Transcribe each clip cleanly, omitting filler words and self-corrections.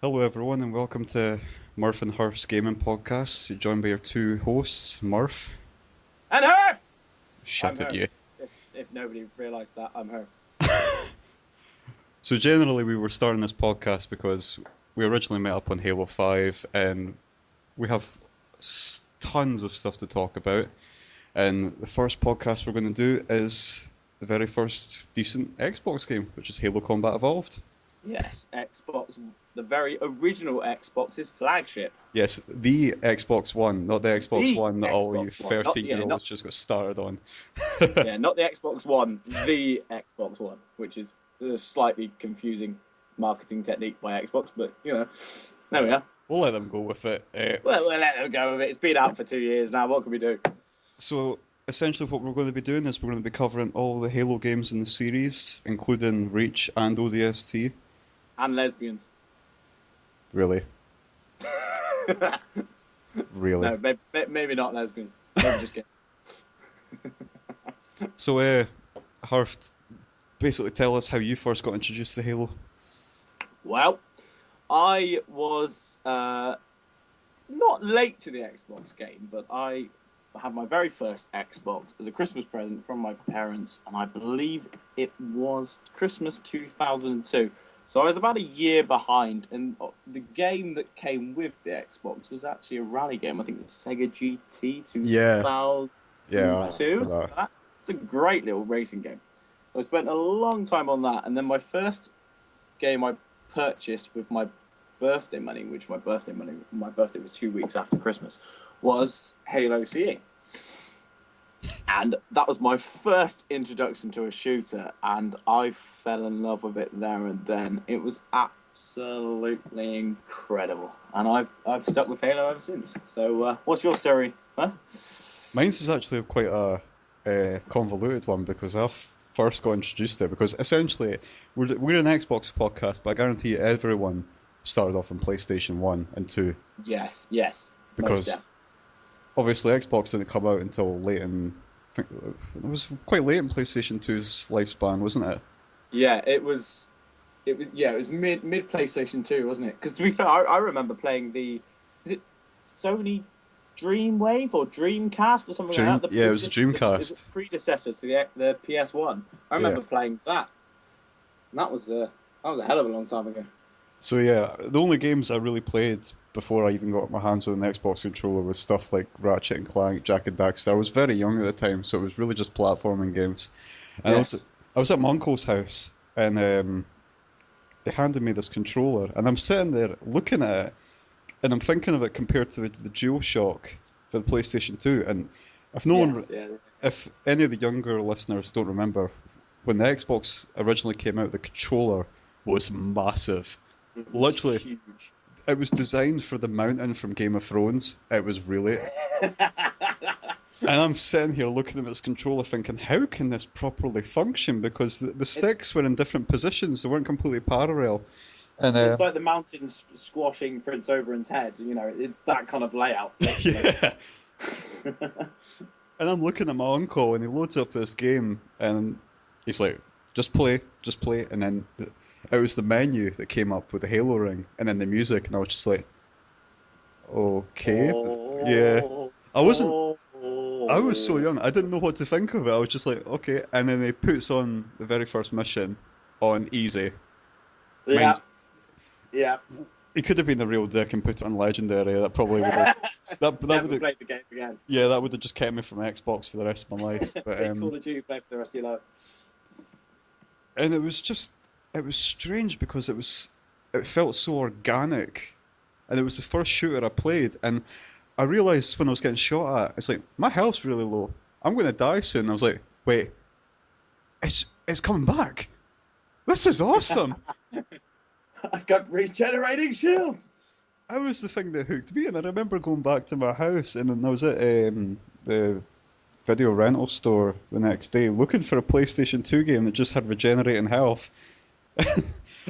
Hello, everyone, and welcome to Murph and Hurf's Gaming Podcast. You're joined by your two hosts, Murph. And her! I'm Shit at her. you. If nobody realised that, I'm her. So, generally, we were starting this podcast because we originally met up on Halo 5, and we have tons of stuff to talk about. And the first podcast we're going to do is the very first decent Xbox game, which is Halo Combat Evolved. Yes, Xbox, the very original Xbox's flagship. Yes, the Xbox One, not the Xbox The One that all you Xbox One. Not, 30-year-olds just got started on. not the Xbox One, the Xbox One, which is a slightly confusing marketing technique by Xbox, but, there we are. We'll let them go with it. Well, we'll let them go with it. It's been out for 2 years now. What can we do? So, essentially what we're going to be doing is we're going to be covering all the Halo games in the series, including Reach and ODST. And lesbians. Really? Really? No, maybe not lesbians. Maybe just kidding. So, Harf, basically tell us how you first got introduced to Halo. Well, I was not late to the Xbox game, but I had my very first Xbox as a Christmas present from my parents, and I believe it was Christmas 2002. So I was about a year behind, and the game that came with the Xbox was actually a rally game. I think it was Sega GT 2002. Yeah, Something like that. It's a great little racing game. So I spent a long time on that, and then my first game I purchased with my birthday money, which my birthday was 2 weeks after Christmas, was Halo CE. And that was my first introduction to a shooter, and I fell in love with it there and then. It was absolutely incredible, and I've stuck with Halo ever since. So, what's your story? Huh? Mine's is actually quite a convoluted one because I first got introduced to it because essentially we're an Xbox podcast, but I guarantee you everyone started off on PlayStation 1 and 2. Yes. Because obviously Xbox didn't come out until late I think it was quite late in PlayStation 2's lifespan, wasn't it? Yeah, it was mid PlayStation 2, wasn't it? Because to be fair, I remember playing is it Sony Dreamwave or Dreamcast or something like that? Yeah, it was a Dreamcast. The predecessor to the PS1. I remember playing that. And that was a hell of a long time ago. So yeah, the only games I really played before I even got my hands on an Xbox controller was stuff like Ratchet and Clank, Jak and Daxter. I was very young at the time, so it was really just platforming games. And Yes. I was at my uncle's house, and they handed me this controller, and I'm sitting there looking at it, and I'm thinking of it compared to the DualShock for the PlayStation 2. And if any of the younger listeners don't remember, when the Xbox originally came out, the controller was massive. It was Literally, huge. it was designed for the mountain from Game of Thrones. It was really. And I'm sitting here looking at this controller thinking, how can this properly function? Because the sticks were in different positions, they weren't completely parallel. And It's like the mountains squashing Prince Oberyn's head. It's that kind of layout. yeah. And I'm looking at my uncle, and he loads up this game, and he's like, just play, and then it was the menu that came up with the Halo ring, and then the music, and I was just like, okay, yeah. I was so young, I didn't know what to think of it. I was just like, okay, and then he puts on the very first mission on easy. Yeah. Mind, he could have been a real dick and put it on legendary. That probably would have. That Never would have. played the game again. Yeah, that would have just kept me from Xbox for the rest of my life. But Call of Duty play for the rest of your life. and it was strange because it felt so organic, and it was the first shooter I played, and I realised when I was getting shot at, it's like my health's really low. I'm going to die soon. I was like, wait, it's coming back. This is awesome. I've got regenerating shields. That was the thing that hooked me, and I remember going back to my house, and then I was at the video rental store the next day looking for a PlayStation 2 game that just had regenerating health.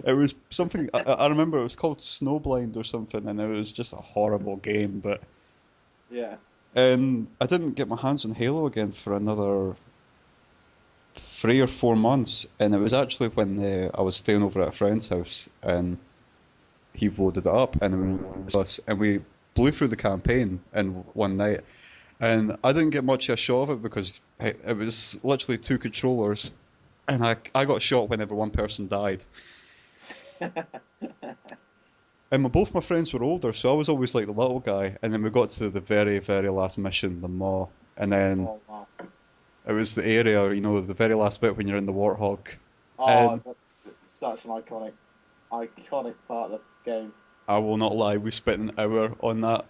It was something, I remember it was called Snowblind or something, and it was just a horrible game, but... Yeah. And I didn't get my hands on Halo again for another 3 or 4 months, and it was actually when I was staying over at a friend's house, and he loaded it up, and we blew through the campaign in one night. And I didn't get much of a shot of it because it was literally two controllers, and I got shot whenever one person died. And both my friends were older, so I was always like the little guy. And then we got to the very, very last mission, the maw, and then Oh wow. it was the area, the very last bit when you're in the warthog. Oh, And it's such an iconic part of the game. I will not lie, we spent an hour on that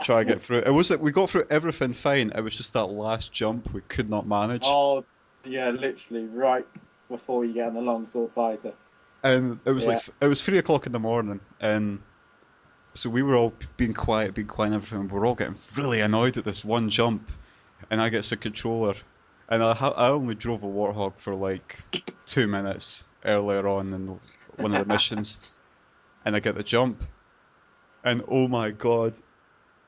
try to get through. It was like we got through everything fine. It was just that last jump we could not manage. Oh, yeah, literally right before you get on the longsword fighter. And it was Yeah. it was 3 o'clock in the morning, and so we were all being quiet, and everything. We were all getting really annoyed at this one jump, and I get the controller, and I only drove a warthog for like 2 minutes earlier on in one of the missions, and I get the jump, and oh my god,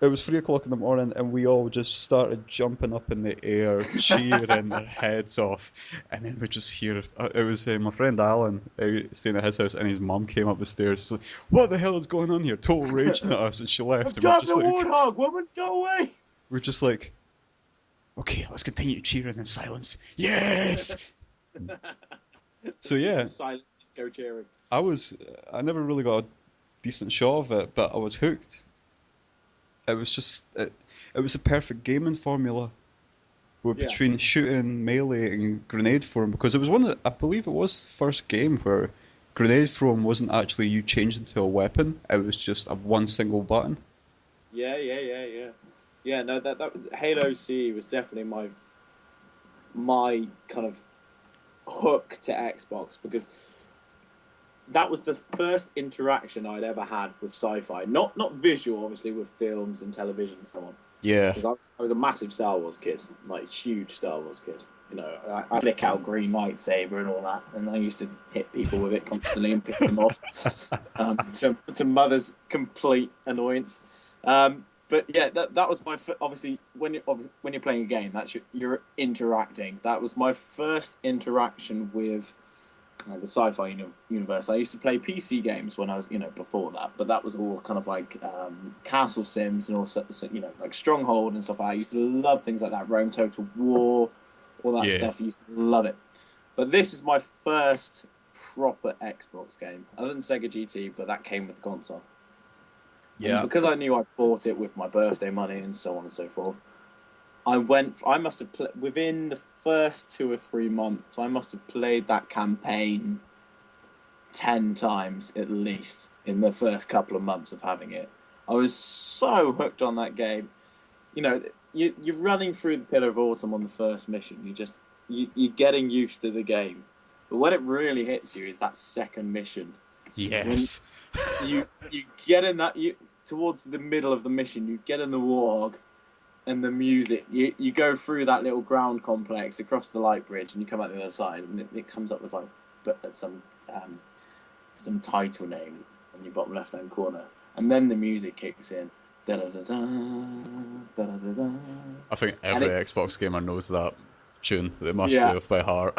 it was 3 o'clock in the morning, and we all just started jumping up in the air, cheering our heads off. And then we just hear it was my friend Alan staying at his house, and his mum came up the stairs. She's like, "What the hell is going on here?" Total raging at us, and she I'm left. And driving a warthog, woman, go away! we're just like, "Okay, let's continue cheering in silence." Yes. So Just yeah, some silent disco cheering. I never really got a decent shot of it, but I was hooked. It was a perfect gaming formula Yeah. between shooting, melee, and grenade throwing because it was I believe it was the first game where grenade throwing wasn't actually you changing to a weapon. It was just a one single button. Yeah. Yeah, no, that Halo C was definitely my kind of hook to Xbox because that was the first interaction I'd ever had with sci-fi. Not visual, obviously, with films and television and so on. Yeah, Because I was a massive Star Wars kid, like huge Star Wars kid. You know, I flick out green lightsaber and all that, and I used to hit people with it constantly and piss them off, to mother's complete annoyance. But yeah, that was obviously when you're playing a game, you're interacting. That was my first interaction with the sci-fi universe. I used to play PC games when I was, before that, but that was all kind of like castle sims and also, like Stronghold and stuff. I used to love things like that, Rome Total War, all that yeah, stuff. I used to love it. But this is my first proper Xbox game, other than Sega GT, but that came with the console. And yeah. because I knew I bought it with my birthday money and so on and so forth, I must have within the first 2 or 3 months. I must have played that campaign 10 times at least in the first couple of months of having it. I was so hooked on that game. You know, you're running through the Pillar of Autumn on the first mission. You're getting used to the game, but when it really hits you is that second mission when Yes. you get in that you towards the middle of the mission. You get in the warhog and the music. You go through that little ground complex across the light bridge, and you come out the other side, and it comes up with like some title name on your bottom left hand corner, and then the music kicks in. Da da da da da da da. I think And every Xbox gamer knows that tune. They must yeah, do by heart.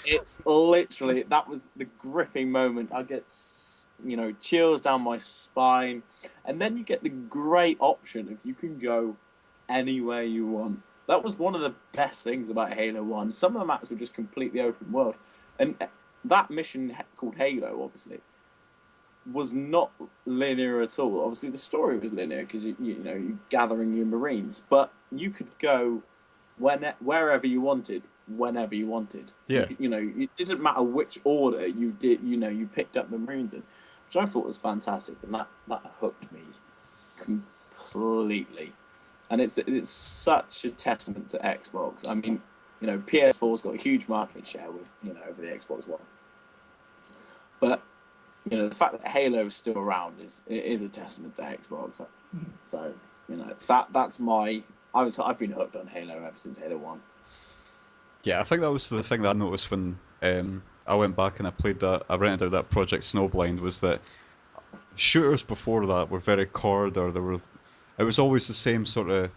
it's literally that was the gripping moment. I get chills down my spine, and then you get the great option if you can go anywhere you want. That was one of the best things about Halo 1. Some of the maps were just completely open world. And that mission called Halo, obviously, was not linear at all. Obviously, the story was linear because you're gathering your Marines, but you could go wherever you wanted, whenever you wanted. Yeah. It didn't matter which order you did. You picked up the Marines in, which I thought was fantastic, and that hooked me completely. And it's such a testament to Xbox. I mean, PS4's got a huge market share with over the Xbox One, but the fact that Halo's still around is a testament to Xbox. So that's my I've been hooked on Halo ever since Halo 1. Yeah, I think that was the thing that I noticed when I went back and I played that. I rented out that Project Snowblind. Was that shooters before that were very corridor. It was always the same sort of.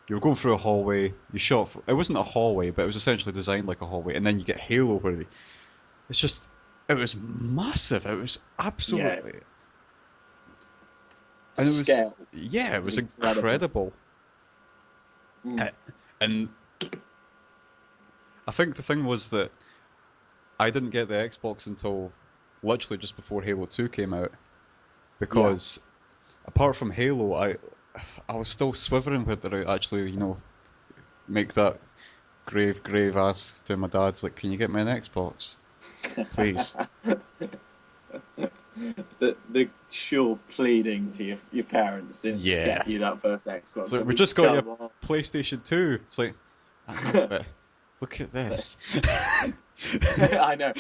You were going through a hallway. You shot. It wasn't a hallway, but it was essentially designed like a hallway. And then you get Halo, it's just it was massive. It was Yeah, absolutely, the and it was, scale yeah, it was was incredible. incredible. Mm. Uh, And I think the thing was that I didn't get the Xbox until literally just before Halo 2 came out Yeah. because apart from Halo, I was still swivering whether I actually, make that grave ask to my dad's like, can you get me an Xbox, please? The sure pleading to your parents to Yeah. get you that first Xbox. So I we mean, just got your come on. PlayStation 2. It's like, I know, but look at this. I know.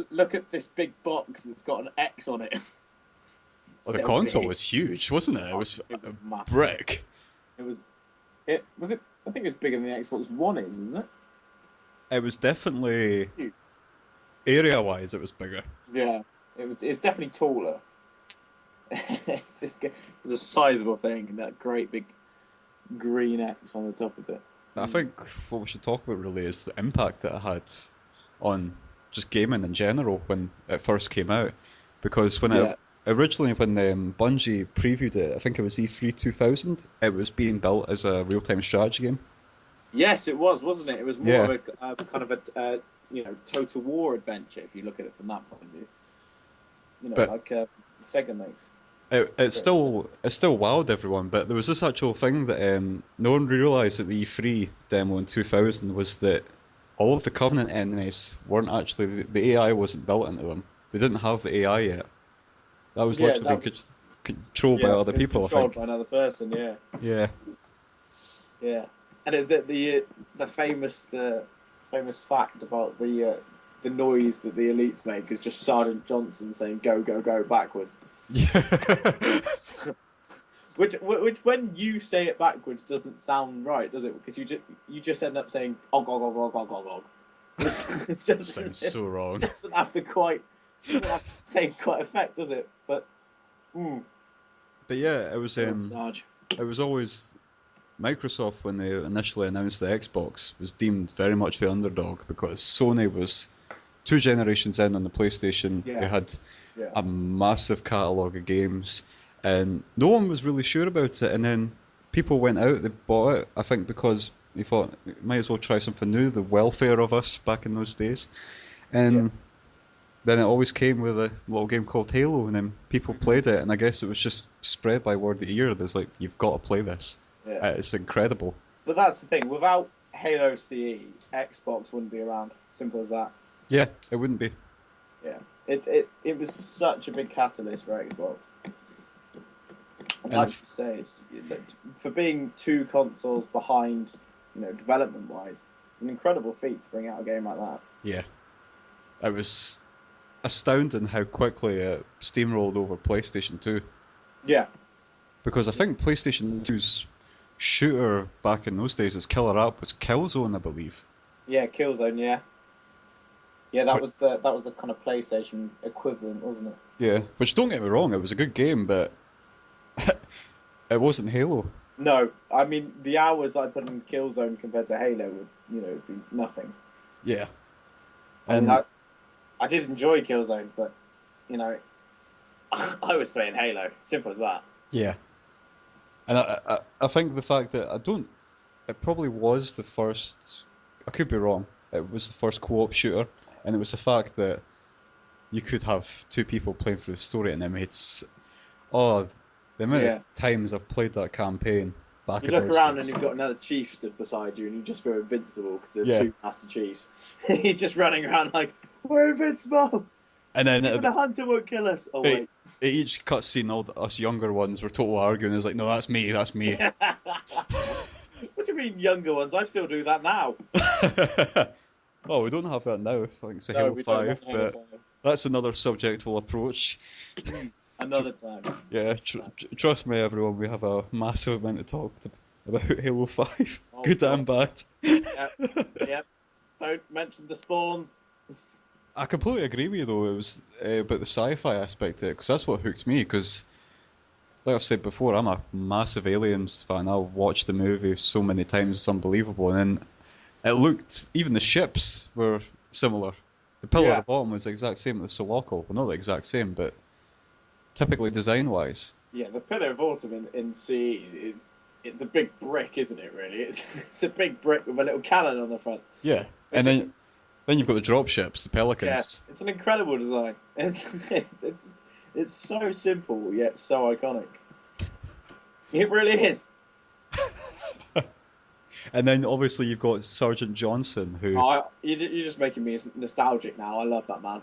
Look at this big box that's got an X on it. It's Well, the so console big. was huge, wasn't it? It Oh, was it was a massive. brick. It was. It was it. I think it was bigger than the Xbox One is, isn't it? It was definitely, Huge. area-wise, it was bigger. Yeah. It was. It's definitely taller. It's a sizable thing, and that great big green X on the top of it. I Mm. think what we should talk about really is the impact that it had on just gaming in general when it first came out. Because Yeah. when Bungie previewed it, I think it was E3 2000, it was being built as a real-time strategy game. Yes, it was, wasn't it? It was more Yeah, of a kind of a total war adventure if you look at it from that point of view. but Like Sega makes. it still wowed everyone. But there was this actual thing that no one realized at the E3 demo in 2000 was that all of the Covenant enemies weren't actually the AI wasn't built into them. They didn't have the AI yet. That was Yeah, literally that being was controlled by yeah, other it was people, I controlled think. by another person. Yeah, Yeah. yeah. And it's the famous fact about the noise that the elites make is just Sergeant Johnson saying "go go go" backwards. Yeah. Which when you say it backwards doesn't sound right, does it? Because you just end up saying "og og og og og og og," which it's just Sounds it so wrong. doesn't have the same quite effect, does it? But But yeah, oh, Sarge. it was always Microsoft when they initially announced the Xbox was deemed very much the underdog because Sony was two generations in on the PlayStation. They Yeah, had yeah, a massive catalogue of games, and no one was really sure about it. And then people went out, they bought it. I think because they thought might as well try something new. The welfare of us back in those days, yeah. and then it always came with a little game called Halo, and then people Hmm. played it, and I guess it was just spread by word of ear. There's like you've got to play this. Yeah. It's incredible. But that's the thing. Without Halo CE, Xbox wouldn't be around. Simple as that. Yeah, it wouldn't be. Yeah. It was such a big catalyst for Xbox. And And like you say, for being two consoles behind, development wise, it's an incredible feat to bring out a game like that. yeah, it was astounding how quickly it steamrolled over PlayStation 2. Yeah. Because I think PlayStation 2's shooter back in those days, its killer app was Killzone, I believe. Yeah, Killzone, yeah. Yeah, that But was the kind of PlayStation equivalent, wasn't it? yeah, which don't get me wrong, it was a good game, but it wasn't Halo. No, I mean the hours that I put in Killzone compared to Halo would be nothing. Yeah, I mean, and I did enjoy Killzone, but you know, I was playing Halo. Simple as that. yeah, and I think the fact that it probably was the first. I could be wrong. It was the first co-op shooter, and it was the fact that you could have two people playing through the story, and it made oh, the amount of Yeah. times I've played that campaign back You in look those around and days. you've got another chief stood beside you, and you just feel invincible because there's Yeah, two Master Chiefs. You're just running around like we're invincible. and then Even a hunter won't kill us. Oh at wait. each cutscene, us younger ones were total arguing. It's like, no, that's me, that's me. What do you mean, younger ones? I still do that now. Oh, we don't have that now. I think it's a No, Halo we don't. Not 5, in Halo but 5. that's another subject we'll approach. Tr- Another time. yeah, trust me, everyone, we have a massive amount to about Halo 5, Oh good god. and bad. Yep. Yep. Don't mention the spawns. I completely agree with you, though, it was about the sci-fi aspect of it, because that's what hooked me, because, like I've said before, I'm a massive Aliens fan. I've watched the movie so many times, it's unbelievable, and then it looked, even the ships were similar. The pillar at Yeah, the bottom was the exact same as the Sulaco. Well, not the exact same, but typically design-wise. yeah. The Pillar of Autumn in CE, it's a big brick, isn't it? Really, it's a big brick with a little cannon on the front, Yeah, and which is then you've got the dropships, the yeah, Pelicans. it's an incredible design. It's so simple yet so iconic. It really is. And then obviously you've got Sergeant Johnson, who, You're just making me nostalgic now. I love that man.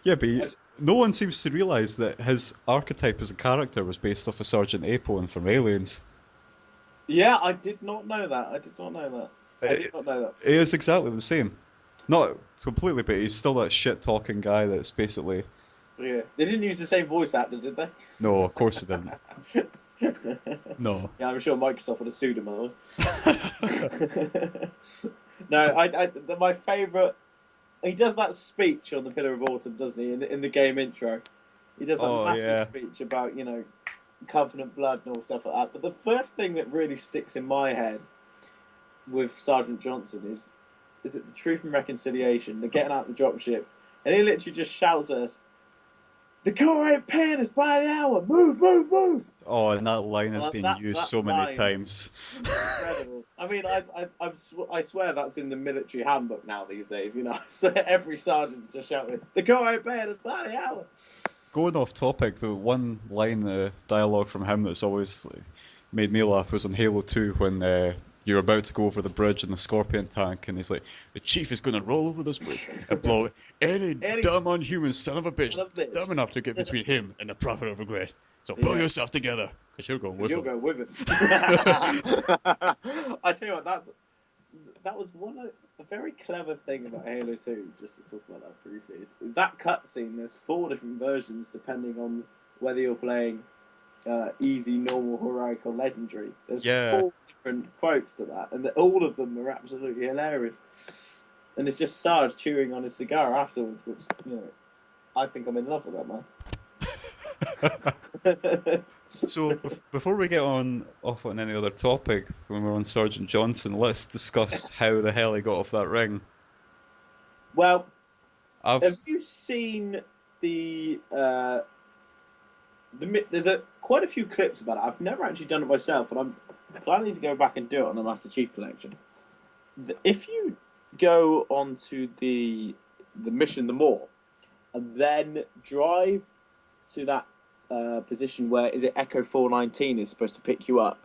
yeah, but I j- no one seems to realise that his archetype as a character was based off of Sergeant Apone from Aliens. yeah, I did not know that. I did not know that. I did It, not know that. it is exactly the same. Not completely, but he's still that shit-talking guy that's basically... Yeah, they didn't use the same voice actor, did they? No, of course he didn't. No. Yeah, I'm sure Microsoft would have sued him on it. No, my favourite. He does that speech on the Pillar of Autumn, doesn't he? In the game intro, he does that Oh, massive yeah. speech about Covenant blood and all stuff like that. But the first thing that really sticks in my head with Sergeant Johnson is it the Truth and Reconciliation? They're getting out the dropship, and he literally just shouts at us, "The car ain't paying us by the hour. Move, move, move!" Oh, and that line has Uh, been that used that so many line times. incredible. I mean, I swear that's in the military handbook now these days. So every sergeant's just shouting, "The car ain't paying us by the hour." Going off topic, the one line dialogue from him that's always like, made me laugh was on Halo 2 when you're about to go over the bridge in the Scorpion tank, and he's like, "The chief is gonna roll over this bridge and blow any Any dumb, unhuman son of a bitch son of a bitch. dumb enough to get between him and the prophet of regret. So pull Yeah, yourself together, because you're going because with you'll him." go with him. I tell you what, that was a very clever thing about Halo 2, just to talk about that briefly, is that cutscene, there's 4 different versions depending on whether you're playing easy, normal, heroic, or legendary. There's Yeah. 4 different quotes to that, and all of them are absolutely hilarious. And it's just Sarge chewing on his cigar afterwards, which, I think I'm in love with that man. So before we get on off on any other topic, when we're on Sergeant Johnson, let's discuss how the hell he got off that ring. Well, I've have you seen there's quite a few clips about it. I've never actually done it myself, and I'm planning to go back and do it on the Master Chief Collection. If you go onto the mission, the Mall, and then drive to that position where is it Echo 419 is supposed to pick you up,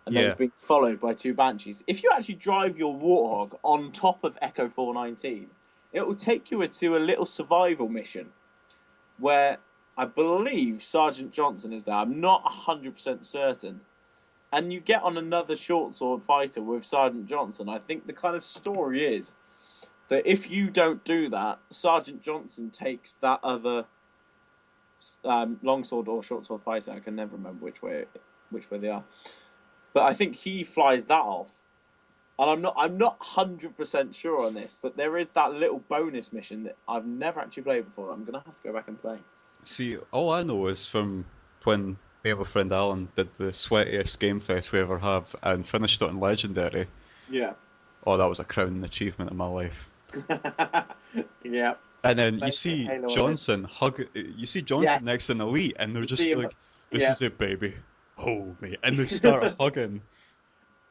and then yeah, it's being followed by 2 Banshees. If you actually drive your Warthog on top of Echo 419, it will take you to a little survival mission where I believe Sergeant Johnson is there. I'm not 100% certain. And you get on another short sword fighter with Sergeant Johnson. I think the kind of story is that if you don't do that, Sergeant Johnson takes that other longsword or short sword fighter. I can never remember which way they are. But I think he flies that off. And I'm not 100% sure on this, but there is that little bonus mission that I've never actually played before. I'm gonna have to go back and play. see, all I know is from when me and my friend Alan did the sweatiest game fest we ever have and finished it on Legendary. Yeah. Oh, that was a crowning achievement in my life. Yeah. And then you Best see Halo Johnson you see Johnson Yes. next to an elite, and they're You just see him. like, "This Yeah. is it, baby, hold me," and they start hugging.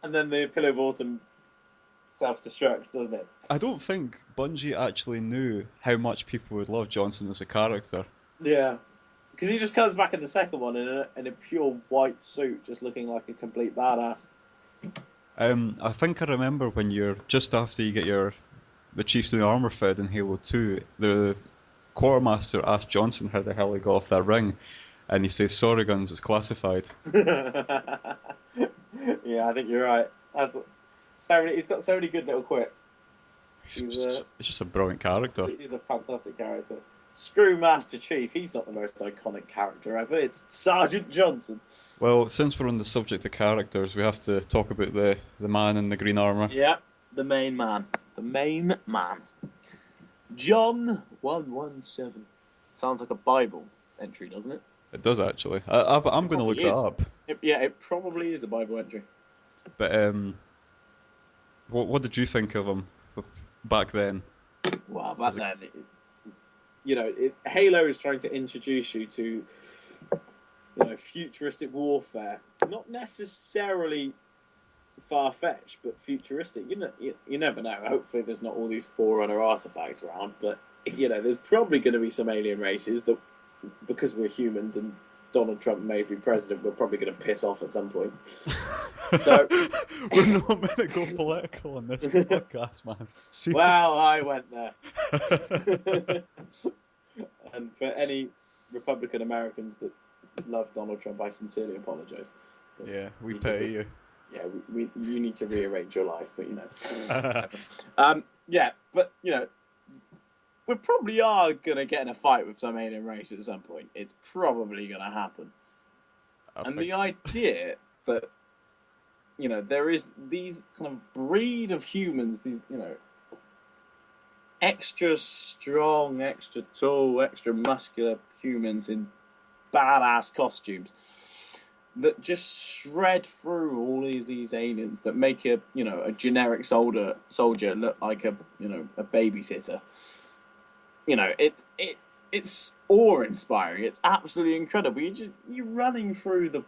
And then the Pillow of Autumn self-destructs, doesn't it? I don't think Bungie actually knew how much people would love Johnson as a character. Yeah. Because he just comes back in the second one in a pure white suit, just looking like a complete badass. I think I remember when you're just after you get the Chief's new armor fed in Halo 2, the quartermaster asked Johnson how the hell he got off that ring, and he says, "Sorry, guns, it's classified." Yeah, I think you're right. He's got so many good little quips. It's just a brilliant character. He's a fantastic character. Screw Master Chief, he's not the most iconic character ever. It's Sergeant Johnson. Well, since we're on the subject of characters, we have to talk about the man in the green armor. Yeah, the main man. The main man. John 117. Sounds like a Bible entry, doesn't it? It does actually. I'm going to look that up. It probably is a Bible entry. But what did you think of him back then? Well, but As a, then, Halo is trying to introduce you to, futuristic warfare. Not necessarily far-fetched, but futuristic. You never know. Hopefully, there's not all these Forerunner artifacts around, but there's probably going to be some alien races that, because we're humans and Donald Trump may be president, we're probably going to piss off at some point. So we're not meant to go political on this podcast, man. Well, I went there. And for any Republican Americans that love Donald Trump, I sincerely apologise. Yeah, we pay you. Yeah, you need to rearrange your life, but yeah, but we probably are gonna get in a fight with some alien race at some point. It's probably gonna happen. The idea that there is these kind of breed of humans, these extra strong, extra tall, extra muscular humans in badass costumes that just shred through all these aliens that make a generic soldier look like a babysitter. It's awe-inspiring. It's absolutely incredible. You're running through the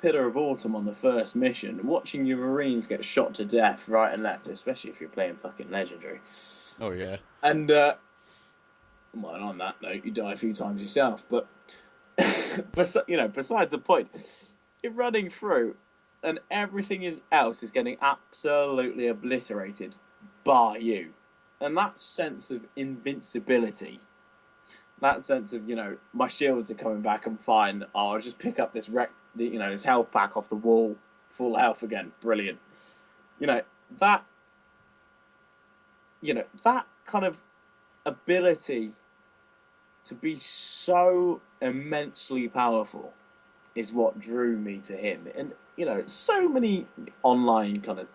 Pillar of Autumn on the first mission, watching your Marines get shot to death right and left, especially if you're playing fucking Legendary. Oh yeah. And well, on that note, you die a few times yourself. But besides the point, you're running through, and everything else is getting absolutely obliterated by you, and that sense of invincibility. That sense of, my shields are coming back, I'm fine. Oh, I'll just pick up this this health pack off the wall, full health again. Brilliant. That kind of ability to be so immensely powerful is what drew me to him. And, so many online kind of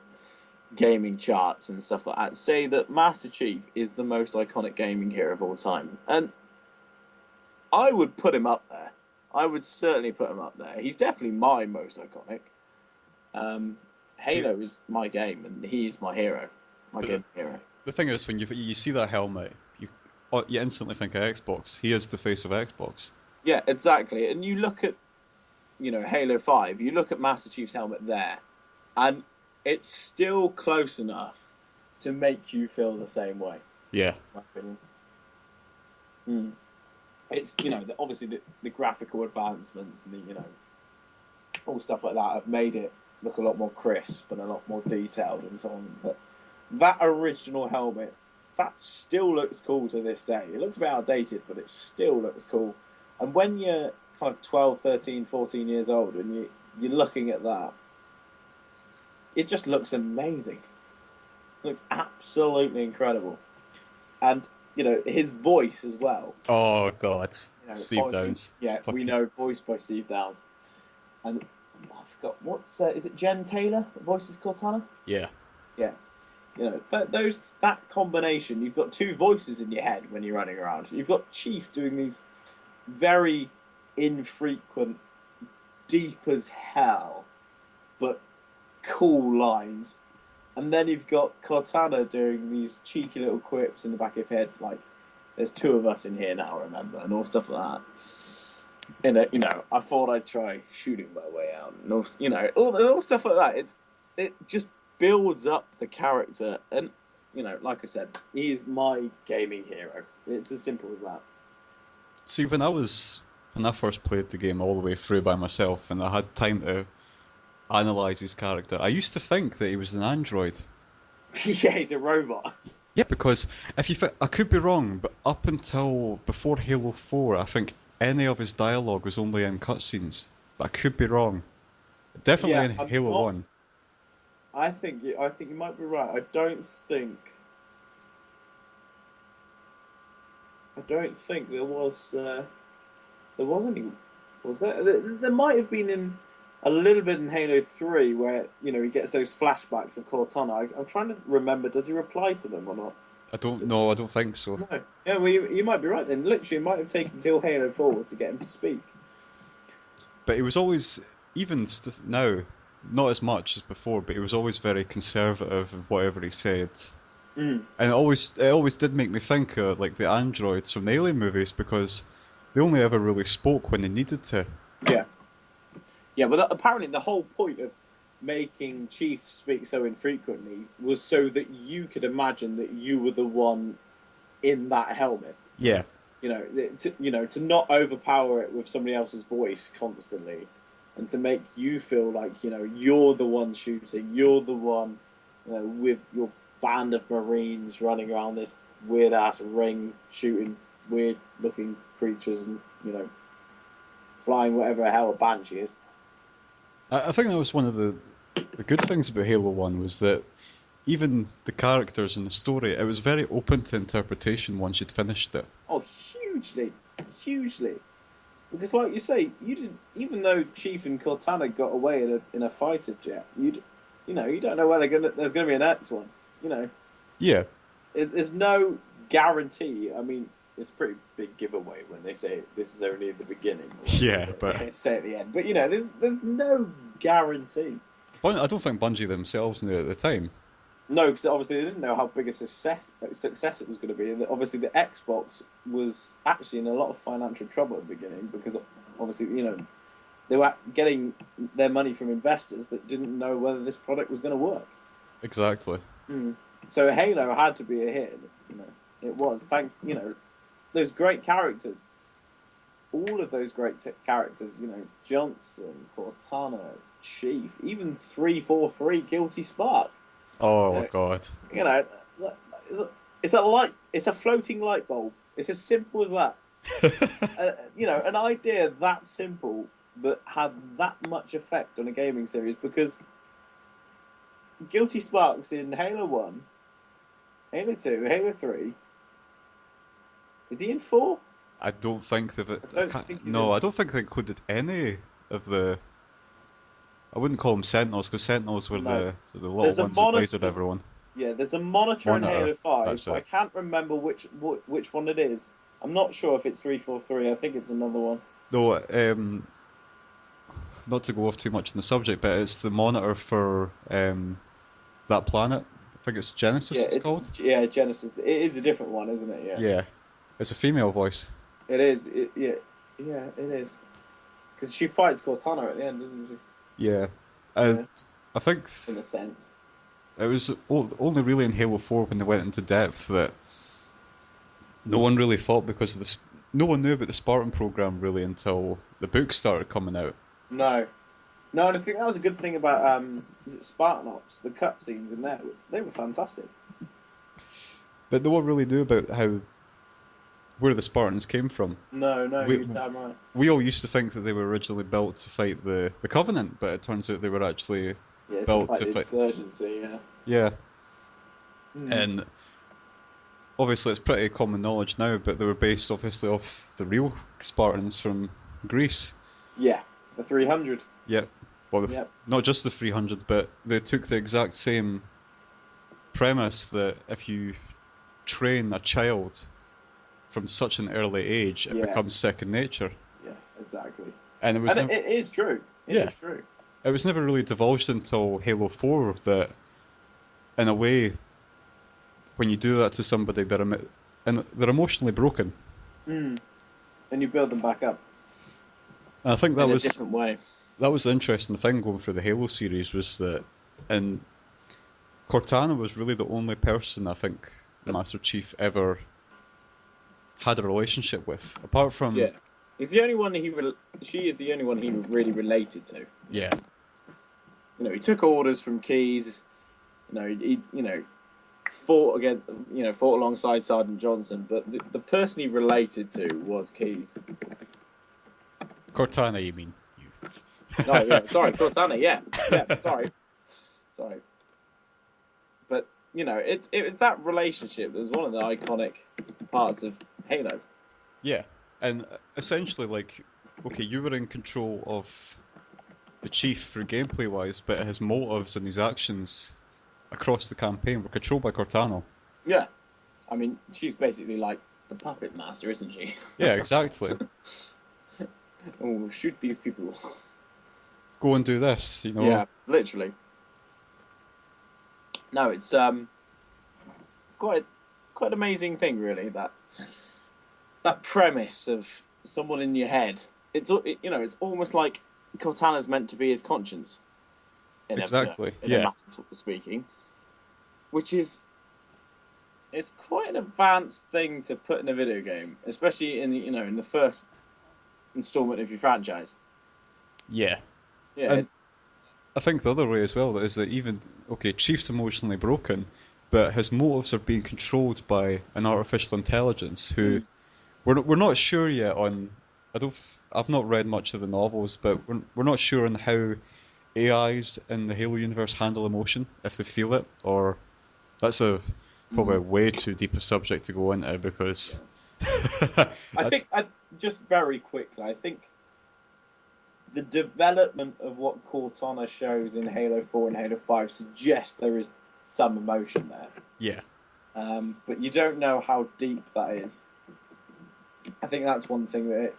gaming charts and stuff like that say that Master Chief is the most iconic gaming hero of all time. And I would put him up there. I would certainly put him up there. He's definitely my most iconic. Halo is my game, and he is my hero. My game hero. The thing is, when you see that helmet, you instantly think of Xbox. He is the face of Xbox. Yeah, exactly. And you look at, Halo 5, you look at Master Chief's helmet there, and it's still close enough to make you feel the same way. Yeah. It's, obviously the graphical advancements and the, all stuff like that have made it look a lot more crisp and a lot more detailed and so on. But that original helmet, that still looks cool to this day. It looks a bit outdated, but it still looks cool. And when you're kind of 12, 13, 14 years old and you're looking at that, it just looks amazing. It looks absolutely incredible. And, his voice as well. Oh, God. Steve Downes. Yeah, we know, voiced by Steve Downes. And I forgot, is it Jen Taylor that voices Cortana? Yeah. Yeah. That combination, you've got two voices in your head when you're running around. You've got Chief doing these very infrequent, deep as hell, but cool lines. And then you've got Cortana doing these cheeky little quips in the back of your head, like, there's two of us in here now, remember, and all stuff like that. And, I thought I'd try shooting my way out, and all stuff like that. It just builds up the character, and, like I said, he is my gaming hero. It's as simple as that. See, when I first played the game all the way through by myself, and I had time to analyse his character, I used to think that he was an android. Yeah, he's a robot. Yeah, because I could be wrong, but up until before Halo 4, I think any of his dialogue was only in cutscenes. But I could be wrong. Definitely in Halo 1. I think you might be right. I don't think there was any. Was there? There might have been a little bit in Halo 3 where he gets those flashbacks of Cortana. I'm trying to remember. Does he reply to them or not? I don't know. I don't think so. No. Yeah, well, you might be right then. Literally, it might have taken till Halo 4 to get him to speak. But he was always, even now, not as much as before, but he was always very conservative in whatever he said. Mm. And it always did make me think of like the androids from the Alien movies because they only ever really spoke when they needed to. Yeah, yeah. But apparently, the whole point of making Chief speak so infrequently was so that you could imagine that you were the one in that helmet. Yeah, To not overpower it with somebody else's voice constantly, and to make you feel like you're the one shooting, you're the one, with your band of Marines running around this weird ass ring shooting weird looking creatures and flying whatever the hell a banshee is. I think that was one of the good things about Halo One was that even the characters and the story, it was very open to interpretation once you'd finished it. Oh, hugely, hugely. Because, like you say, you didn't. Even though Chief and Cortana got away in a fighter jet, you don't know whether there's gonna be an next one. You know, Yeah, there's no guarantee. I mean, it's a pretty big giveaway when they say this is only the beginning, or yeah, but they say at the end. But there's no guarantee. I don't think Bungie themselves knew at the time. No, because obviously they didn't know how big a success it was going to be. And obviously, the Xbox was actually in a lot of financial trouble at the beginning because obviously they were getting their money from investors that didn't know whether this product was going to work. Exactly. Mm. So Halo had to be a hit. It was thanks those great characters. All of those great characters, Johnson, Cortana, Chief, even 343 Guilty Spark. Oh Uh, God. you know, it's a floating light bulb. It's as simple as that. An idea that simple that had that much effect on a gaming series because Guilty Sparks in Halo 1, Halo 2, Halo 3. Is he in 4? I don't think they've. I don't think he's No, in. I don't think they included any of the. I wouldn't call them Sentinels because Sentinels were No. the little There's a ones that monitor. lasered everyone. Yeah, there's a monitor in Monitor. Halo 5, That's but I it. can't remember which one it is. I'm not sure if it's 343. I think it's another one. No, not to go off too much on the subject, but it's the monitor for that planet. I think it's Genesis. Yeah, It's called. Genesis. It is a different one, isn't it? Yeah. Yeah, it's a female voice. It is. Yeah, it is. Because she fights Cortana at the end, doesn't she? Yeah, I Yeah, I think in a sense. it was only really in Halo 4 when they went into depth that no one really thought because of this. No one knew about the Spartan program really until the books started coming out. No, no, and I think that was a good thing about is it Spartan Ops? The cutscenes in there, they were fantastic. But no one really knew about where the Spartans came from. No, no, We you're damn right. we all used to think that they were originally built to fight the Covenant, but it turns out they were actually Yeah, to built fight to the fight. insurgency. Yeah. Yeah, Mm. and obviously it's pretty common knowledge now, but they were based obviously off the real Spartans from Greece. Yeah, the 300. Yep. Well, Yep. not just the 300, but they took the exact same premise that if you train a child from such an early age, it Yeah, becomes second nature. yeah, exactly. And it was And never, it is true. It yeah, is true. it was never really divulged until Halo 4 that, in a way, when you do that to somebody, and they're emotionally broken. Mm. And you build them back up And I think in a different way. that was the interesting thing going through the Halo series was that, and Cortana was really the only person I think Master Chief ever had a relationship with, apart from Yeah. He's the only one she is the only one he really related to. yeah, He took orders from Keyes. Fought again. Fought alongside Sergeant Johnson, but the person he related to was Keyes. Cortana. You mean you? Oh yeah, sorry, Cortana. Yeah, sorry. But it was that relationship that was one of the iconic parts of Halo. Yeah, and essentially, like, okay, you were in control of the chief for gameplay wise, but his motives and his actions across the campaign were controlled by Cortana. Yeah, I mean, she's basically like the puppet master, isn't she? Yeah, exactly. Oh, we'll shoot these people. Go and do this, you know. Yeah, literally. No, it's It's quite an amazing thing, really. That premise of someone in your head. It's almost like Cortana's meant to be his conscience Exactly. in a Yeah. matter of speaking, which is it's quite an advanced thing to put in a video game, especially in the first installment of your franchise. Yeah. Yeah, And I think the other way as well is that even okay, Chief's emotionally broken, but his motives are being controlled by an artificial intelligence who mm, we're not sure yet on. I've not read much of the novels, but we're not sure on how AIs in the Halo universe handle emotion, if they feel it, or that's probably a mm, way too deep a subject to go into because yeah. I that's think just very quickly. I think the development of what Cortana shows in Halo 4 and Halo 5 suggests there is some emotion there. yeah, But you don't know how deep that is. I think that's one thing that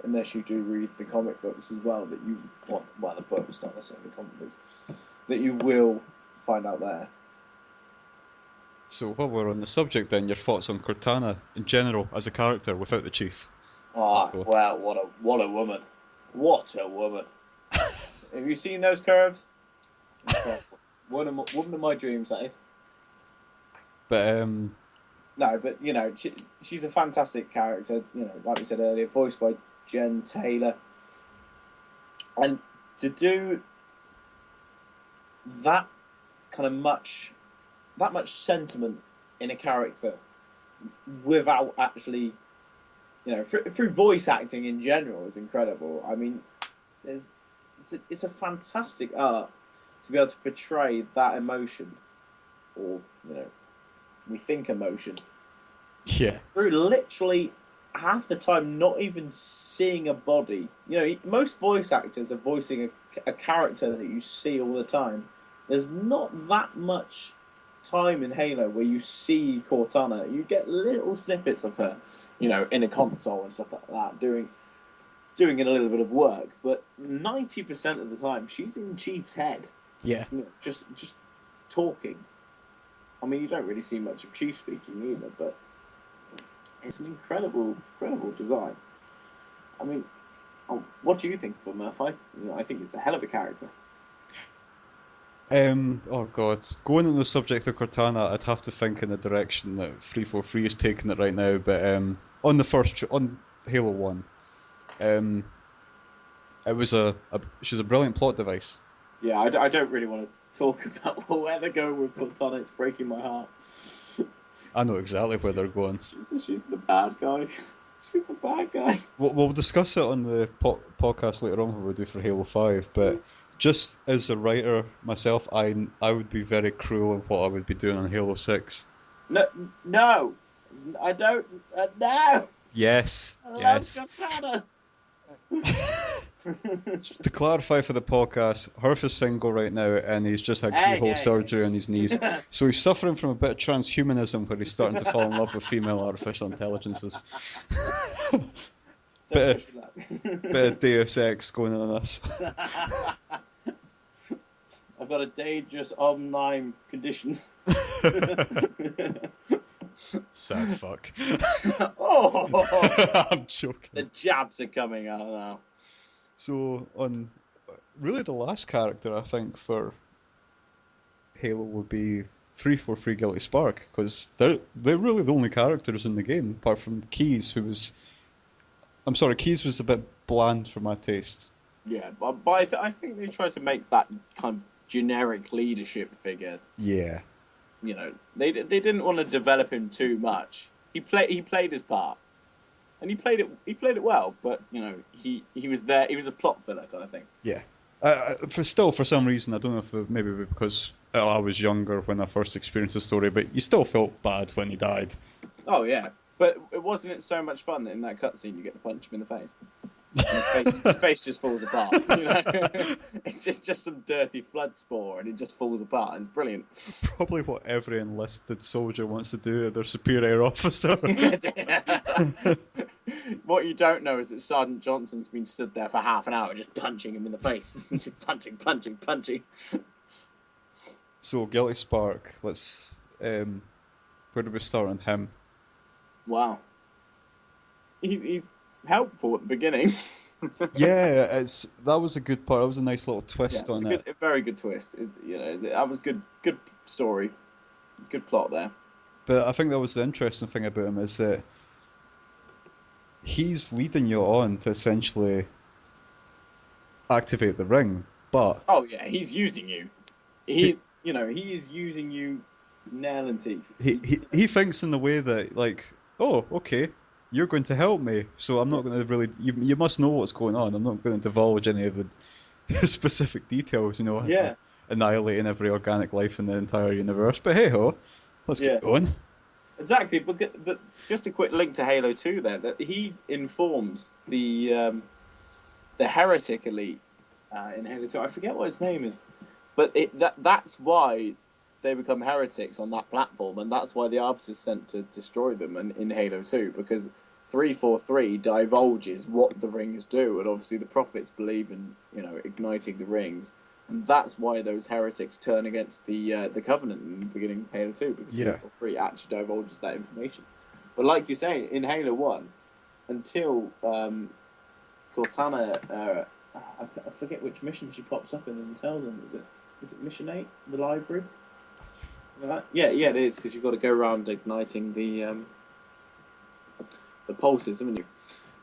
unless you do read the comic books as well, that you well, the books, not necessarily the comic books, that you will find out there. so while we're on the subject then, your thoughts on Cortana in general as a character without the chief. Ah, So, well, what a woman, what a woman! Have you seen those curves? Incredible. Woman of my dreams, that is. but No, but she's a fantastic character. Like we said earlier, voiced by Jen Taylor, and to do that kind of much sentiment in a character without actually, through voice acting in general is incredible. I mean, it's a fantastic art to be able to portray that emotion, or we think emotion yeah, through literally half the time not even seeing a body. Most voice actors are voicing a character that you see all the time. There's not that much time in Halo where you see Cortana. You get little snippets of her, in a console and stuff like that, doing a little bit of work. But 90% of the time, she's in Chief's head, yeah. just talking. I mean, you don't really see much of Chief speaking either, but it's an incredible design. I mean, what do you think of her, Murphy? I think it's a hell of a character. Oh God, going on the subject of Cortana, I'd have to think in the direction that 343 is taking it right now. But on on Halo 1, um, it was she's a brilliant plot device. Yeah, I don't really want to talk about where they're going with Cortana. It's breaking my heart. I know exactly where She's they're going. she's the bad guy. She's the bad guy. We'll discuss it on the podcast later on what we do for Halo 5. But just as a writer myself, I would be very cruel in what I would be doing on Halo 6. No, no, I don't. No, Yes, I love yes. Cortana. Just to clarify for the podcast, Hirth is single right now and he's just had Hey, keyhole hey, surgery on his knees. hey. So he's suffering from a bit of transhumanism where he's starting to fall in love with female artificial intelligences. Don't bit push of, bit that. of Deus Ex going on us. I've got a dangerous online condition. Sad fuck. Oh, I'm the joking. jabs are coming out now. So on really the last character I think for Halo would be 343 Guilty Spark because they're really the only characters in the game apart from Keys who was I'm sorry, Keys was a bit bland for my taste. Yeah, but I think they tried to make that kind of generic leadership figure. Yeah. They didn't want to develop him too much. He played his part, and he played it well. But he was there. He was a plot filler kind of thing. Yeah. For some reason, I don't know if maybe because I was younger when I first experienced the story, but you still felt bad when he died. Oh yeah, but it wasn't so much fun that in that cutscene you get to punch him in the face. And his face just falls apart. It's just some dirty flood spore, and it just falls apart. It's brilliant. Probably what every enlisted soldier wants to do to their superior officer. What you don't know is that Sergeant Johnson's been stood there for half an hour just punching him in the face. Just punching. So, Guilty Spark, let's. Where do we start on him? Wow, he's helpful at the beginning. Yeah, it's that was a good part. That was a nice little Yeah, twist it was on it. a very good twist. You know, that was good story, good plot there. But I think that was the interesting thing about him is that he's leading you on to essentially activate the ring, but Oh yeah, he's using you. he He is using you nail and teeth. he thinks in the way that like, oh, okay, you're going to help me, so I'm not going to really. You must know what's going on. I'm not going to divulge any of the specific details. Yeah, Annihilating every organic life in the entire universe. But hey ho, let's get yeah, going. exactly. But just a quick link to Halo 2 there. That he informs the heretic elite in Halo 2. I forget what his name is, but that's why they become heretics on that platform, and that's why the Arbiter's sent to destroy them in Halo 2, because 343 divulges what the rings do, and obviously the prophets believe in igniting the rings, and that's why those heretics turn against the Covenant in the beginning of Halo 2, because Yeah, 343 actually divulges that information. But like you say, in Halo 1, until Cortana, I forget which mission she pops up in and tells them. Is it Mission 8, the library? Something like that? Yeah, yeah, it is, because you've got to go around igniting the pulses, haven't you?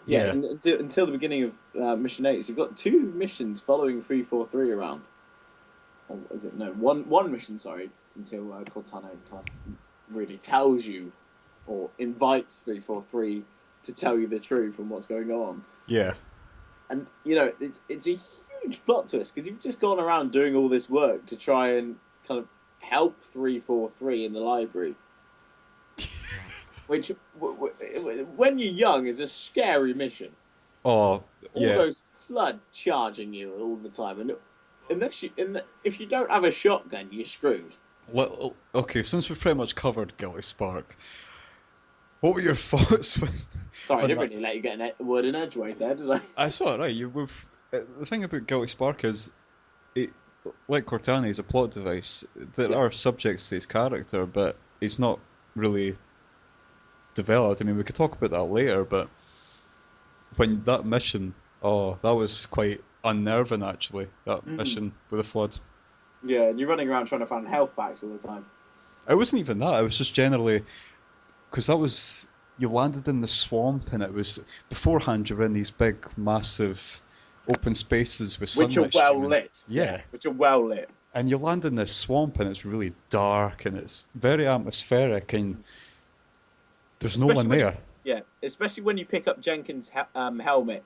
Yeah, yeah. until the beginning of Mission 8, so you've got two missions following 343 around. Or is it? No, one mission, sorry, until Cortana kind of really tells you, or invites 343 to tell you the truth and what's going on. Yeah. And it's a huge plot twist, because you've just gone around doing all this work to try and kind of help 343 in the library, which when you're young is a scary mission. Oh, All yeah. those flood charging you all the time, and if you don't have a shotgun, you're screwed. Well, okay, since we've pretty much covered Guilty Spark, what were your thoughts Sorry, I on didn't that? really let you get a word in edgeways there, did I? I saw it right. The thing about Guilty Spark is, it, like Cortana, is a plot device. There Yeah. are subjects to his character, but he's not really developed. I mean, we could talk about that later, but when that mission, oh, that was quite unnerving actually. That Mm. mission with the flood. Yeah, and you're running around trying to find health packs all the time. It wasn't even that. It was just generally because that was you landed in the swamp, and it was beforehand you're in these big, massive, open spaces with Which are sunlight well streaming. lit. Yeah, Yeah, which are well lit. and you land in this swamp, and it's really dark, and it's very atmospheric, and there's no one Especially when there. especially when you pick up Jenkins' helmet,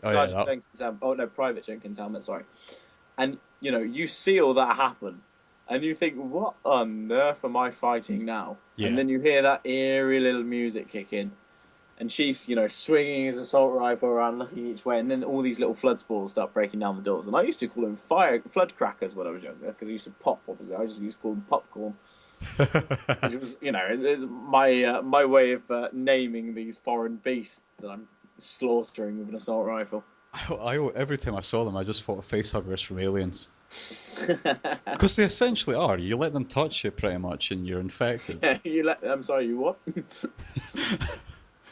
Oh yeah, Sergeant Jenkins' oh no, Private Jenkins' helmet, sorry, and you see all that happen, and you think, what on earth am I fighting now? And yeah. then you hear that eerie little music kick in, and Chief's swinging his assault rifle around, looking each way, and then all these little flood spores start breaking down the doors. And I used to call them flood crackers when I was younger, because I used to pop. Obviously, I just used to call them popcorn, which was my way of naming these foreign beasts that I'm slaughtering with an assault rifle. Every time I saw them, I just thought of facehuggers from Aliens. Because they essentially are. You let them touch you pretty much, and you're infected. I'm sorry, you what?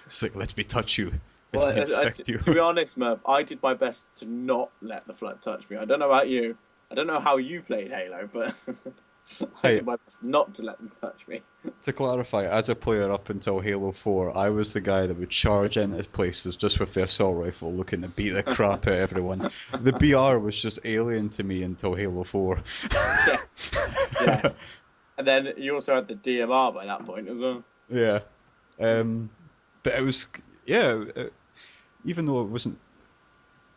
It's like, let me touch you. Well, Let me infect you. to be honest, Merv, I did my best to not let the flood touch me. I don't know about you. I don't know how you played Halo, but I Hey, did my best not to let them touch me. to clarify, as a player up until Halo 4, I was the guy that would charge into places just with the assault rifle, looking to beat the crap out of everyone. The BR was just alien to me until Halo 4. Yes, yeah. And then you also had the DMR by that point as well. Yeah. Um, but it was, yeah, even though it wasn't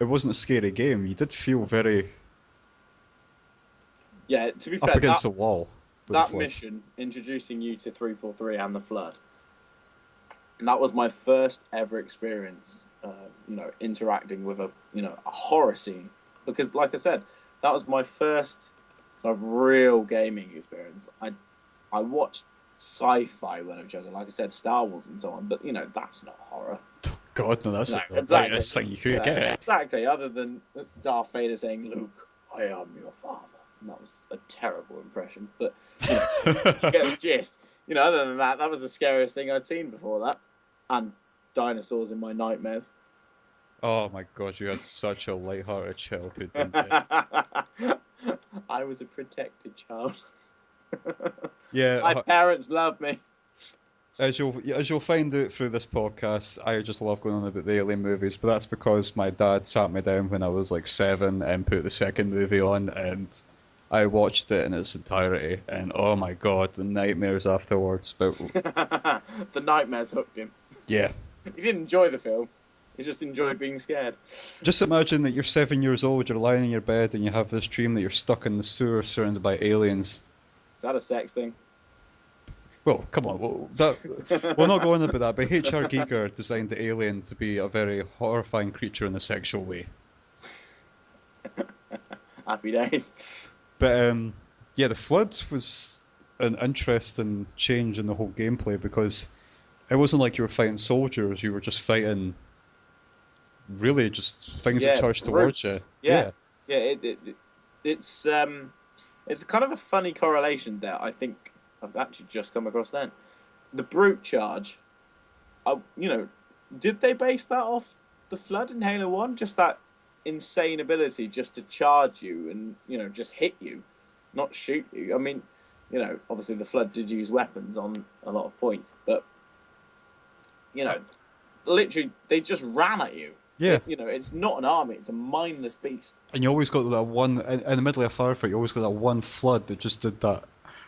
a scary game, you did feel very Yeah, to be up fair, against the wall with the that flood. mission introducing you to 343 and the flood, and that was my first ever experience, interacting with a horror scene, because, like I said, that was my first sort of real gaming experience. I watched sci-fi when I was younger, like I said, Star Wars and so on, but that's not horror. God, no, that's No, like the exactly. lightest thing you could get. Exactly. Other than Darth Vader saying, "Luke, I am your father," and that was a terrible impression, but you get the gist. other than that, that was the scariest thing I'd seen before that, and dinosaurs in my nightmares. Oh my God, you had such a light-hearted childhood, didn't you? I was a protected child. Yeah, My parents loved me. as you'll find out through this podcast, I just love going on about the Alien movies, but that's because my dad sat me down when I was like 7 and put the second movie on, and I watched it in its entirety, and oh my God, the nightmares afterwards. But The nightmares hooked him. yeah, He didn't enjoy the film. He just enjoyed being scared. just imagine that you're 7 years old, you're lying in your bed, and you have this dream that you're stuck in the sewer surrounded by aliens. Is that a sex thing? Well, come on, we'll not go on about that, but H.R. Giger designed the alien to be a very horrifying creature in a sexual way. Happy days. But yeah, the Flood was an interesting change in the whole gameplay because it wasn't like you were fighting soldiers, you were just fighting really just things that Yeah, charged towards you. brutes. Yeah, Yeah. yeah. It's it's kind of a funny correlation there. I think I've actually just come across then. The brute charge. Did they base that off the Flood in Halo One? Just that insane ability just to charge you and just hit you, not shoot you. I mean, obviously the Flood did use weapons on a lot of points, but literally they just ran at you. Yeah. It's not an army; it's a mindless beast. And you always got that one, in the middle of a firefight, you always got that one Flood that just did that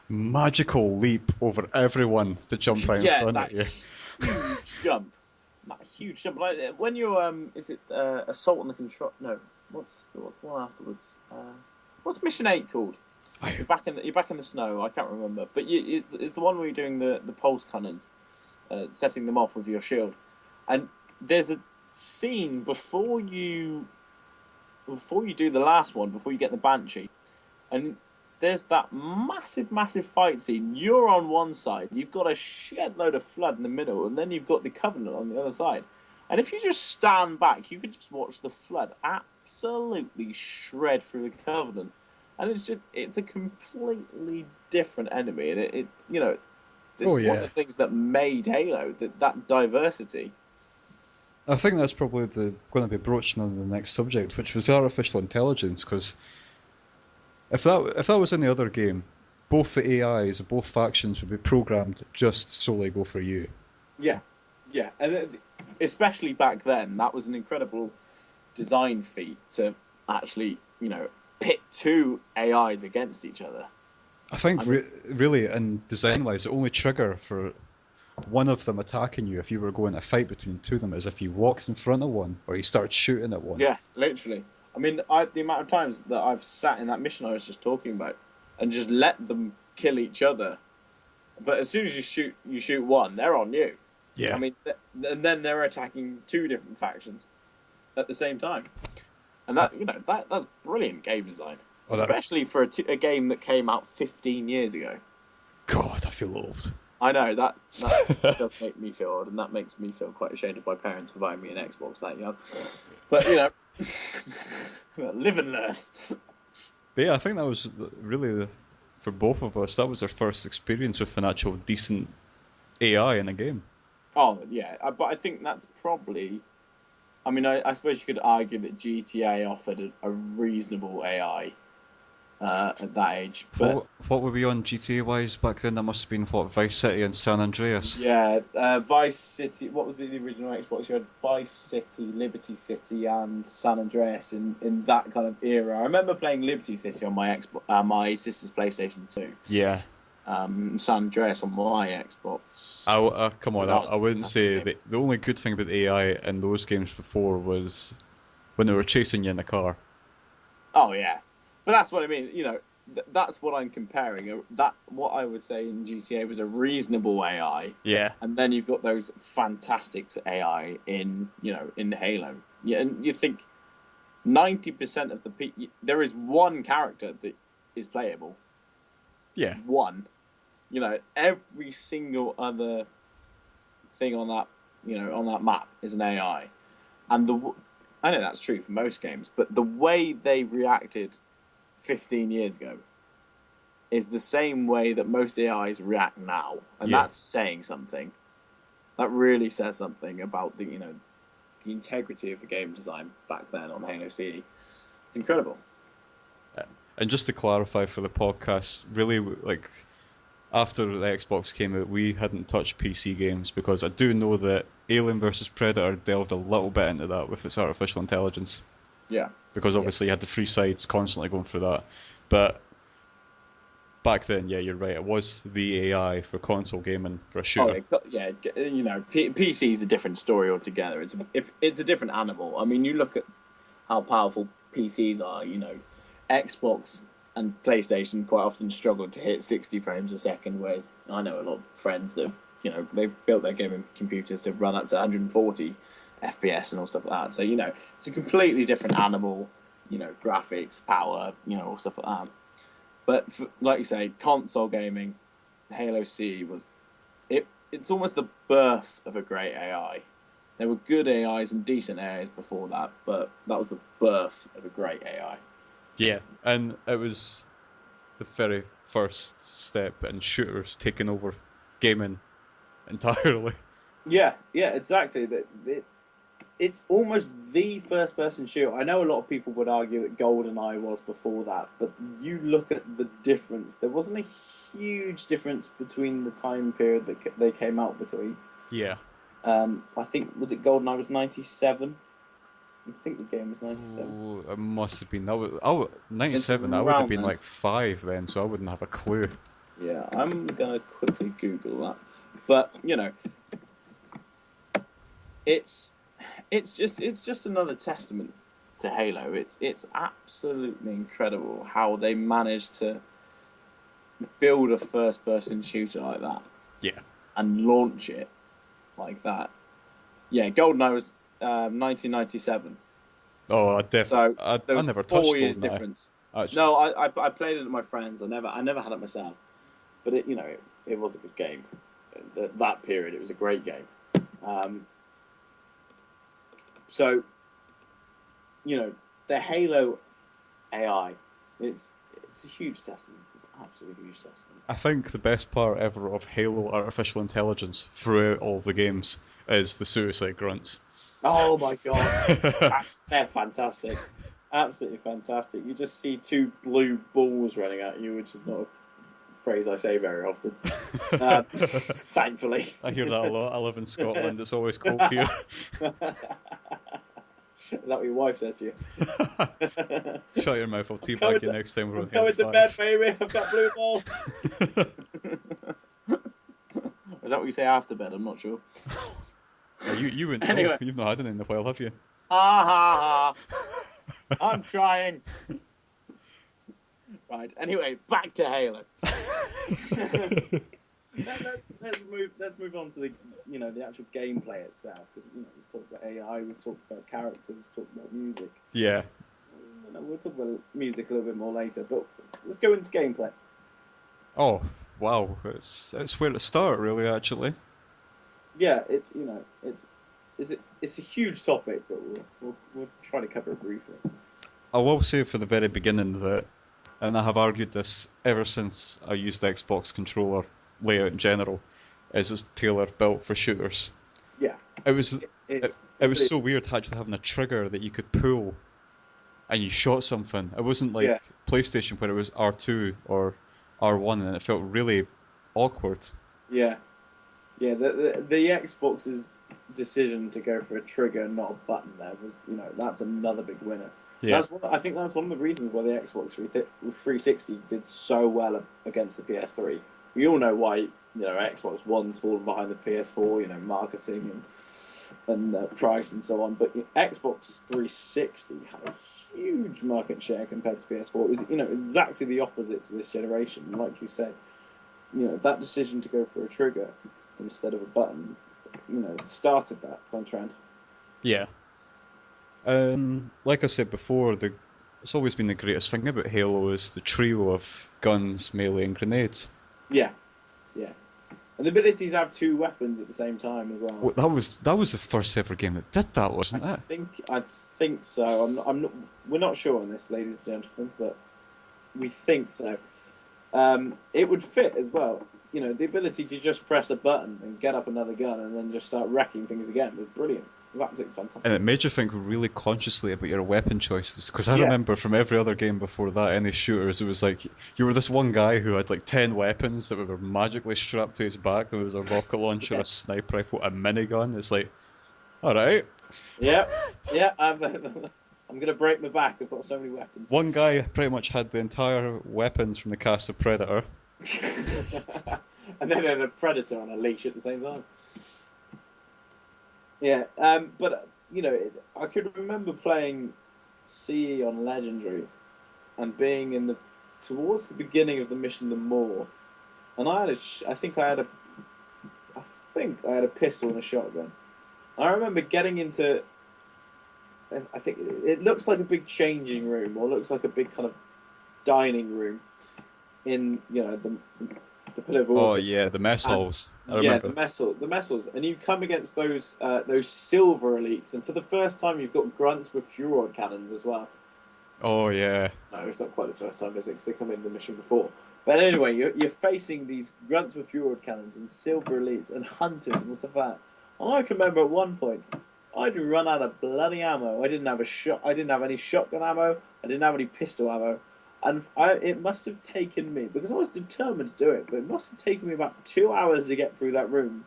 magical leap over everyone to jump right in Yeah, front that of you. huge jump. That huge jump. Like when you're is it assault on the control? No, what's the one afterwards? What's mission 8 called? You're back in the snow. I can't remember, but it's the one where you're doing the pulse cannons, setting them off with your shield, and there's a scene before you do the last one, before you get the Banshee, and there's that massive fight scene. You're on one side, you've got a shed load of Flood in the middle, and then you've got the Covenant on the other side. And if you just stand back, you can just watch the Flood absolutely shred through the Covenant. And it's a completely different enemy, and Oh it's one of yeah. the things that made Halo, that diversity. I think that's probably going to be broached on the next subject, which was artificial intelligence, because if that was in the other game, both the AIs of both factions would be programmed just solely go for you. Yeah, yeah, and especially back then, that was an incredible design feat to actually, pit two AIs against each other. I think I mean, really, and design-wise, the only trigger for one of them attacking you if you were going to fight between two of them is if you walked in front of one or you started shooting at one. yeah, literally. I mean, the amount of times that I've sat in that mission I was just talking about and just let them kill each other, but as soon as you shoot one, they're on you. I Yeah. mean, and then they're attacking two different factions at the same time, and that's brilliant game design, Oh, that, especially for a game that came out 15 years ago. God, I feel old. I know that does make me feel old, and that makes me feel quite ashamed of my parents for buying me an Xbox that young. But live and learn. But yeah, I think that was really, for both of us, that was our first experience with an actual decent AI in a game. Oh yeah, but I think that's probably. I mean, I suppose you could argue that GTA offered a reasonable AI at that age, but What were we on GTA wise back then? That must have been what, Vice City and San Andreas. yeah, Vice City. What was the original Xbox? You had Vice City, Liberty City, and San Andreas in that kind of era. I remember playing Liberty City on my Xbox, my sister's PlayStation 2. Yeah. San Andreas on my Xbox. Come on, I wouldn't say the only good thing about the AI in those games before was when they were chasing you in the car. Oh yeah, but that's what I mean. That's what I'm comparing. What I would say in GTA was a reasonable AI. Yeah. And then you've got those fantastic AI in Halo. Yeah, and you think 90% of the people, there is one character that is playable. Yeah. One. Every single other thing on that map is an AI, and I know that's true for most games, but the way they reacted 15 years ago is the same way that most AIs react now, and Yeah. that's saying something. That really says something about the integrity of the game design back then on Halo CE. It's incredible. And just to clarify for the podcast, really, like, after the Xbox came out, we hadn't touched PC games because I do know that Alien vs Predator delved a little bit into that with its artificial intelligence. Yeah. Because obviously you had the three sides constantly going through that. But back then, yeah, you're right. It was the AI for console gaming for a shooter. PC is a different story altogether. It's a different animal. I mean, you look at how powerful PCs are. Xbox and PlayStation quite often struggle to hit 60 frames a second, whereas I know a lot of friends that they've built their gaming computers to run up to 140 FPS and all stuff like that. So it's a completely different animal. Graphics, power, all stuff like that. But like you say, console gaming, Halo C was it. It's almost the birth of a great AI. There were good AIs and decent AIs before that, but that was the birth of a great AI. Yeah, and it was the very first step in shooters taking over gaming entirely. Yeah, exactly. It's almost the first-person shooter. I know a lot of people would argue that GoldenEye was before that, but you look at the difference. There wasn't a huge difference between the time period that they came out between. Yeah. I think, was it GoldenEye was 97? I think the game was 97. Ooh, it must have been. 97, It's I would have around been then. like 5 then, so I wouldn't have a clue. Yeah, I'm gonna quickly Google that. But it's just another testament to Halo. It's absolutely incredible how they managed to build a first person shooter like that. Yeah. And launch it like that. Yeah, GoldenEye was 1997. Oh, So there I was never 4 touched years GoldenEye. difference. Actually. No, I played it with my friends. I never had it myself. But it was a good game. That period, it was a great game. So, the Halo AI, it's a huge testament. It's an absolutely huge testament. I think the best part ever of Halo artificial intelligence throughout all the games is the suicide grunts. Oh my god, they're fantastic, absolutely fantastic. You just see 2 blue balls running at you, which is not a phrase I say very often. Thankfully. I hear that a lot. I live in Scotland. It's always cold here. Is that what your wife says to you? Shut your mouth. I'll teabag you next time we're on Halo Coming to 5. bed, baby. I've got blue balls. Is that what you say after bed? I'm not sure. You wouldn't Anyway. know. You've not had it in a while, have you? Ha ha ha. I'm trying. Right. Anyway, back to Halo. Let's move on to the actual gameplay itself, because we've talked about AI, we've talked about characters, we've talked about music. Yeah. We'll talk about music a little bit more later, but let's go into gameplay. Oh, wow. It's where it started, really, actually. Yeah, it's a huge topic, but we'll try to cover it briefly. I will say for the very beginning that, and I have argued this ever since I used the Xbox controller layout in general, is it's tailor-built for shooters. Yeah. It was so weird actually having a trigger that you could pull and you shot something. It wasn't like PlayStation where it was R2 or R1 and it felt really awkward. Yeah. Yeah, the Xbox's decision to go for a trigger and not a button there was, that's another big winner. Yeah. I think that's one of the reasons why the Xbox 360 did so well against the PS3. We all know why, Xbox One's fallen behind the PS4, marketing and price and so on. But Xbox 360 had a huge market share compared to PS4. It was, exactly the opposite to this generation. And like you said, that decision to go for a trigger instead of a button, started that fun trend. Yeah. Like I said before, it's always been the greatest thing about Halo is the trio of guns, melee, and grenades. Yeah. And the ability to have 2 weapons at the same time as well. Well, that was the first ever game that did that, wasn't it? I think so. We're not sure on this, ladies and gentlemen, but we think so. it would fit as well. You know, the ability to just press a button and get up another gun and then just start wrecking things again was brilliant. It was absolutely And it fantastic. made you think really consciously about your weapon choices. Because I Yeah, remember from every other game before that, any shooters, it was like you were this one guy who had like 10 weapons that were magically strapped to his back. There was a rocket launcher, yeah, a sniper rifle, a minigun. It's like, alright. yeah, yeah. I'm gonna break my back. I've got so many weapons. One guy pretty much had the entire weapons from the cast of Predator. And then had a predator on a leash at the same time. Yeah, but you know, I could remember playing CE on Legendary and being in the towards the beginning of the mission, the more, and I think I had a pistol and a shotgun. I remember getting into. I think it looks like a big changing room, or looks like a big kind of dining room in the Pillar of Oh Autumn. yeah, the mess And halls. I yeah, remember. the messels, and you come against those silver elites, and for the first time, you've got grunts with Furod cannons as well. Oh yeah. No, it's not quite the first time, is it? Because they come in the mission before. But anyway, you're facing these grunts with Furod cannons and silver elites and hunters and stuff like that. And I can remember at one point, I'd run out of bloody ammo. I didn't have a shot. I didn't have any shotgun ammo. I didn't have any pistol ammo. And it must have taken me, because I was determined to do it, but it must have taken me about 2 hours to get through that room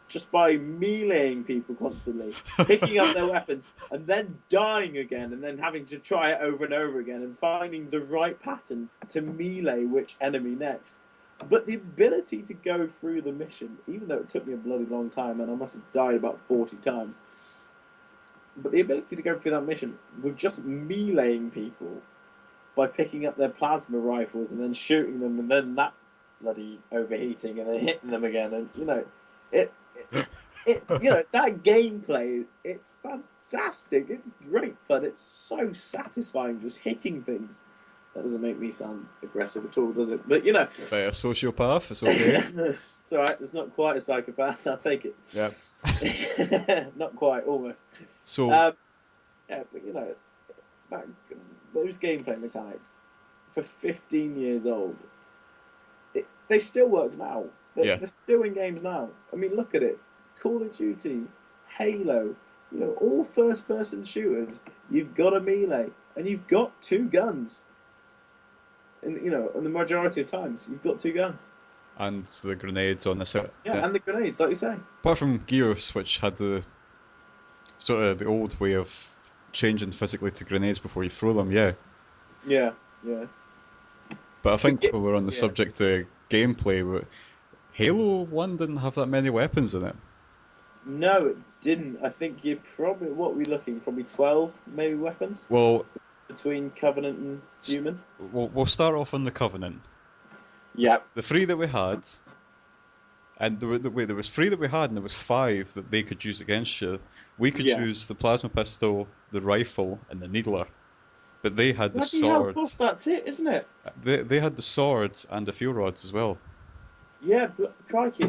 just by meleeing people constantly, picking up their weapons, and then dying again, and then having to try it over and over again, and finding the right pattern to melee which enemy next. But the ability to go through the mission, even though it took me a bloody long time, and I must have died about 40 times, but the ability to go through that mission with just meleeing people by picking up their plasma rifles and then shooting them, and then that bloody overheating, and then hitting them again, and it, that gameplay, it's fantastic. It's great fun. It's so satisfying just hitting things. That doesn't make me sound aggressive at all, does it? But By a sociopath, it's okay. it's all right. It's not quite a psychopath. I'll take Yeah. it. Not quite, almost. So Um, yeah, but that, those gameplay mechanics for 15 years old, they still work now. yeah, They're still in games now. I mean, look at it. Call of Duty, Halo, all first-person shooters. You've got a melee, and you've got two guns. And and the majority of times, you've got two guns. and the grenades on the set. Yeah, Yeah. and the grenades, like you say. Apart from Gears, which had the sort of the old way of changing physically to grenades before you throw them, yeah. Yeah, yeah. But I think But when we're on the yeah. subject of gameplay, Halo 1 didn't have that many weapons in it. No, it didn't. I think you're probably what we're looking probably 12 maybe weapons Well, between Covenant and st- Human. we'll start off on the Covenant. Yeah, The three that we had, and there was three that we had, and there was five that they could use against you. We could yeah. use the plasma pistol, the rifle, and the needler. But they had the Bloody hell, of sword. course that's it, isn't it? They had the swords and the fuel rods as well. Yeah, crikey.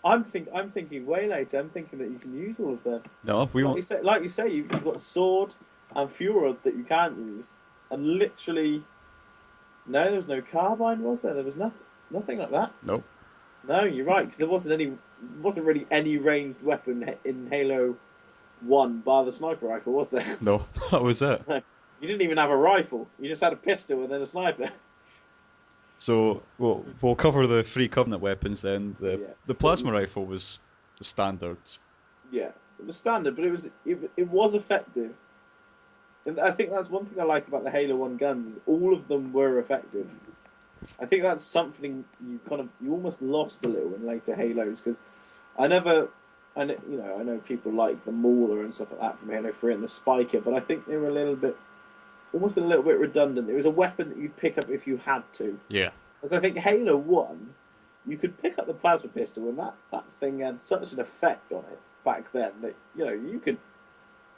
I'm thinking way later. I'm thinking that you can use all of them. No, we won't. Like you say, you've got sword and fuel rod that you can't use, and literally, no, there was no carbine, was there? There was nothing like that. Nope. No, you're right, because there wasn't really any ranged weapon in Halo One bar the sniper rifle, was there? No, that was it. No. You didn't even have a rifle. You just had a pistol and then a sniper. So we'll cover the three Covenant weapons then. So, yeah. The plasma rifle was the standard. Yeah, it was standard, but it was effective. And I think that's one thing I like about the Halo One guns is all of them were effective. I think that's something you almost lost a little in later Halos, because I know people like the Mauler and stuff like that from Halo 3 and the Spiker, but I think they were almost a little bit redundant. It was a weapon that you'd pick up if you had to. Yeah. Because I think Halo 1, you could pick up the plasma pistol, and that thing had such an effect on it back then that you could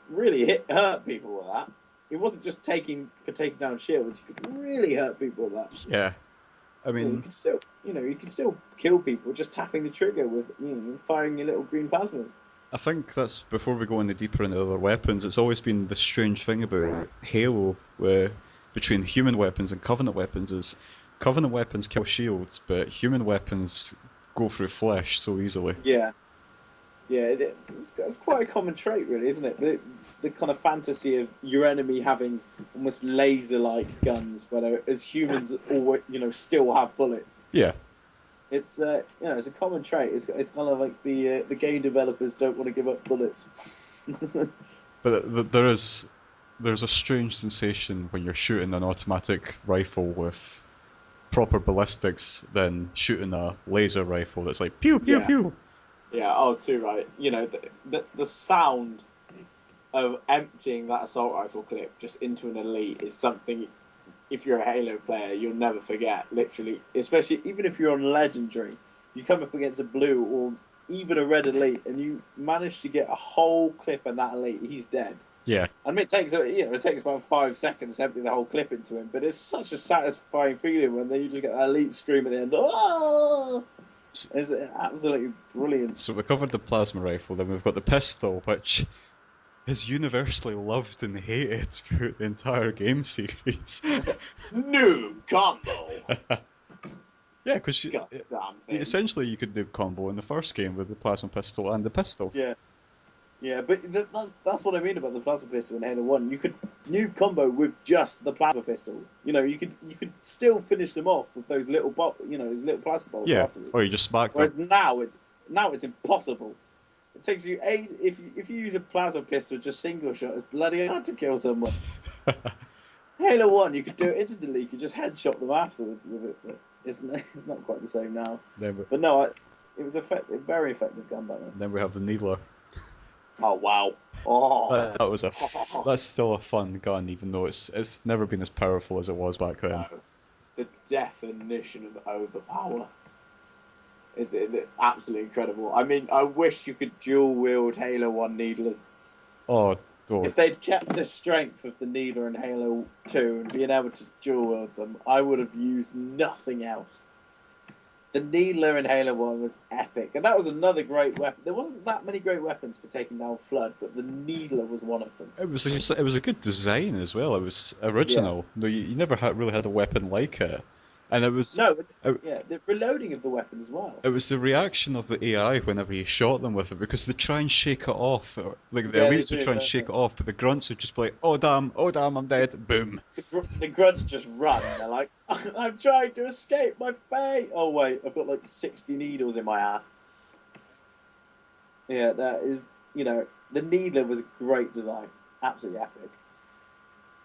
really hurt people with that. It wasn't just taking down shields. You could really hurt people with that. Yeah. I mean, you could still kill people just tapping the trigger with firing your little green plasmas. I think that's before we go any deeper into other weapons. It's always been the strange thing about Halo, where between human weapons and Covenant weapons, is Covenant weapons kill shields, but human weapons go through flesh so easily. Yeah, yeah, it's quite a common trait, really, isn't it? The kind of fantasy of your enemy having almost laser-like guns, whereas humans always, still have bullets. Yeah, It's it's a common trait. It's kind of like the game developers don't want to give up bullets. but there's a strange sensation when you're shooting an automatic rifle with proper ballistics than shooting a laser rifle that's like pew pew Yeah, pew. yeah. Oh, too right. The sound of emptying that assault rifle clip just into an elite is something. If you're a Halo player, you'll never forget. Literally, especially even if you're on legendary, you come up against a blue or even a red elite, and you manage to get a whole clip in that elite, he's dead. Yeah, I mean, it takes about 5 seconds to empty the whole clip into him, but it's such a satisfying feeling when then you just get that elite scream at the end. Oh! It's absolutely brilliant. so we covered the plasma rifle, then we've got the pistol, which is universally loved and hated throughout the entire game series. New combo. Yeah, because Goddamn thing. essentially you could do combo in the first game with the plasma pistol and the pistol. Yeah. Yeah, but that's what I mean about the plasma pistol in Halo 1. You could new combo with just the plasma pistol. You could still finish them off with those those little plasma bolts Yeah, afterwards. or you just smack them. Whereas now it's impossible. It takes you eight if you use a plasma pistol just single shot, it's bloody hard to kill someone. Halo 1, you could do it instantly. You could just headshot them afterwards with it. But it's not quite the same now. But no, it was effective, very effective gun back then. Then we have the needler. Oh wow! Oh, That was that's still a fun gun, even though it's never been as powerful as it was back then. no. The definition of overpower. It's absolutely incredible. I mean, I wish you could dual wield Halo 1 needlers. Oh, oh, If they'd kept the strength of the needler in Halo 2 and being able to dual wield them, I would have used nothing else. The needler in Halo 1 was epic, and that was another great weapon. There wasn't that many great weapons for taking down Flood, but the needler was one of them. it was a good design as well. It was original. No, you never really had a weapon like it, and No, but, it, yeah, the reloading of the weapon as well. it was the reaction of the AI whenever you shot them with it, because they try and shake it off. Like the Yeah, they elites would do, try and don't shake they? it off, but the grunts would just be like, oh damn, I'm dead. Boom. The grunts just run. They're like, I'm trying to escape my fate. Oh wait, I've got like 60 needles in my ass. Yeah, that is, the needler was a great design, absolutely epic.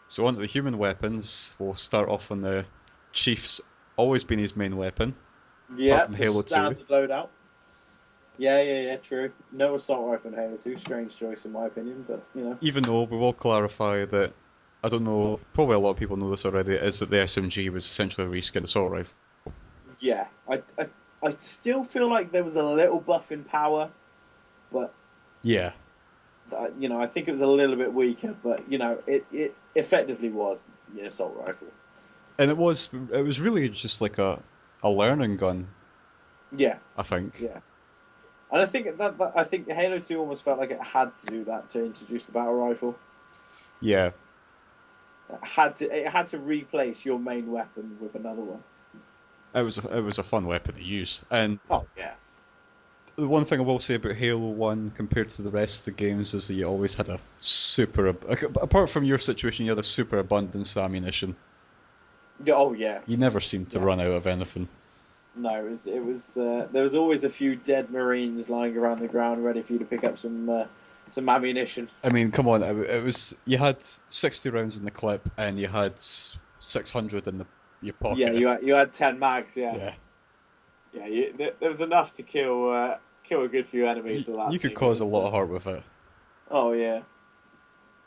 So on to the human weapons. We'll start off on the Chief's always been his main weapon, apart Yeah, from the Halo 2. standard loadout. Yeah, true. No assault rifle in Halo 2. Strange choice in my opinion, but Even though we will clarify that, I don't know, probably a lot of people know this already, is that the SMG was essentially a reskin assault rifle. yeah, I still feel like there was a little buff in power, but Yeah. I think it was a little bit weaker, but it effectively was the assault rifle. And it was really just like a learning gun, Yeah, I think. yeah. And I think Halo 2 almost felt like it had to do that to introduce the battle rifle. Yeah. It had to replace your main weapon with another one. It was a fun weapon to use. And Oh yeah. the one thing I will say about Halo 1 compared to the rest of the games is that you always had a apart from your situation, you had a super abundance of ammunition. Yeah, oh yeah. You never seemed to Yeah. run out of anything. No, it was there was always a few dead Marines lying around the ground ready for you to pick up some ammunition. I mean, come on, it was you had 60 rounds in the clip and you had 600 in your Yeah, pocket. you had 10 mags. Yeah, Yeah. yeah. There was enough to kill a good few enemies with that You could thing. cause a lot of hurt with it. Oh yeah.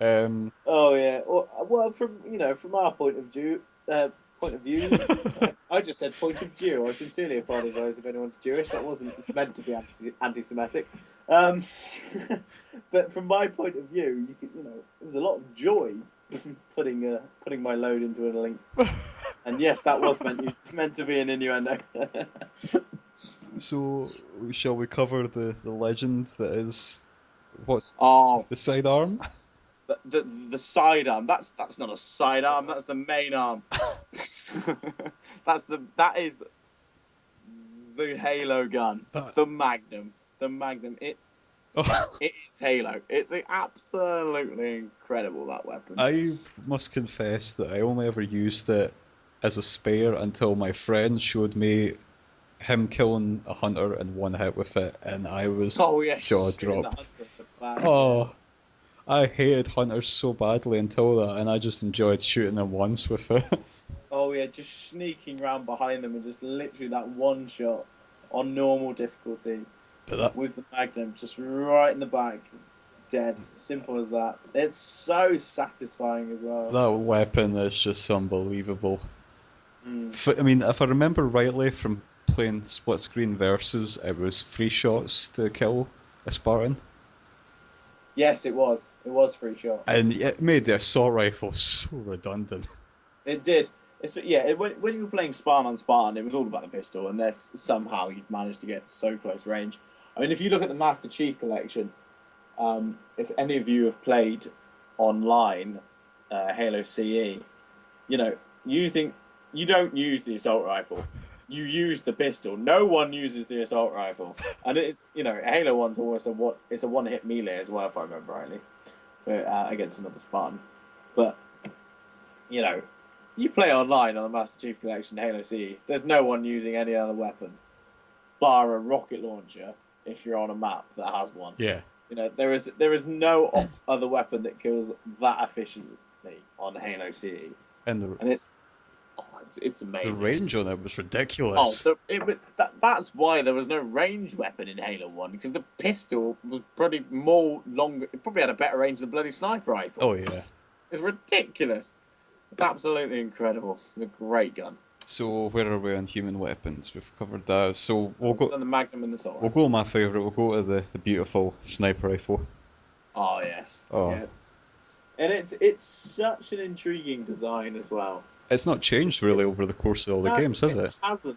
Um, Oh yeah. Well, from our point of view, I just said point of view. I sincerely apologise if anyone's Jewish. That wasn't it's meant to be anti-Semitic. Um, but from my point of view, it was a lot of joy putting my load into an link. And yes, that was meant to be an innuendo. so, shall we cover the legend that is what's Oh, the sidearm? the sidearm. That's not a sidearm. That's the main arm. that is the Halo gun, That, the Magnum, the Magnum. oh, It is Halo. It's absolutely incredible, that weapon. I must confess that I only ever used it as a spare until my friend showed me him killing a hunter in one hit with it, and I was Oh yeah, jaw shooting the dropped. hunter in the back. Yeah. Oh, I hated hunters so badly until that, and I just enjoyed shooting them once with it. Oh yeah, just sneaking round behind them and just literally that one shot on normal difficulty But that with the Magnum, just right in the back, dead. Simple as that. It's so satisfying as well. that weapon is just unbelievable. Mm. I mean, if I remember rightly from playing split screen versus, it was three shots to kill a Spartan, Yes, it was. It was free shot. and it made the assault rifle so redundant. It did. When you were playing Spartan on Spartan, it was all about the pistol, unless somehow you'd managed to get so close range. I mean, if you look at the Master Chief Collection, if any of you have played online Halo CE, you know, using you don't use the assault rifle, you use the pistol. No one uses the assault rifle, and it's Halo One's almost it's a one hit melee as well, if I remember rightly, against another Spartan. But you know, you play online on the Master Chief Collection Halo CE. There's no one using any other weapon, bar a rocket launcher if you're on a map that has one. Yeah, There is no other weapon that kills that efficiently on Halo CE, and the and it's the amazing. range on it was ridiculous. That's why there was no ranged weapon in Halo One, because the pistol was probably more longer. It probably had a better range than the bloody sniper rifle. Oh yeah. It's ridiculous. It's absolutely incredible. It's a great gun. So where are we on human weapons? We've covered that. So we'll We've go. done the Magnum and the Assault We'll Rifle. go to my favourite. We'll go to the beautiful sniper rifle. Oh yes, Oh, yeah, and it's such an intriguing design as well. it's not changed really over the course of all the No, games, has it it? hasn't.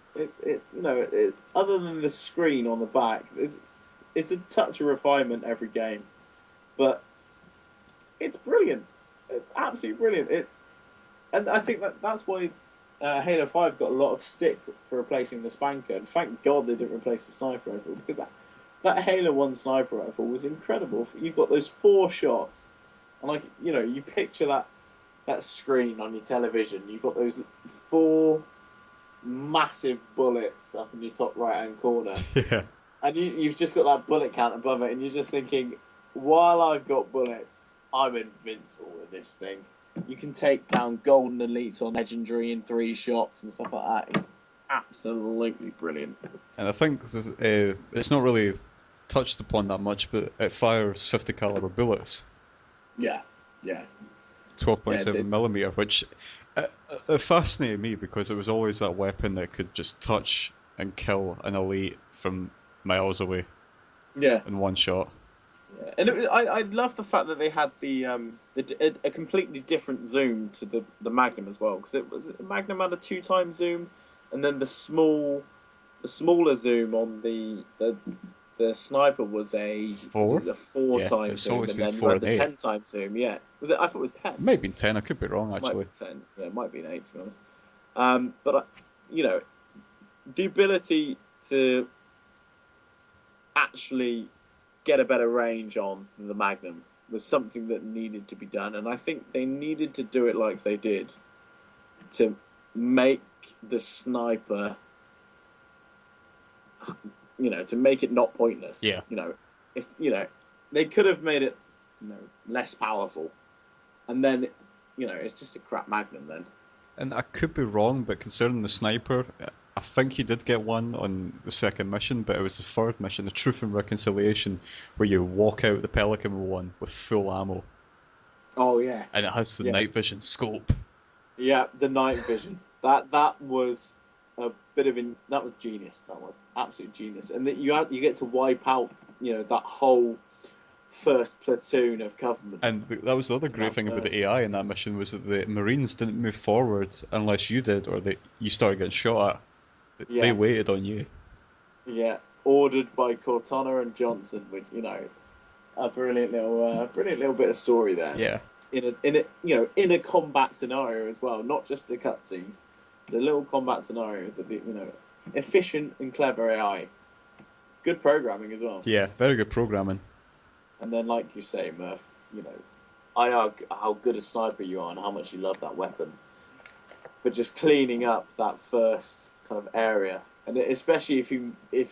Other than the screen on the back, it's a touch of refinement every game, but it's brilliant. It's absolutely brilliant. And I think that's why Halo 5 got a lot of stick for replacing the Spanker. And thank God they didn't replace the sniper rifle, because that Halo 1 sniper rifle was incredible. You've got those 4 shots, and you picture that screen on your television. You've got those 4 massive bullets up in your top right hand corner, Yeah. and you've just got that bullet count above it, and you're just thinking, while I've got bullets, I'm invincible with this thing. You can take down golden elites on legendary in 3 shots and stuff like that. It's absolutely brilliant. And I think it's not really touched upon that much, but it fires 50 caliber bullets, Yeah, yeah, yeah. 12.7 millimeter, which it fascinated me because it was always that weapon that could just touch and kill an elite from miles away yeah. in one shot. Yeah. And I love the fact that they had a completely different zoom to the Magnum as well, because Magnum had a 2 times zoom, and then the smaller zoom on the sniper was a Four? was it a 4 times It's zoom, always and been then you 4 had and the 8. 10 times zoom. Yeah, was it? I thought it was 10. It might have been 10, I could be wrong Might actually. be 10. Yeah, it might be an 8 to be honest. But the ability to actually get a better range on the Magnum was something that needed to be done, and I think they needed to do it like they did to make the sniper, to make it not pointless. Yeah. If they could have made it, less powerful, and then, it's just a crap Magnum then. And I could be wrong, but concerning the sniper, I think he did get one on the second mission, but it was the third mission, the Truth and Reconciliation, where you walk out the Pelican one with full ammo, Oh yeah, and it has the yeah, night vision scope. yeah. The night vision. That was a bit of that was genius. That was absolute genius, and that you get to wipe out that whole first platoon of Covenant. And that was the other great thing about the AI in that mission was that the Marines didn't move forward unless you did, or you started getting shot at. Yeah, They waited on you. yeah. Ordered by Cortana and Johnson, with a brilliant little bit of story there. Yeah. In a combat scenario as well, not just a cutscene. the little combat scenario, efficient and clever AI, good programming as well. Yeah, very good programming. And then, like you say, Murph, I know how good a sniper you are and how much you love that weapon. But just cleaning up that first kind of area, and especially if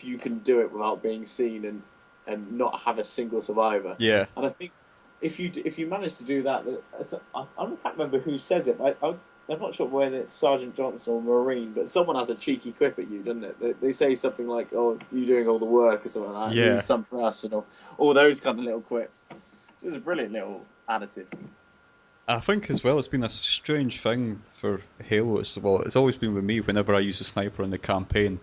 you can do it without being seen and not have a single survivor. Yeah. And I think if you manage to do that, I can't remember who says it. I'm not sure whether it's Sergeant Johnson or Marine, but someone has a cheeky quip at you, doesn't it? They say something like, "Oh, you doing all the work" or something like that. Yeah. Leave some for us, and all those kind of little quips. It's a brilliant little additive. I think as well it's been a strange thing for Halo. It's always been with me whenever I use a sniper in the campaign.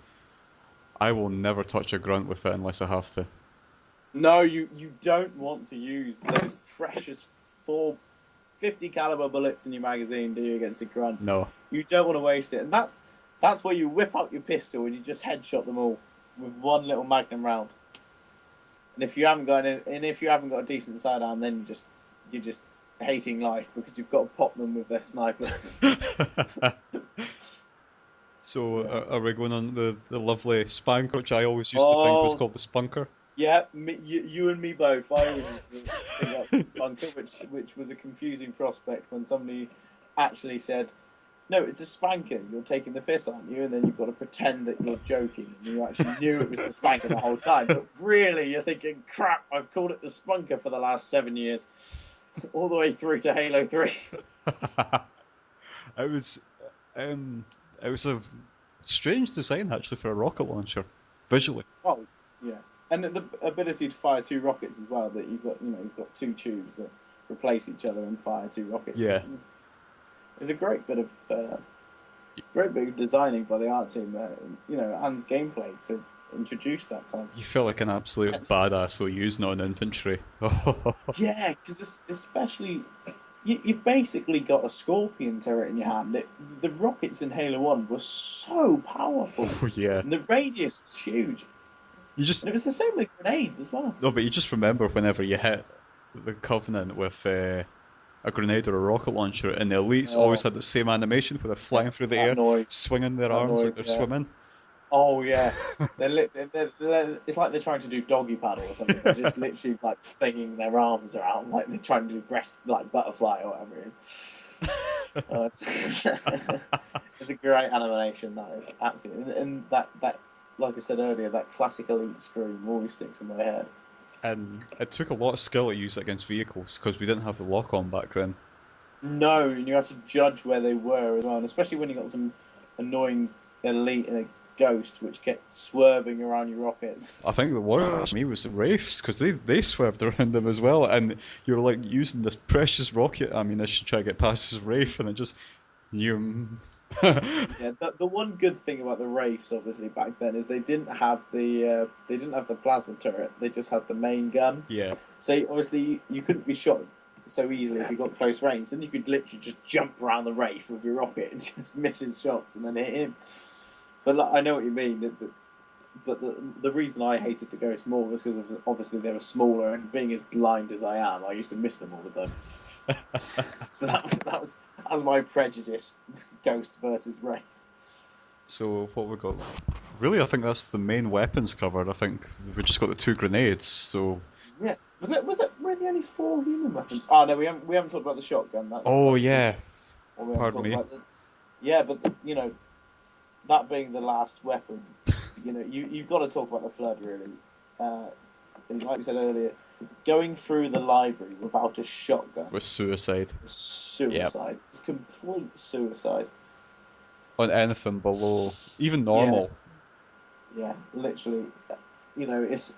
I will never touch a grunt with it unless I have to. No, you don't want to use those precious 450 caliber bullets in your magazine, do you, against a grunt? No. You don't want to waste it, and that's where you whip out your pistol and you just headshot them all with one little magnum round. And if you haven't got a decent sidearm, then you're just hating life because you've got to pop them with their sniper. So Yeah. are we going on the lovely spanker, which I always used to think was called the spunker? Yeah, you and me both. I always used to think up the spunker, which was a confusing prospect when somebody actually said, "No, it's a spanker. You're taking the piss, aren't you?" And then you've got to pretend that you're joking, and you actually knew it was the spanker the whole time. But really, you're thinking, "Crap! I've called it the spunker for the last 7 years, all the way through to Halo 3." It was, it was a strange design actually for a rocket launcher, visually. Oh, yeah, and the ability to fire two rockets as well. That you've got two tubes that replace each other and fire two rockets. Yeah. It's a great bit of designing by the art team there, and gameplay to introduce that kind You of. felt like an absolute badass though using it on infantry. Yeah, because especially you've basically got a Scorpion turret in your hand. The rockets in Halo 1 were so powerful, Oh yeah. and the radius was huge, You just and it was the same with grenades as well. no, but you just remember whenever you hit the Covenant with a grenade or a rocket launcher, and the elites always Oh, had the same animation where they're flying through the that air, noise, swinging their that arms like noise, they're yeah. swimming. Oh yeah, it's like they're trying to do doggy paddle or something. They're just literally like flinging their arms around like they're trying to do breast like butterfly or whatever it is. It's, it's a great animation. That is absolutely, and that like I said earlier, that classic elite scream always sticks in my head. And it took a lot of skill to use it against vehicles because we didn't have the lock on back then. No, and you have to judge where they were as well, and especially when you got some annoying elite and a ghost which kept swerving around your rockets. I think the worst for me was the Wraiths because they swerved around them as well, and you're like using this precious rocket ammunition to try to get past this Wraith, and it just you. Yeah, the one good thing about the Wraiths, obviously back then, is they didn't have the plasma turret. They just had the main gun. Yeah. So obviously you couldn't be shot so easily if you got close range. Then you could literally just jump around the Wraith with your rocket and just miss his shots and then hit him. But like, I know what you mean. But the reason I hated the Ghosts more was because obviously they were smaller, and being as blind as I am, I used to miss them all the time. So that was my prejudice. Ghost versus Wraith. So what we got? Really, I think that's the main weapons covered. I think we just got the two grenades. So Yeah. Was it really only 4 human weapons? Oh no, we haven't talked about the shotgun. oh That's the yeah, or we haven't pardon talked me. about the yeah, but that being the last weapon, you've got to talk about the flood really. Uh, and like you said earlier, going through the library without a shotgun With suicide. was Yep. suicide. It's complete suicide. On anything below, even Yeah, normal. yeah, literally.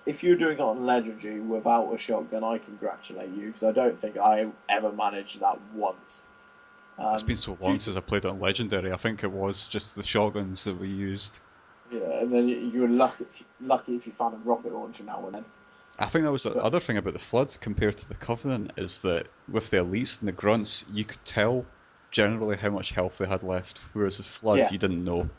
If you're doing it on legendary without a shotgun, I congratulate you because I don't think I ever managed that once. It's been so Due long to since I played on Legendary. I think it was just the shotguns that we used. Yeah, and then you were lucky if you found a rocket launcher now and then. I think that was the But other thing about the Flood compared to the Covenant is that with the elites and the grunts, you could tell generally how much health they had left, whereas the Flood, yeah, you didn't know.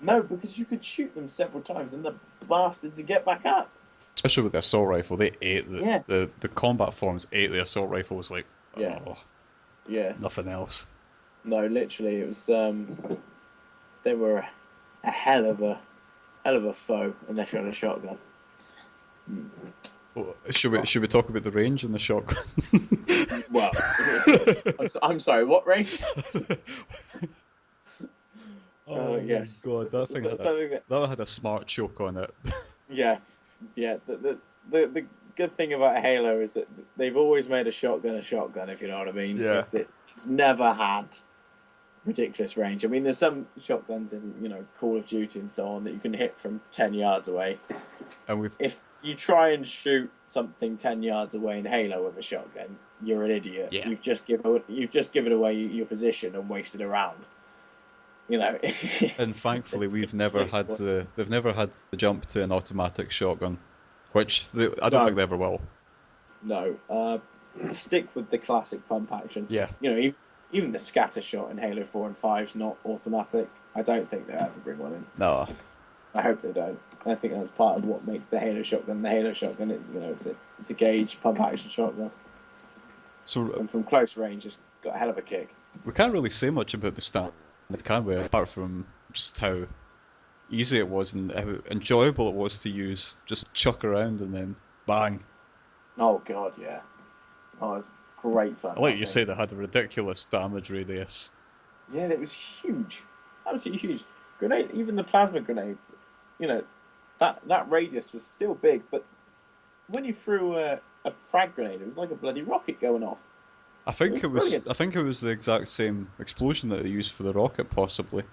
no, because you could shoot them several times and the bastards would get back up. Especially with the assault rifle, they ate Yeah, the combat forms ate the assault rifle was like, yeah, oh, yeah. nothing else. No, literally, it was. they were a hell of a foe unless you're on a shotgun. Mm. Well, should we talk about the range in the shotgun? Well, I'm sorry. What range? Oh my Yes, god, something that. that had a smart choke on it. Yeah, yeah. The good thing about Halo is that they've always made a shotgun. If you know what I mean. Yeah, It's never had ridiculous range. I mean, there's some shotguns in Call of Duty and so on that you can hit from 10 yards away. and we've If you try and shoot something 10 yards away in Halo with a shotgun, you're an idiot. yeah, You've just given away your position and wasted a round. You know, and thankfully it's we've never completely had pointless. they've never had the jump to an automatic shotgun, which I don't think No, they ever will. no. Stick with the classic pump action. Yeah, Even the scatter shot in Halo 4 and 5 is not automatic. I don't think they'll ever bring one in. no. I hope they don't. I think that's part of what makes the Halo shotgun the Halo shotgun. It's a gauge pump action shotgun, So and from close range, it's got a hell of a kick. we can't really say much about the stand, can we? Apart from just how easy it was and how enjoyable it was to use. Just chuck around and then bang. Oh god, yeah. Oh, it was great fun. Like That you thing. say, they had a ridiculous damage radius. Yeah, it was huge, absolutely huge. Grenade, even the plasma grenades, you know, that radius was still big, but when you threw a frag grenade, it was like a bloody rocket going off. It was brilliant. I think it was the exact same explosion that they used for the rocket, possibly.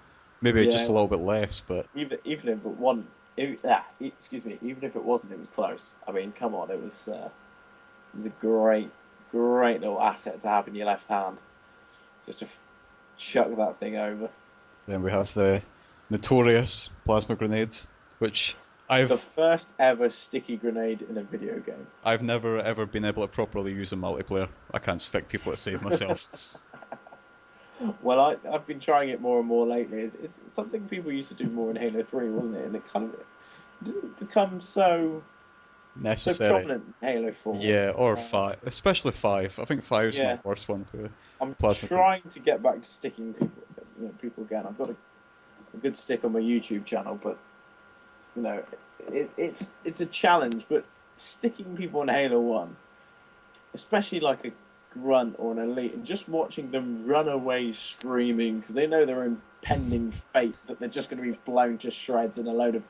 Maybe just Yeah, a little bit less, but even if it wasn't, excuse me, even if it wasn't, it was close. I mean, come on, it was a great little asset to have in your left hand, just to chuck that thing over. then we have the notorious plasma grenades, which The I've first ever sticky grenade in a video game. I've never ever been able to properly use in multiplayer. I can't stick people to save myself. Well, I've been trying it more and more lately. It's something people used to do more in Halo 3, wasn't it? And it kind of didn't become so Necessary. prominent in Halo 4. Yeah, or Uh, five, especially five. I think five is my yeah, worst one for I'm plasma trying grenades. to get back to sticking people again. I've got a good stick on my YouTube channel, but you know, it's a challenge. But sticking people in Halo 1, especially like a grunt or an elite, and just watching them run away screaming because they know their impending fate, that they're just going to be blown to shreds and a load of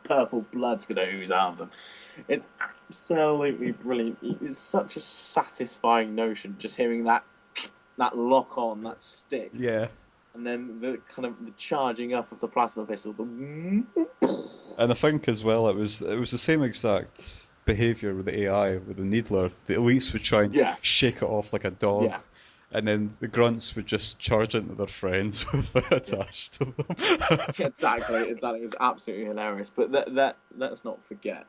purple blood's going to ooze out of them. It's absolutely brilliant. It's such a satisfying notion just hearing that lock on that stick, Yeah, and then the kind of the charging up of the plasma pistol. and I think as well it was the same exact behavior with the AI with the needler. The elites would try and Yeah, shake it off like a dog, yeah, and then the grunts would just charge into their friends with it yeah. attached to them. Exactly. It was absolutely hilarious. But that let's not forget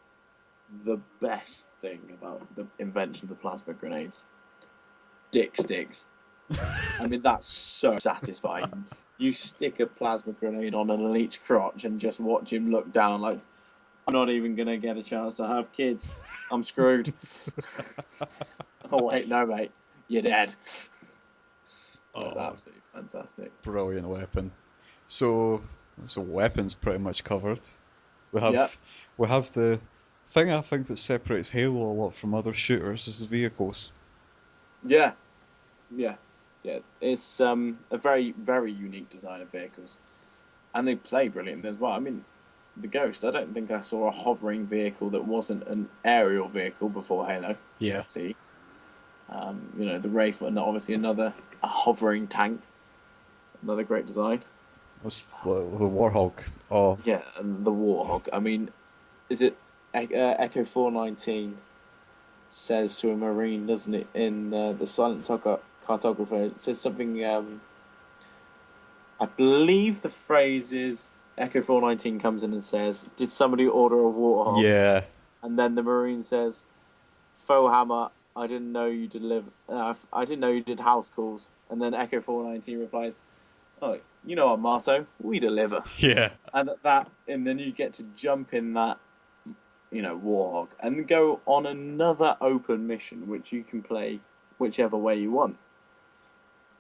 the best thing about the invention of the plasma grenades: dick sticks. I mean, that's so satisfying. You stick a plasma grenade on an elite's crotch and just watch him look down like, I'm not even gonna get a chance to have kids. I'm screwed. Oh wait, no, mate, you're dead. That's Oh, absolutely fantastic. brilliant weapon. So, so weapons pretty much covered. We Yeah, have we have the thing I think that separates Halo a lot from other shooters is the vehicles. yeah, yeah, yeah. It's a very unique design of vehicles, and they play brilliant as well. I mean, the Ghost. I don't think I saw a hovering vehicle that wasn't an aerial vehicle before Halo. Yeah. See, the Wraith, and obviously a hovering tank. Another great design. That's the Warhawk. Oh, Yeah, and the Warhog. I mean, is it Echo 419 says to a Marine, doesn't it, in the silent cartographer? It says something. I believe the phrase is Echo 419 comes in and says, "Did somebody order a Warhog?" yeah, And then the Marine says, "Faux hammer. I didn't know you deliver. I didn't know you did house calls." And then Echo 419 replies, "Oh, you know our motto: we deliver." yeah. And then you get to jump in that, Warhog, and go on another open mission, which you can play whichever way you want,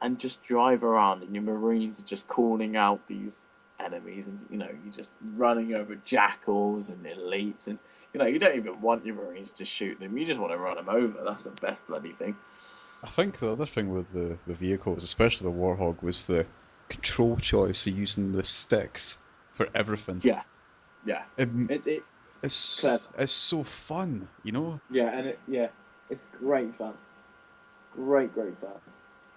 and just drive around, and your Marines are just calling out these enemies, and you're just running over jackals and elites, and you don't even want your Marines to shoot them. You just want to run them over. That's the best bloody thing. I think the other thing with the vehicles, especially the Warthog, was the control choice of using the sticks for everything. Yeah, yeah. It, It clever. it's so fun, you know? Yeah, and it's great fun. Great fun.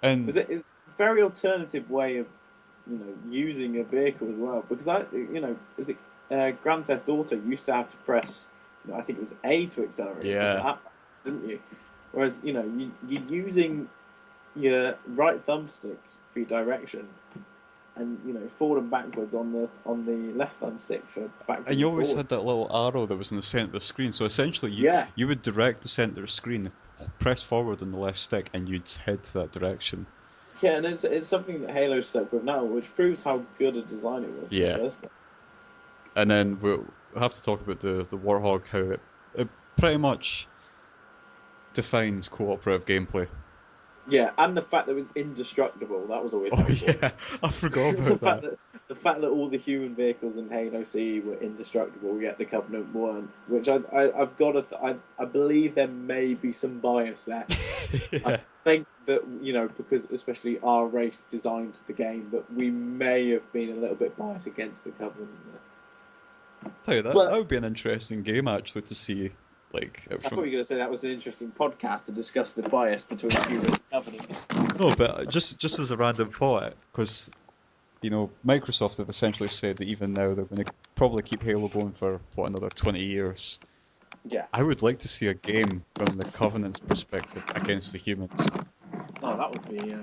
And It's a very alternative way of using a vehicle as well. Because is it Grand Theft Auto used to have to press, I think it was A to accelerate or something yeah, like that, didn't you? Whereas you're using your right thumbsticks for your direction, and forward and backwards on the left thumbstick for and backwards you and always forward. had that little arrow that was in the center of the screen. So essentially, Yeah, you would direct the center of the screen, press forward on the left stick, and you'd head to that direction. yeah, and it's something that Halo stuck with now, which proves how good a design it was in the Yeah, first place. and then we'll have to talk about the Warthog, how it pretty much defines cooperative gameplay. Yeah, and the fact that it was indestructible, that was always Oh helpful. yeah, I forgot the about fact that. that the fact that all the human vehicles in Halo CE were indestructible, yet the Covenant weren't, which I've got to I believe there may be some bias there. I Yeah. think that because especially our race designed the game, that we may have been a little bit biased against the Covenant. Tell you that But would be an interesting game actually to see, like I thought you were from going to say that was an interesting podcast to discuss the bias between human and Covenant. no, but just as a random thought, because Microsoft have essentially said that even now they're going to probably keep Halo going for what, another 20 years. Yeah. I would like to see a game from the Covenant's perspective against the humans. Oh, that would be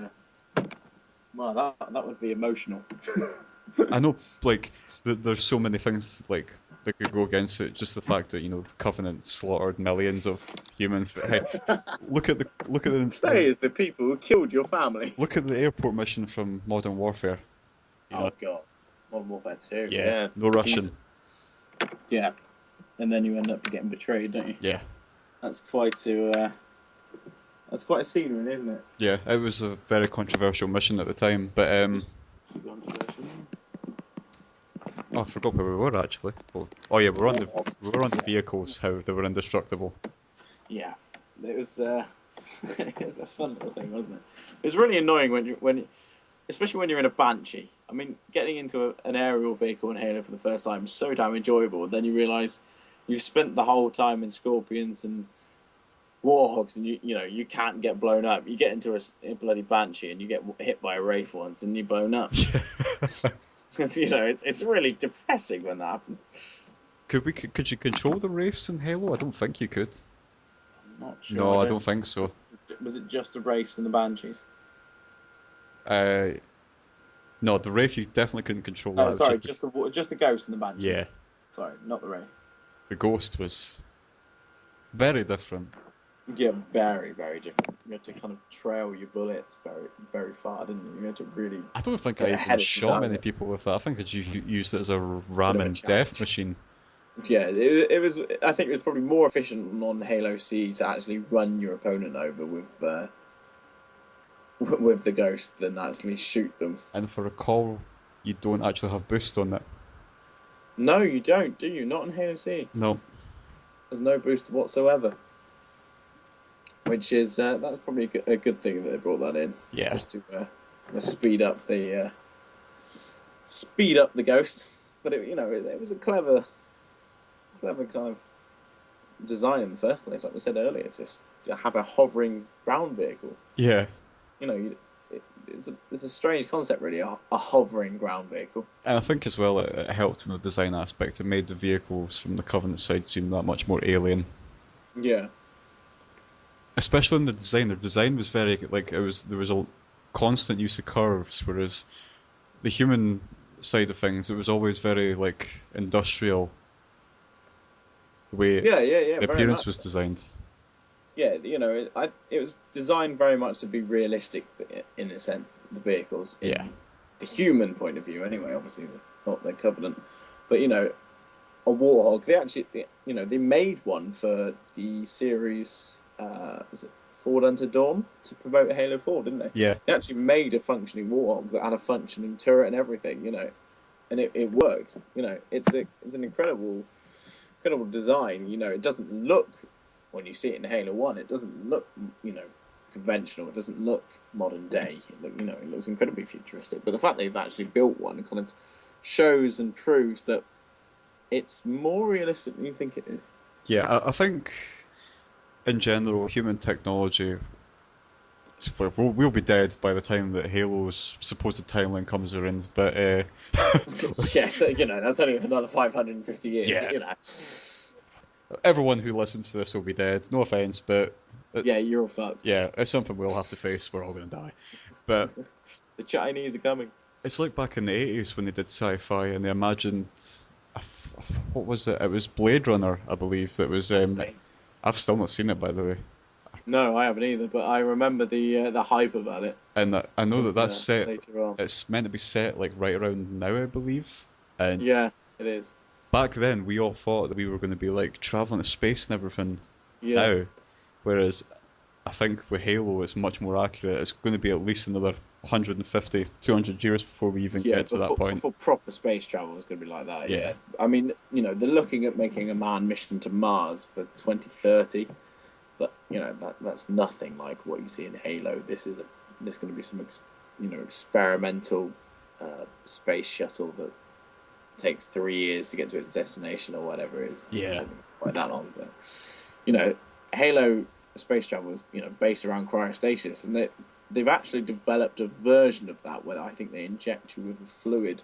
well, that would be emotional. I know, like, there's so many things like that could go against it. Just the fact that the Covenant slaughtered millions of humans. But hey, They is the people who killed your family. look at the airport mission from Modern Warfare. You know, Oh god, Modern Warfare 2. yeah, Yeah, no Russian. Jesus. Yeah, and then you end up getting betrayed, don't you? Yeah, That's quite to. That's quite a scenery, isn't it? yeah, it was a very controversial mission at the time. But Just controversial. oh, I forgot where we were actually. Oh yeah, we were on the vehicles, how they were indestructible. Yeah, it was. It was a fun little thing, wasn't it? It was really annoying especially when you're in a Banshee. I mean, getting into an aerial vehicle in Halo for the first time is so damn enjoyable. And then you realise you've spent the whole time in Scorpions and Warhogs, and you can't get blown up. You get into a bloody Banshee and you get hit by a Wraith once, and you're blown up. It's really depressing when that happens. Could you control the wraiths in Halo? I don't think you could. I'm not sure. No, I don't think so. Was it just the Wraiths and the Banshees? Uh, no, the wraith you definitely couldn't control that. Oh, It was sorry, just just the Ghost and the Banshees. yeah, Sorry, not the Wraith. the ghost was very different. Yeah, very, very different. You had to kind of trail your bullets very, very far, didn't you? You had to really I don't think get I even ahead of the shot many target. people with that. I think I just used it as a Bit of a ramming death challenge. machine. Yeah, it was. I think it was probably more efficient on Halo C to actually run your opponent over with with the Ghost than actually shoot them. And if I recall, you don't actually have boost on it. No, you don't, do you? Not in Halo C. No. There's no boost whatsoever. Which is that's probably a good thing that they brought that in, Yeah. just to speed up the Ghost. But it was a clever kind of design in the first place, like we said earlier, just to have a hovering ground vehicle. Yeah. It's a strange concept, really, a hovering ground vehicle. And I think as well it helped in the design aspect. It made the vehicles from the Covenant side seem that much more alien. Yeah. Especially in the design. The design was very like there was a constant use of curves, whereas the human side of things it was always very like industrial. The way Yeah, the very appearance much. was designed. Yeah, it was designed very much to be realistic in a sense. The vehicles, Yeah. in the human point of view, anyway. Obviously, not the Covenant, but a Warhog. They made one for the series. Was it Forward Unto Dawn to promote Halo 4, didn't they? Yeah. They actually made a functioning Warhog that had a functioning turret and everything. and it worked. You know, it's an incredible design. You know, it doesn't look when you see it in Halo One, it doesn't look conventional. It doesn't look modern day. It looks incredibly futuristic. But the fact they've actually built one kind of shows and proves that it's more realistic than you think it is. Yeah, I think in general, human technology, we'll be dead by the time that Halo's supposed timeline comes around. But Yes, that's only another 550 years. yeah, But, everyone who listens to this will be dead. No offense, but yeah, you're all fucked. yeah, it's something we'll have to face. We're all gonna die. But The Chinese are coming. it's like back in the 80s when they did sci-fi and they imagined, what was it? It was Blade Runner, I believe. That was. I've still not seen it, by the way. No, I haven't either, but I remember the hype about it And I know that from that's set. later on. It's meant to be set like right around now, I believe. And Yeah, it is. back then, we all thought that we were going to be like traveling to space and everything. Yeah, Now, whereas I think with Halo, it's much more accurate. It's going to be at least another 150, 200 years before we even yeah. get to that point. Before proper space travel is going to be like that. Yeah. Yeah. I mean, they're looking at making a manned mission to Mars for 2030, but that's nothing like what you see in Halo. There's going to be some experimental space shuttle that takes 3 years to get to its destination or whatever it is. Yeah. I don't think it's quite that long, but Halo space travel is based around cryostasis, and they've actually developed a version of that where I think they inject you with a fluid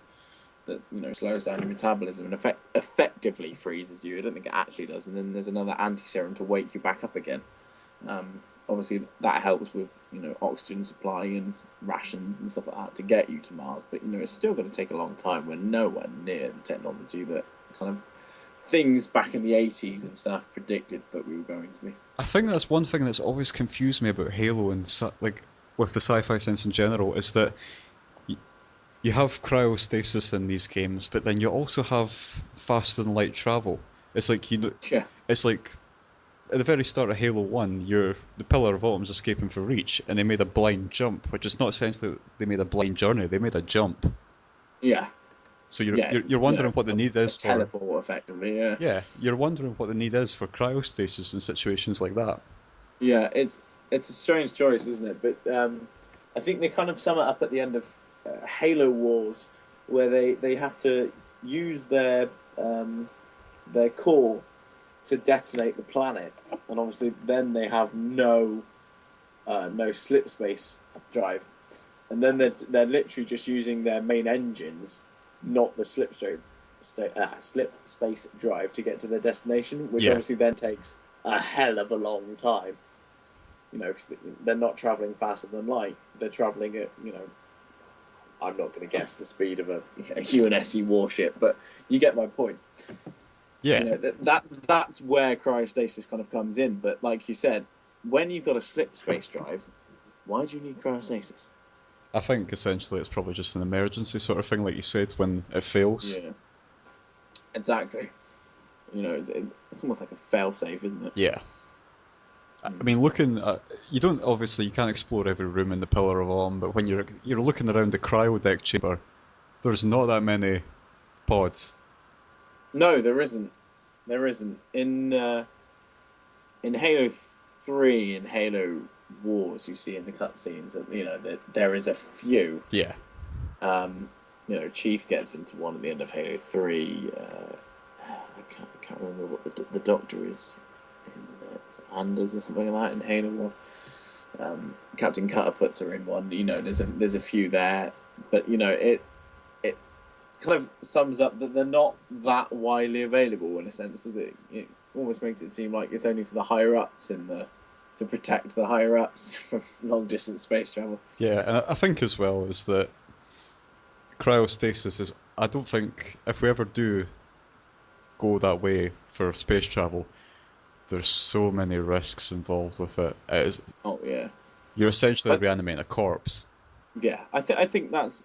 that slows down your metabolism and effectively freezes you. I don't think it actually does, and then there's another anti-serum to wake you back up again. Obviously, that helps with oxygen supply and rations and stuff like that to get you to Mars. But it's still going to take a long time. We're nowhere near the technology that kind of things back in the 80s and stuff predicted that we were going to be. I think that's one thing that's always confused me about Halo and like with the sci-fi sense in general is that you have cryostasis in these games, but then you also have faster than light travel. It's like Yeah. it's like at the very start of Halo One, the Pillar of Autumn's escaping for Reach, and they made a blind jump, which is not essentially they made a blind journey. They made a jump. Yeah. So Yeah. you're wondering what the need is a for teleport, effectively. Yeah. yeah, you're wondering what the need is for cryostasis in situations like that. Yeah. It's a strange choice, isn't it? But I think they kind of sum it up at the end of Halo Wars, where they have to use their core to detonate the planet, and obviously then they have no slip space drive, and then they're literally just using their main engines, not the slip space drive to get to their destination, which Yeah. obviously then takes a hell of a long time. Because they're not traveling faster than light. They're traveling at I'm not going to guess the speed of a UNSC warship, but you get my point. Yeah. That's where cryostasis kind of comes in. But like you said, when you've got a slip space drive, why do you need cryostasis? I think essentially it's probably just an emergency sort of thing, like you said, when it fails. Yeah, exactly. It's almost like a fail-safe, isn't it? Yeah. I mean, you can't explore every room in the Pillar of Autumn, but when you're looking around the cryo deck chamber, there's not that many pods. No, there isn't. There isn't. In Halo 3 and Halo Wars, you see in the cutscenes that there is a few. Yeah. Chief gets into one at the end of Halo 3. I can't remember what the Doctor is in Anders or something like that in Halo Wars. Captain Cutter puts her in one. There's a few there, but it kind of sums up that they're not that widely available in a sense, does it? It almost makes it seem like it's only for the higher ups to protect the higher ups from long distance space travel. Yeah, and I think as well is that cryostasis is. I don't think if we ever do go that way for space travel, there's so many risks involved with it. Oh yeah, You're essentially but, reanimating a corpse. yeah. I think that's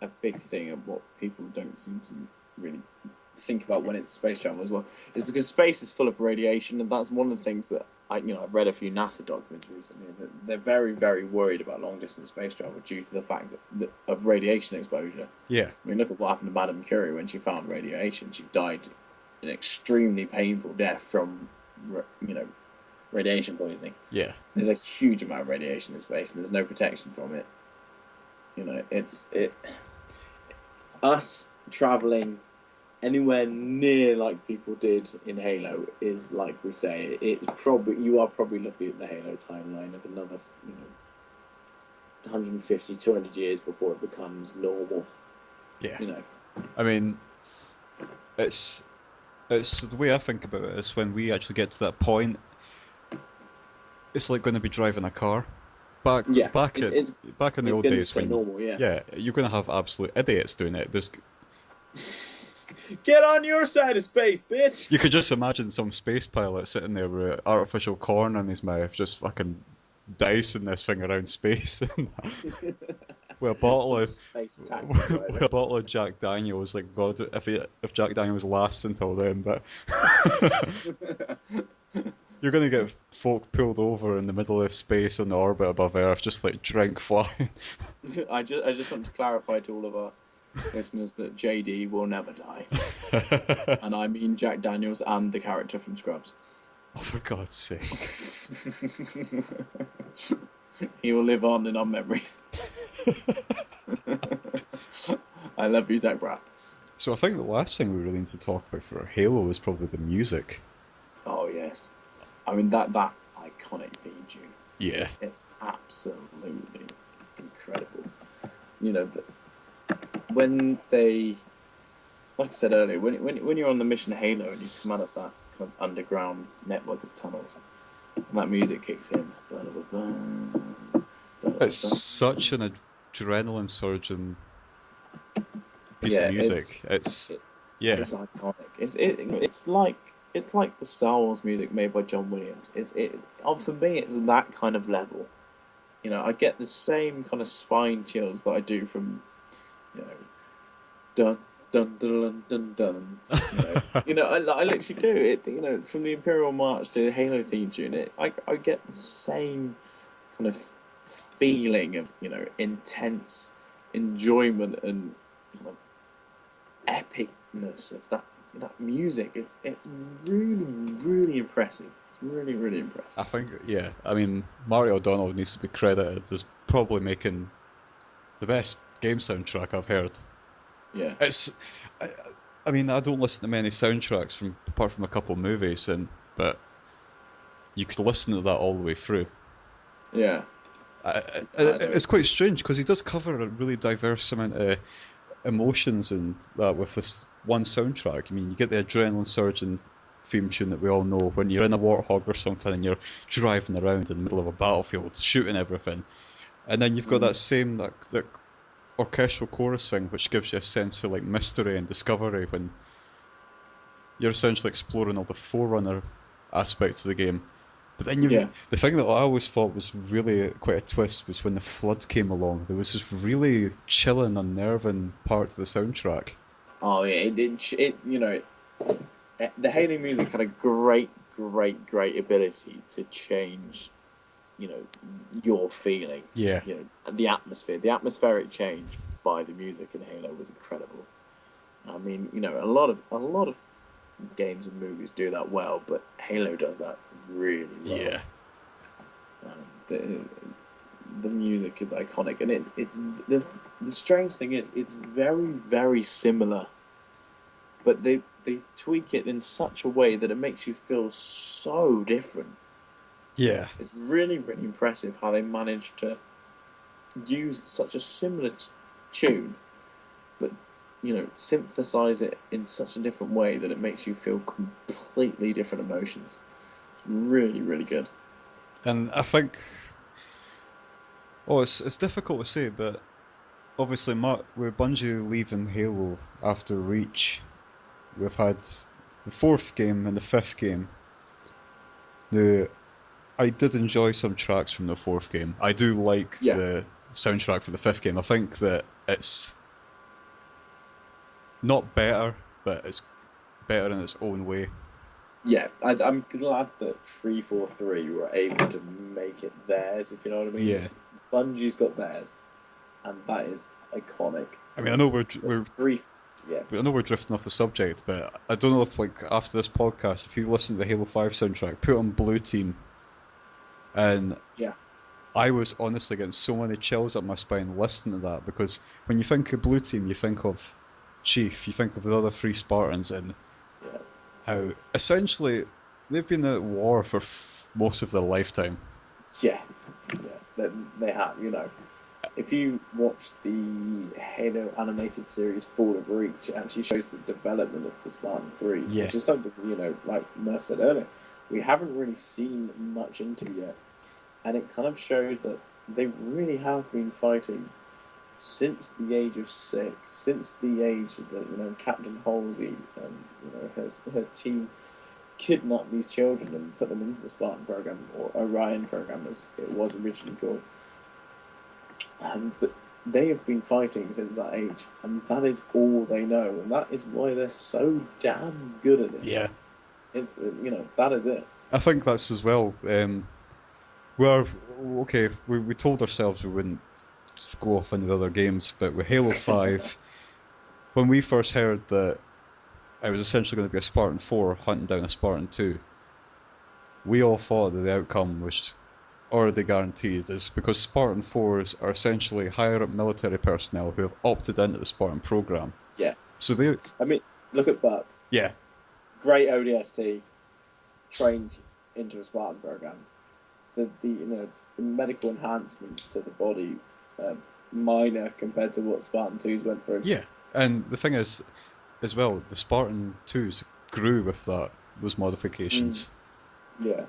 a big thing of what people don't seem to really think about when it's space travel as well is because space is full of radiation, and that's one of the things that I've read a few NASA documents recently that they're very, very worried about long distance space travel due to the fact of radiation exposure. Yeah. I mean, look at what happened to Madame Curie when she found radiation. She died an extremely painful death from, radiation poisoning. Yeah. There's a huge amount of radiation in space, and there's no protection from it. Us traveling anywhere near like people did in Halo is, like we say, you are probably looking at the Halo timeline of another 150, 200 years before it becomes normal. Yeah. You know. I mean, it's the way I think about it is when we actually get to that point, it's like going to be driving a car. Back Yeah, back at it's back in the it's old going to be days so when normal. Yeah. yeah, you're going to have absolute idiots doing it. Get on your side of space, bitch. You could just imagine some space pilot sitting there with an artificial corn in his mouth, just fucking dicing this thing around space with a bottle Some of space taxi with driver. a bottle of Jack Daniels. Like God, if Jack Daniels lasts until then, but you're gonna get folk pulled over in the middle of space on the orbit above Earth, just like drink flying. I just want to clarify to all of our listeners that JD will never die, and I mean Jack Daniels and the character from Scrubs. Oh, for God's sake! He will live on in our memories. I love you, Zach Braff. So I think the last thing we really need to talk about for Halo is probably the music. Oh yes, I mean that iconic theme tune. Yeah. It's absolutely incredible. You know, when they, like I said earlier, when you're on the mission Halo and you come out of that kind of underground network of tunnels, and that music kicks in. It's such an adrenaline surging piece of Yeah, music. Yeah, it's iconic. It's like the Star Wars music made by John Williams. For me, it's that kind of level. I get the same kind of spine chills that I do from, you know, dun dun dun dun dun dun. I literally do it. From the Imperial March to the Halo theme tune, I get the same kind of feeling of intense enjoyment and kind of epicness of that music. It's really, really impressive. It's really, really impressive. I think, yeah. I mean, Mario O'Donnell needs to be credited as probably making the best game soundtrack I've heard. Yeah. It's, I, I mean, I don't listen to many soundtracks apart from a couple of movies, but you could listen to that all the way through. Yeah. It's quite strange because he does cover a really diverse amount of emotions and that with this one soundtrack. I mean, you get the adrenaline surging theme tune that we all know when you're in a warthog or something and you're driving around in the middle of a battlefield, shooting everything, and then you've got that same that orchestral chorus thing, which gives you a sense of like mystery and discovery when you're essentially exploring all the Forerunner aspects of the game. But then Yeah. the thing that I always thought was really quite a twist was when the flood came along. There was this really chilling, unnerving part to the soundtrack. Oh yeah. The Halo music had a great, great, great ability to change, your feeling. Yeah, The atmosphere, the atmospheric change by the music in Halo was incredible. I mean, a lot of games and movies do that well, but Halo does that really well. yeah, The music is iconic, and it's the strange thing is it's very, very similar, but they tweak it in such a way that it makes you feel so different. yeah. It's really, really impressive how they managed to use such a similar tune, but synthesize it in such a different way that it makes you feel completely different emotions. It's really, really good. And I think, oh, it's difficult to say, but obviously, with Bungie leaving Halo after Reach, we've had the fourth game and the fifth game. Now, I did enjoy some tracks from the fourth game. I do like Yeah, the soundtrack for the fifth game. I think that it's not better, but better in its own way. Yeah, I'm glad that 343 were able to make it theirs, if you know what I mean. Yeah. Bungie's got theirs, and that is iconic. I mean, I know Three, yeah, I know we're drifting off the subject, but I don't know if like after this podcast, if you listen to the Halo 5 soundtrack, put on Blue Team, and yeah, I was honestly getting so many chills up my spine listening to that because when you think of Blue Team, you think of Chief, you think of the other three Spartans, and yeah, how essentially they've been at war for most of their lifetime. yeah, yeah. They have, you know. If you watch the Halo animated series Fall of Reach, it actually shows the development of the Spartan 3s, Yeah, which is something, you know, like Murph said earlier, we haven't really seen much into yet. And it kind of shows that they really have been fighting since the age of 6, since the age that, you know, Captain Halsey and, you know, her team kidnapped these children and put them into the Spartan program, or Orion program as it was originally called. But they have been fighting since that age, and that is all they know, and that is why they're so damn good at it. yeah. It's, you know, that is it. I think that's as well. We're okay. We told ourselves we wouldn't just go off into the other games, but with Halo 5, when we first heard that it was essentially going to be a Spartan 4 hunting down a Spartan 2, we all thought that the outcome was already guaranteed, is because Spartan 4s are essentially higher up military personnel who have opted into the Spartan program. Yeah, So they, I mean, look at Buck, yeah, great ODST, trained into a Spartan program. The you know the medical enhancements to the body, minor compared to what Spartan 2s went through. yeah. And the thing is, as well, the Spartan 2s grew with those Mm, modifications. yeah,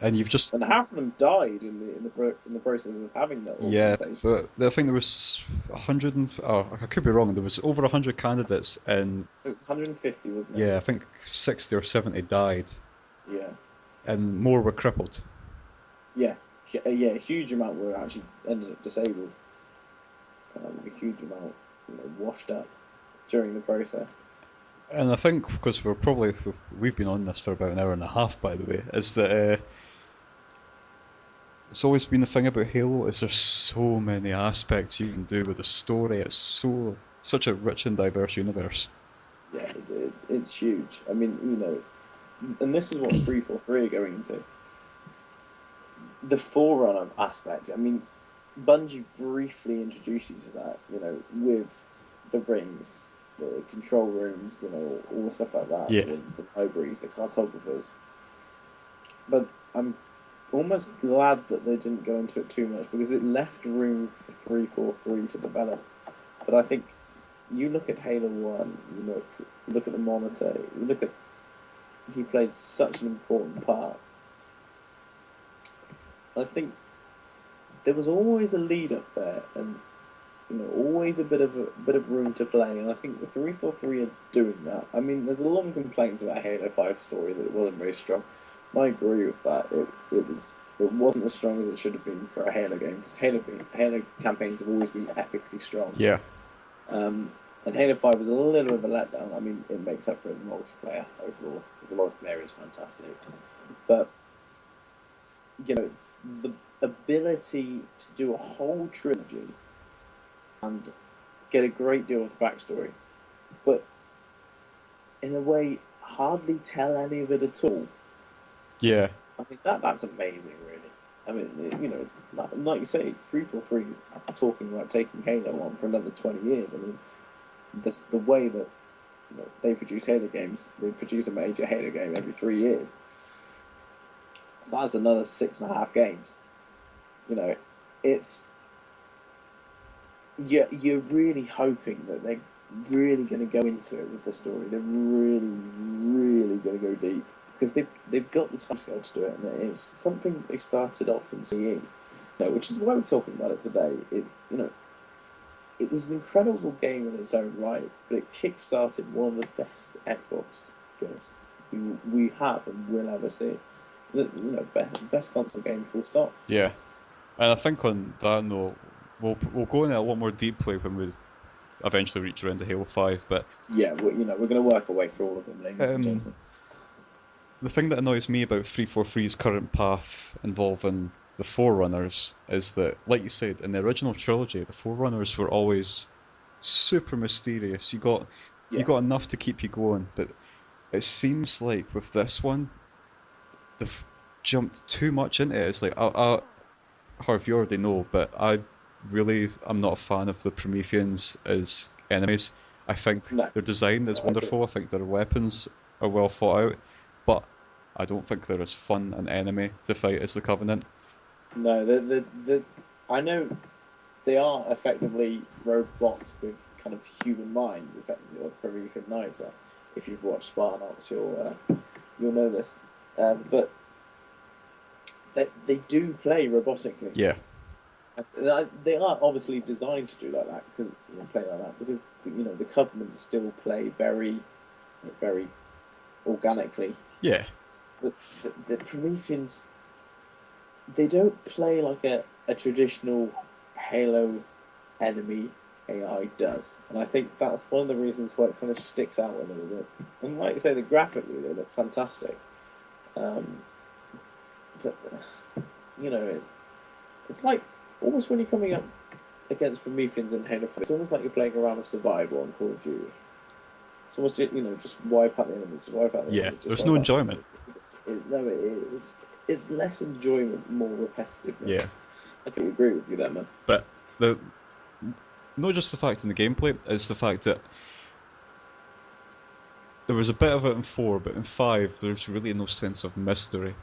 And you've just and half of them died in the process of having that Yeah, augmentation. but I think there was 100 and oh, I could be wrong. There was over 100 candidates, and It was 150, wasn't it? yeah, I think 60 or 70 died, Yeah, and more were crippled. yeah, yeah. A huge amount were actually ended up disabled. A huge amount, you know, washed up during the process. And I think because we've been on this for about an hour and a half, by the way, is that it's always been the thing about Halo is there's so many aspects you can do with the story. It's such a rich and diverse universe. Yeah, it's huge. I mean, you know, and this is what 343 are going into. The Forerunner aspect. I mean, Bungie briefly introduced you to that, you know, with the rings, the control rooms, you know, all the stuff like that, Yeah, the libraries, the cartographers. But I'm almost glad that they didn't go into it too much because it left room for 343 to develop. But I think you look at Halo 1, you look at the monitor, you look at he played such an important part. I think there was always a lead up there, and you know, always a bit of room to play. And I think the 343 are doing that. I mean, there's a lot of complaints about Halo 5 story that it wasn't very strong. I agree with that. It wasn't as strong as it should have been for a Halo game because Halo campaigns have always been epically strong. yeah. Um, and Halo 5 was a little bit of a letdown. I mean, it makes up for the multiplayer overall. The multiplayer is fantastic, but you know, the ability to do a whole trilogy and get a great deal of the backstory, but in a way, hardly tell any of it at all. Yeah, I think that's amazing, really. I mean, you know, it's like you say, 343 is talking about taking Halo on for another 20 years. I mean, this the way that you know, they produce Halo games, they produce a major Halo game every 3 years. So that's another 6.5 games. You know, it's you're really hoping that they're really going to go into it with the story. They're really going to go deep because they've got the time scale to do it, and it's something they started off in CE, you know, which is why we're talking about it today. It was an incredible game in its own right, but it kick-started one of the best Xbox games we have and will ever see. You know, best console game, full stop. yeah. And I think on that note, we'll go in it a lot more deeply when we eventually reach around to Halo 5. But Yeah, we're going to work our way through all of them, ladies and um, gentlemen. the thing that annoys me about 343's current path involving the Forerunners is that, like you said, in the original trilogy, the Forerunners were always super mysterious. You Yeah, got enough to keep you going, but it seems like with this one, they've jumped too much into it. It's like, Harv, you already know, but I'm not a fan of the Prometheans as enemies. I think no, their design is no, I agree. wonderful. I think their weapons are well thought out, but I don't think they're as fun an enemy to fight as the Covenant. No, I know they are effectively roadblocked with kind of human minds, effectively, or Promethean Knights. If you've watched Spartanox, you'll know this. But they do play robotically. Yeah, They are obviously designed to do like that because play like that because the Covenant still play very organically. yeah, But the Prometheans, they don't play like a traditional Halo enemy AI does, and I think that's one of the reasons why it kind of sticks out a little bit. And like you say, the graphically they look fantastic, um, but it's like almost when you're coming up against Prometheans in Halo 5, it's almost like you're playing around with Survival on Call of Duty. It's almost just wipe out the enemy, just wipe out the yeah. enemy, just There's no wipe out the enemy. enjoyment. No, it's less enjoyment, more repetitiveness. Yeah, I can agree with you there, man. but the not just the fact in the gameplay, it's the fact that there was a bit of it in 4, but in 5, there's really no sense of mystery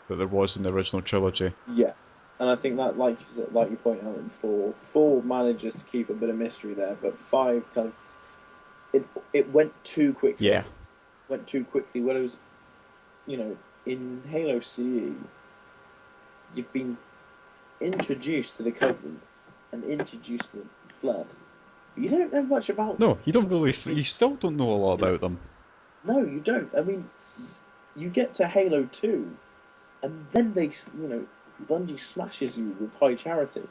that there was in the original trilogy. Yeah, and I think that, like you point out in four manages to keep a bit of mystery there, but five kind of it went too quickly. Yeah, Went too quickly. Whereas in Halo CE, you've been introduced to the Covenant and introduced to the Flood. You don't know much about them. no, you don't really. I mean, You still don't know a lot you know, about them. no, you don't. I mean, you get to Halo 2, and then Bungie smashes you with High Charity,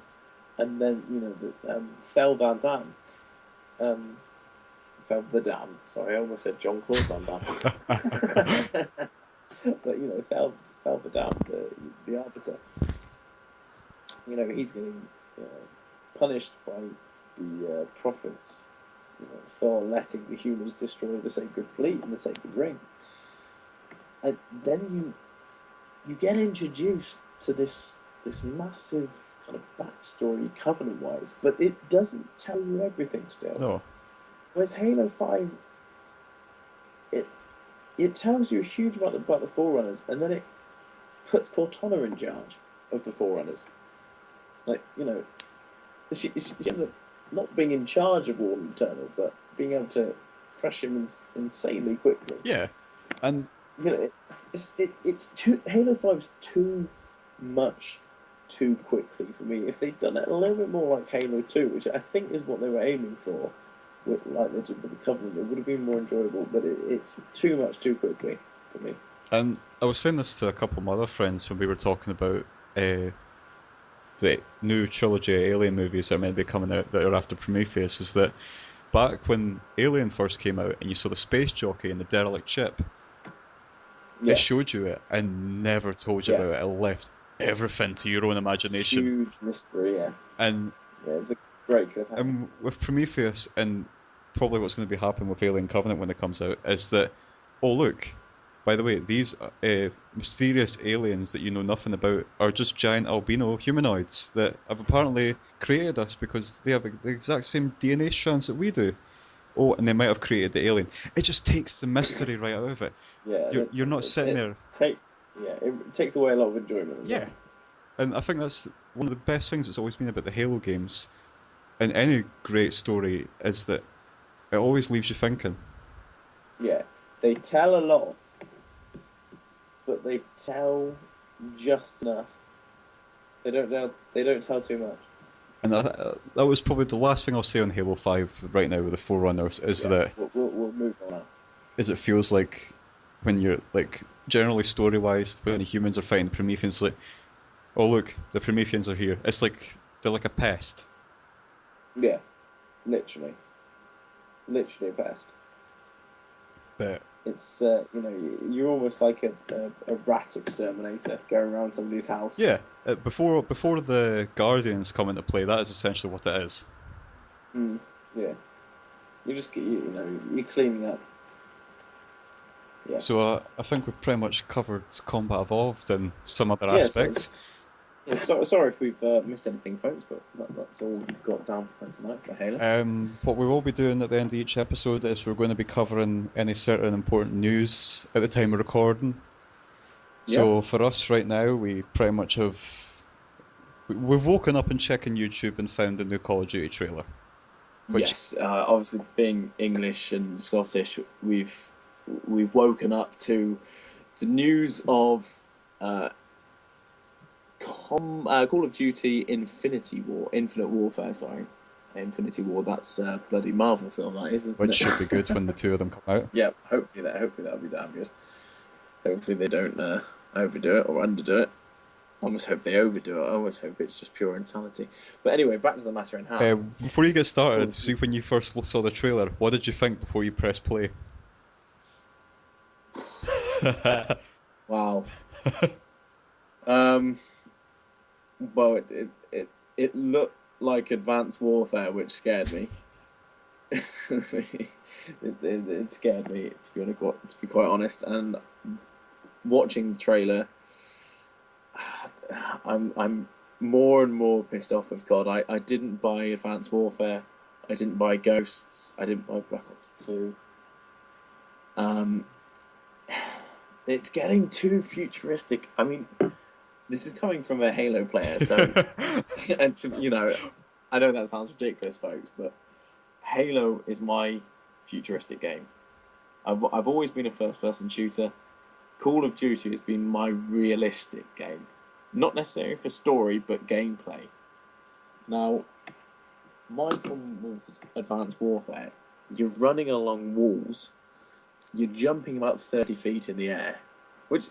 and then Fel Van Dam, um, Fel the Dam. Sorry, I almost said John Claude Van Damme. But Fel the Dam, the Arbiter. He's getting punished by the prophets for letting the humans destroy the sacred fleet and the sacred ring. And then you get introduced to this massive kind of backstory Covenant wise, but it doesn't tell you everything still. No, Whereas Halo 5, it it tells you a huge amount about the Forerunners, and then it puts Cortana in charge of the Forerunners. Like, she ends up not being in charge of all Eternal, but being able to crush him insanely quickly. yeah, and It's too Halo 5's too much too quickly for me. If they'd done it a little bit more like Halo 2, which I think is what they were aiming for, like they did with the Covenant, it would have been more enjoyable. But it's too much too quickly for me. and I was saying this to a couple of my other friends when we were talking about uh, the new trilogy of Alien movies that are meant to be coming out that are after Prometheus. Is that back when Alien first came out and you saw the space jockey and the derelict ship, it Yeah, showed you it and never told you yeah, about it. It left everything to your own it's imagination. huge mystery. Yeah, And yeah, it's a great cliffhanger. with Prometheus and probably what's going to be happening with Alien Covenant when it comes out is that, oh look, by the way, these mysterious aliens that you know nothing about are just giant albino humanoids that have apparently created us because they have the exact same DNA strands that we do. Oh, and they might have created the alien. It just takes the mystery right out of it. Yeah, You're not sitting it there. take yeah, it takes away a lot of enjoyment as Yeah, well. and I think that's one of the best things that's always been about the Halo games and any great story is that it always leaves you thinking. Yeah, they tell a lot, but they tell just enough. They don't tell too much. And that was probably the last thing I'll say on Halo 5 right now with the Forerunners is Yeah, that we'll move on now. is it feels like when you're like generally story wise when the humans are fighting the Prometheans like oh look the Prometheans are here it's like they're like a pest. Yeah, literally. literally a pest. But It's you're almost like a rat exterminator going around somebody's house. yeah, before the Guardians come into play, that is essentially what it is. Mm, yeah, you're cleaning up. Yeah, So I think we've pretty much covered Combat Evolved and some other yeah. So, aspects. yeah, sorry if we've missed anything, folks, but that's all we've got down for tonight for Halo. What we will be doing at the end of each episode is we're going to be covering any certain important news at the time of recording. Yep. So for us right now, we pretty much we've woken up and checking YouTube and found the new Call of Duty trailer. Which Yes, obviously being English and Scottish, we've woken up to the news of uh, Call of Duty Infinite Warfare. Sorry, Infinity War. That's bloody Marvel film, that is, isn't which it? should be good when the two of them come out. Yeah, hopefully that'll be damn good. Hopefully they don't overdo it or underdo it. I almost hope they overdo it. I almost hope it's just pure insanity. But anyway, back to the matter in hand. Before you get Call started, of see Duty. when you first saw the trailer, what did you think before you press play? Wow. Um. Well, it looked like Advanced Warfare, which scared me. It scared me to be quite honest. And watching the trailer, I'm more and more pissed off with God. I didn't buy Advanced Warfare. I didn't buy Ghosts. I didn't buy Black Ops 2. Um, it's getting too futuristic. I mean, this is coming from a Halo player, so and I know that sounds ridiculous, folks, but Halo is my futuristic game. I've always been a first-person shooter. Call of Duty has been my realistic game, not necessarily for story, but gameplay. Now, my problem with Advanced Warfare, you're running along walls, you're jumping about 30 feet in the air, which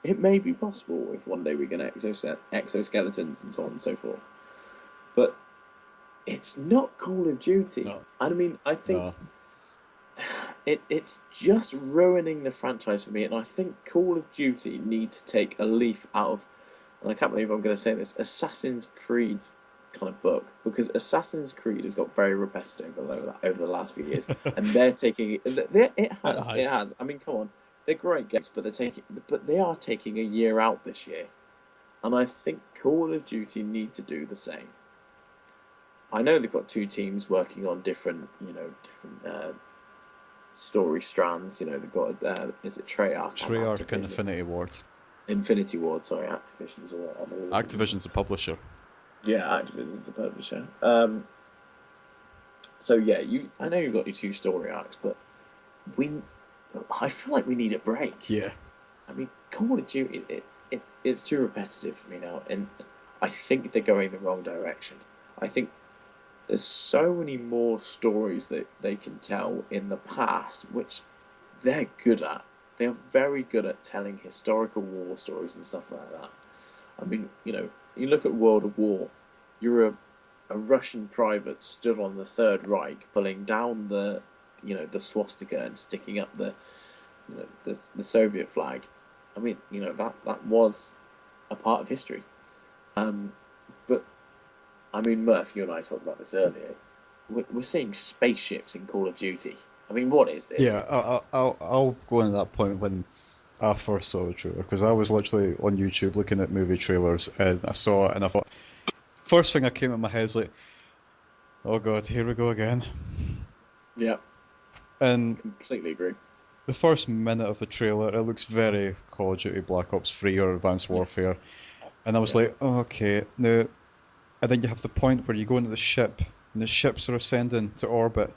it may be possible if one day we get exoskeletons and so on and so forth. But it's not Call of Duty. No, I mean, I think no. it's just ruining the franchise for me, and I think Call of Duty need to take a leaf out of, and I can't believe I'm going to say this, Assassin's Creed kind of book, because Assassin's Creed has got very repetitive over the last few years, and they're taking it has. I mean, come on, they're great games, but they are taking a year out this year, and I think Call of Duty need to do the same. I know they've got two teams working on different story strands. They've got is it Treyarch on Treyarch and Activision? Infinity Ward. Infinity Ward, sorry, Activision's all on all of them. Activision's the publisher. Yeah, Activision's the publisher. So yeah, I know you've got your two story arcs, but we I feel like we need a break. Yeah. I mean, Call of Duty, it's too repetitive for me now, and I think they're going the wrong direction. I think there's so many more stories that they can tell in the past, which they're good at. They're very good at telling historical war stories and stuff like that. I mean, you look at World of War, you're a Russian private stood on the Third Reich, pulling down the swastika and sticking up the Soviet flag. I mean, that was a part of history. But I mean, Murph, you and I talked about this earlier. We're seeing spaceships in Call of Duty. I mean, what is this? Yeah, I'll go on that point when I first saw the trailer, because I was literally on YouTube looking at movie trailers and I saw it and I thought, first thing that came in my head is like, oh god, here we go again. Yeah, And completely agree. the first minute of the trailer, it looks very Call of Duty Black Ops 3 or Advanced Yeah, Warfare. And I was yeah. like, oh, okay, now, and then you have the point where you go into the ship and the ships are ascending to orbit.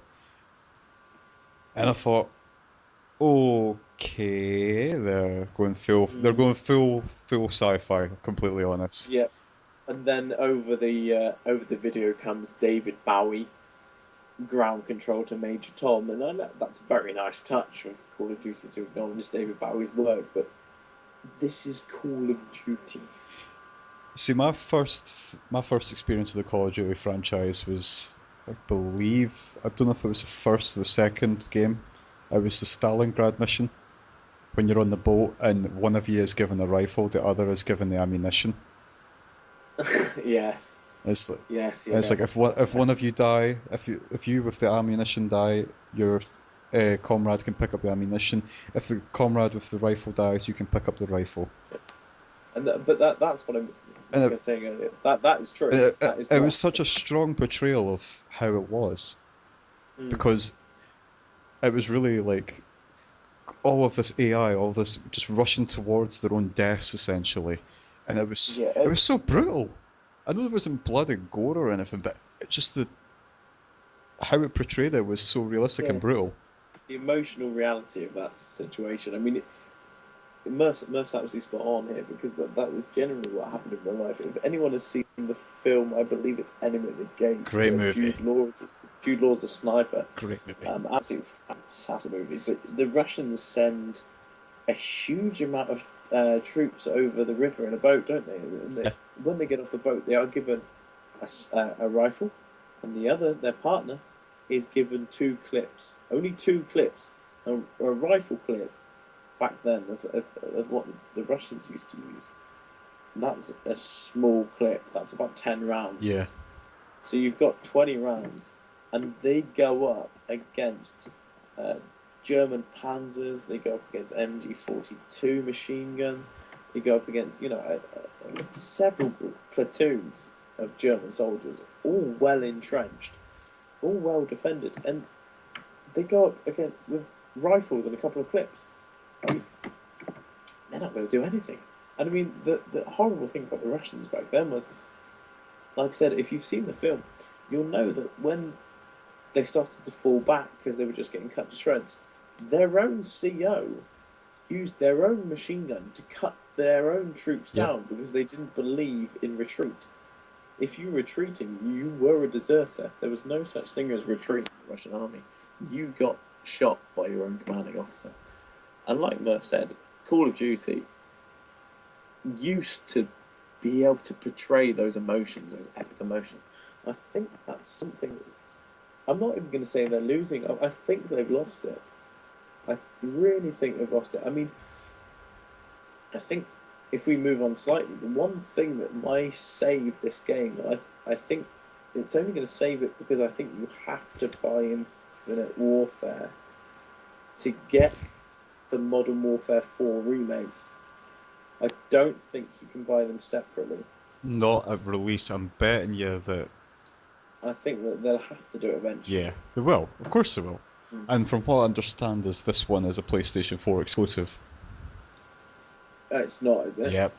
And I thought, okay, they're Mm, going full sci-fi, completely honest. yeah. And then over the video comes David Bowie, ground control to Major Tom, and I know that's a very nice touch of Call of Duty to acknowledge David Bowie's work, but this is Call of Duty. See, my first experience of the Call of Duty franchise was I believe, I don't know if it was the first or the second game. It was the Stalingrad mission when you're on the boat and one of you is given a rifle, the other is given the ammunition. Yes, It's like, yes, it's like yes. if one of you die, if you with the ammunition die, your comrade can pick up the ammunition. If the comrade with the rifle dies, you can pick up the rifle. But that's what I'm And like I was saying earlier. That is true. That is it was right. such a strong portrayal of how it was Mm. because it was really like all of this AI, all this just rushing towards their own deaths essentially, and Yeah, it was so brutal. I know there wasn't blood and gore or anything, but it just the how it portrayed it was so realistic yeah. and brutal. The emotional reality of that situation. I mean, Murph's absolutely spot on here because that was generally what happened in real life. If anyone has seen the film, I believe it's Enemy at the Gates, Great where movie. Jude Law's a sniper. Great movie. Absolutely fantastic movie. But the Russians send a huge amount of troops over the river in a boat, don't they? And Yeah. when they get off the boat, they are given a rifle, and their partner, is given two clips. Only two clips. A rifle clip back then of what the Russians used to use. That's a small clip. That's about 10 rounds. Yeah. So you've got 20 rounds, and they go up against uh, German panzers. They go up against MG-42 machine guns. They go up against several platoons of German soldiers, all well entrenched, all well defended, and they go up again with rifles and a couple of clips. I mean, they're not going to do anything. And I mean, the horrible thing about the Russians back then was, like I said, if you've seen the film, you'll know that when they started to fall back because they were just getting cut to shreds, their own CO used their own machine gun to cut their own troops Yep. down because they didn't believe in retreat. If you were retreating, you were a deserter. There was no such thing as retreat in the Russian army. You got shot by your own commanding officer. And like Murph said, Call of Duty used to be able to portray those emotions, those epic emotions. I think that's something. I'm not even going to say they're losing. I think they've lost it. I really think they've lost it. I mean, I think if we move on slightly, the one thing that might save this game, I think it's only going to save it because I think you have to buy Infinite Warfare to get the Modern Warfare 4 remake. I don't think you can buy them separately. Not at release. I'm betting you that I think that they'll have to do it eventually. yeah, they will. Of course they will. Mm. And from what I understand, is this one is a PlayStation 4 exclusive. It's not, is it? Yep.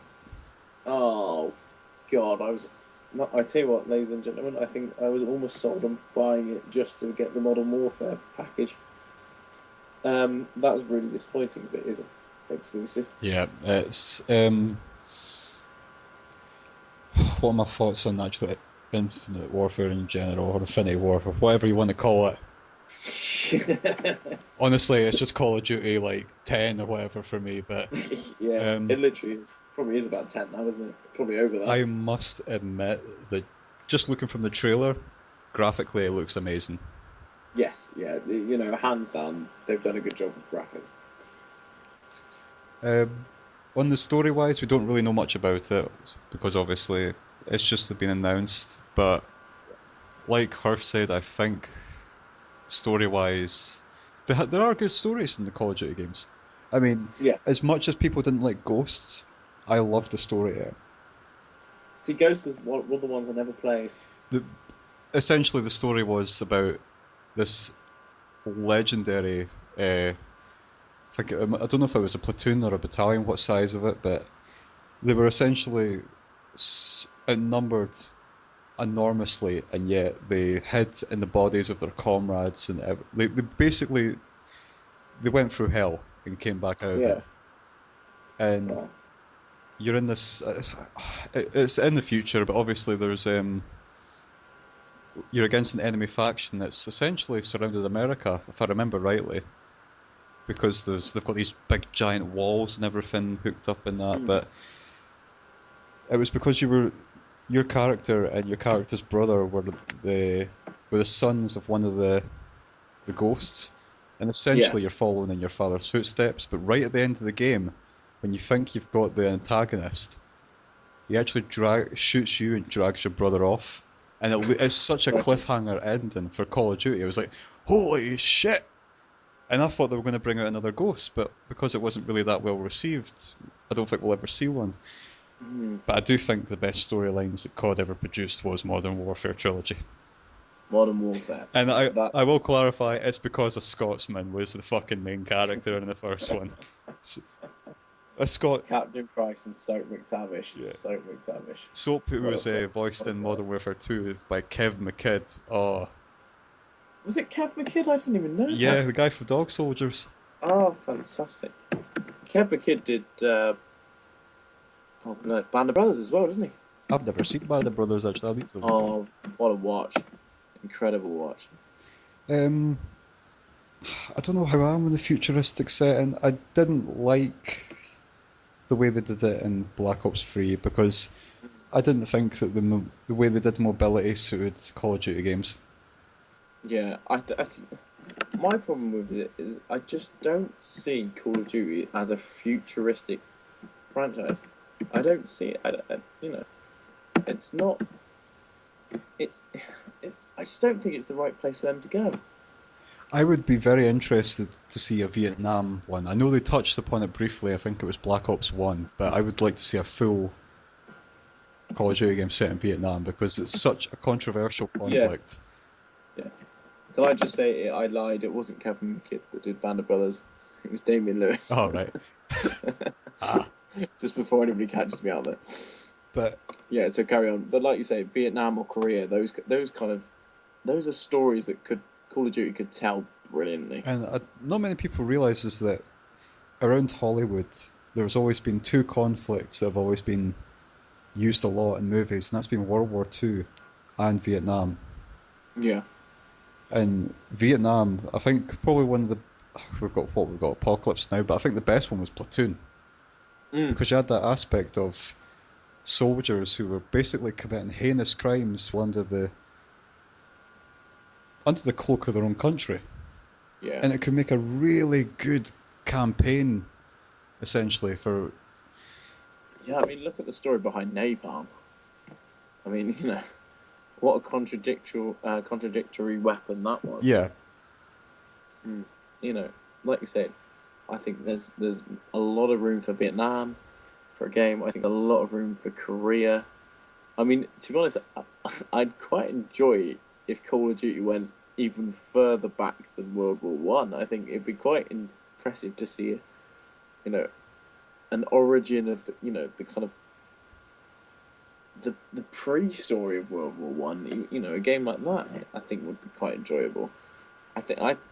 Oh, God, I was. Not, I tell you what, ladies and gentlemen, I think I was almost sold on buying it just to get the Modern Warfare package. That was really disappointing, but it is exclusive. Yeah. It's what are my thoughts on actually Infinite Warfare in general, or Infinity Warfare, whatever you want to call it. Honestly, it's just Call of Duty like 10 or whatever for me, but Yeah, um, it literally is. Probably is about 10 now, isn't it? Probably over that. I must admit that just looking from the trailer, graphically it looks amazing. Yes, yeah, hands down, they've done a good job with graphics. Um, on the story wise, we don't really know much about it because obviously it's just been announced. But like Harf said, I think story wise, there are good stories in the Call of Duty games. I mean, Yeah. as much as people didn't like Ghosts, I loved the story. See, Ghost was one of the ones I never played. The essentially the story was about this legendary. I don't know if it was a platoon or a battalion, what size of it, but they were essentially outnumbered enormously, and yet they hid in the bodies of their comrades, and they basically they went through hell and came back out of Yeah. it. And Wow. you're in this. It's in the future, but obviously you're against an enemy faction that's essentially surrounded America, if I remember rightly, because they've got these big giant walls and everything hooked up in that. Mm. But it was because your character and your character's brother were the with the sons of one of the ghosts, and Yeah. essentially you're following in your father's footsteps. But right at the end of the game, when you think you've got the antagonist, he actually shoots you and drags your brother off, and it's such a Gotcha. cliffhanger ending for Call of Duty. It was like, holy shit! And I thought they were going to bring out another Ghost, but because it wasn't really that well received, I don't think we'll ever see one. Hmm. But I do think the best storylines that COD ever produced was Modern Warfare Trilogy. Modern Warfare. And That I will clarify, it's because a Scotsman was the fucking main character in the first one. A Scot, Captain Price and Soap McTavish. yeah. Soap McTavish. Soap, who What was a voiced what a in guy. Modern Warfare 2 by Kev McKidd. Oh, Was it Kev McKidd? I didn't even know yeah, that. the guy from Dog Soldiers. Oh, fantastic. Kev McKidd did oh no, Band of Brothers as well, didn't he? I've never seen Band of Brothers actually. I need to. Oh, what a watch. Incredible watch. Um, I don't know how I'm in the futuristic setting. I didn't like the way they did it in Black Ops 3 because I didn't think that the way they did mobility suited Call of Duty games. Yeah, I think my problem with it is I just don't see Call of Duty as a futuristic franchise. I don't see it. You know, it's not. It's, it's. I just don't think it's the right place for them to go. I would be very interested to see a Vietnam one. I know they touched upon it briefly, I think it was Black Ops 1, but I would like to see a full Call of Duty game set in Vietnam because it's such a controversial Yeah, conflict. yeah. Can I just say I lied? It wasn't Kevin McKidd that did Band of Brothers. It was Damien Lewis. All right. Ah, Just before anybody catches me out there. but Yeah. So carry on. But like you say, Vietnam or Korea, those kind of those are stories that could Call of Duty could tell brilliantly. and not many people realize is that around Hollywood, there's always been two conflicts that have always been used a lot in movies, and that's been World War Two and Vietnam. Yeah. In Vietnam, I think probably one of the we've got Apocalypse now, but I think the best one was Platoon Mm. because you had that aspect of soldiers who were basically committing heinous crimes under the cloak of their own country, Yeah. and it could make a really good campaign essentially for Yeah. I mean, look at the story behind Napalm. I mean, what a contradictory weapon that was. yeah. Mm. You know, like you said, I think there's a lot of room for Vietnam for a game. I think a lot of room for Korea. I mean, to be honest, I'd quite enjoy if Call of Duty went even further back than World War One. I think it'd be quite impressive to see, you know, an origin of the kind of the pre-story of World War One. A game like that, I think would be quite enjoyable.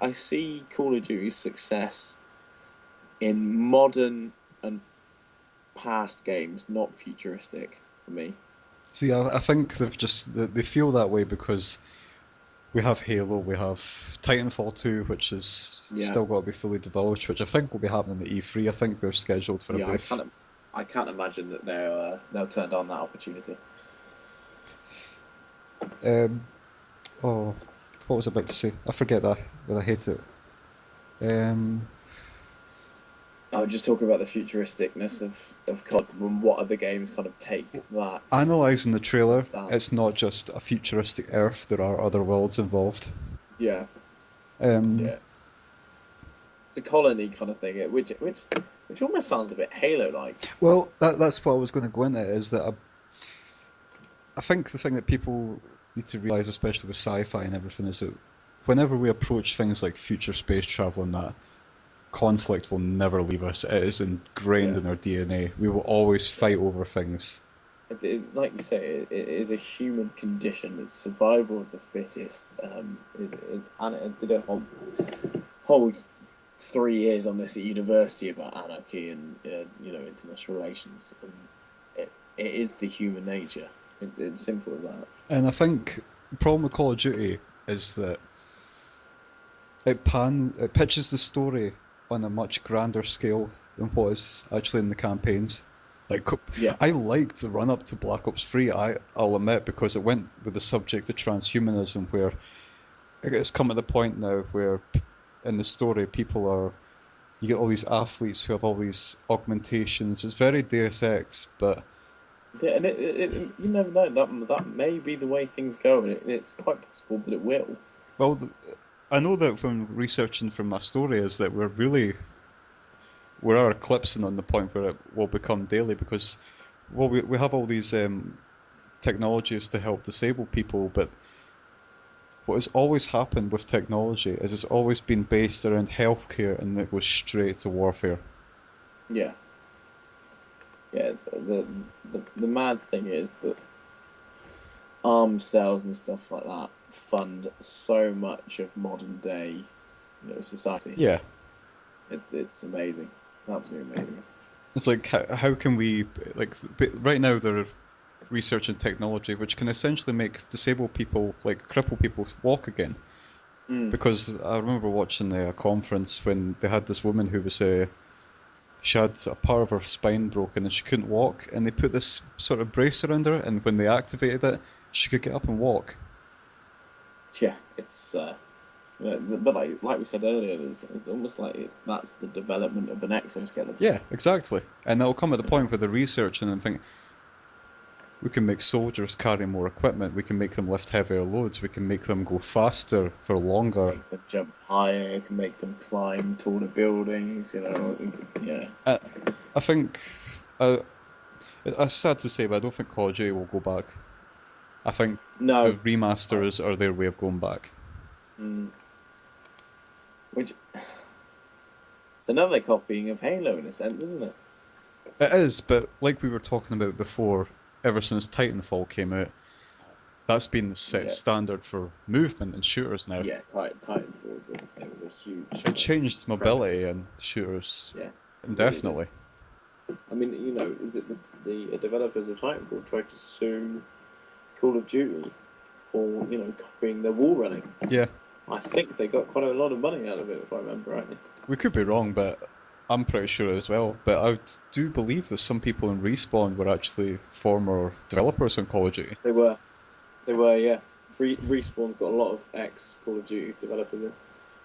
I see Call of Duty's success in modern and past games, not futuristic for me. See, I think they feel that way because we have Halo, we have Titanfall 2, which is Yeah, still got to be fully developed, which I think will be happening at E3. I think they're scheduled for a yeah. booth. I can't imagine that they'll turn down that opportunity. Um, oh, what was I about to say? I forget that, but I hate it. Um, I was just talking about the futuristicness of COD and what other games kind of take Analysing the that trailer, stance. it's not just a futuristic Earth, there are other worlds involved. Yeah, Um, yeah. It's a colony kind of thing, which almost sounds a bit Halo like. well, that's what I was going to go into, is that I think the thing that people need to realise, especially with sci-fi and everything, is that whenever we approach things like future space travel and that, conflict will never leave us. It is ingrained Yeah. in our DNA. We will always fight over things. Like you say, it is a human condition. It's survival of the fittest. And it did a whole 3 years on this at university about anarchy and international relations, and it is the human nature. It's simple as that. And I think the problem with Call of Duty is that it pitches the story on a much grander scale than what is actually in the campaigns. Like Yeah, I liked the run up to Black Ops 3, I'll admit, because it went with the subject of transhumanism where it's come at the point now where in the story people are you get all these athletes who have all these augmentations. It's very Deus Ex, but Yeah, and you never know. That may be the way things go, and it's quite possible that it will. well, I know that from researching from my story is that we are eclipsing on the point where it will become daily because well we have all these technologies to help disabled people, but what has always happened with technology is it's always been based around healthcare and it goes straight to warfare. Yeah, yeah. The mad thing is that arms sales and stuff like that fund so much of modern day, society. Yeah, It's amazing, absolutely amazing. it's like how can we like right now they're researching technology which can essentially make disabled people like crippled people walk again. Mm. Because I remember watching a conference when they had this woman who was she had a part of her spine broken and she couldn't walk, and they put this sort of brace around her, and when they activated it, she could get up and walk. Yeah, it's but like we said earlier, it's almost like that's the development of an exoskeleton. Yeah, exactly. And it'll come at the point where they're researching and think we can make soldiers carry more equipment, we can make them lift heavier loads, we can make them go faster for longer. Make them jump higher, can make them climb taller buildings. Yeah. I, I think uh, it's sad to say, but I don't think Call of Duty will go back. I think the No. I, remasters are their way of going back. mm, which it's another copying of Halo in a sense, isn't it? It is, but like we were talking about before, ever since Titanfall came out, that's been the set Yeah. standard for movement in shooters now. Yeah. Titanfall was a huge It changed mobility premises. in shooters Yeah, it really did. indefinitely. I mean, was it the developers of Titanfall tried to sue Call of Duty for copying their wall running? Yeah, I think they got quite a lot of money out of it, if I remember rightly. we could be wrong, but I'm pretty sure as well. But I do believe that some people in Respawn were actually former developers on Call of Duty. They were, yeah. Respawn's got a lot of ex Call of Duty developers in,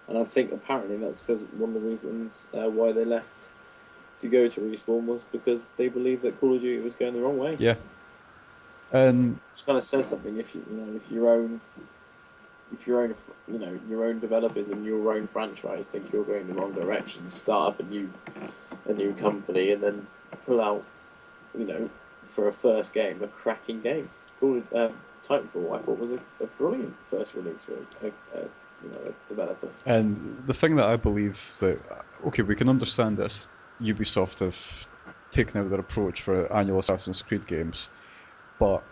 and I think apparently that's because one of the reasons why they left to go to Respawn was because they believed that Call of Duty was going the wrong way. Yeah, and Which kind of says something if if your own your own developers and your own franchise think you're going the wrong direction, start up a new company and then pull out for a first game a cracking game. Call it Titanfall. I thought was a brilliant first release for a developer. and the thing that I believe that okay, we can understand this. Ubisoft have taken out their approach for annual Assassin's Creed games, but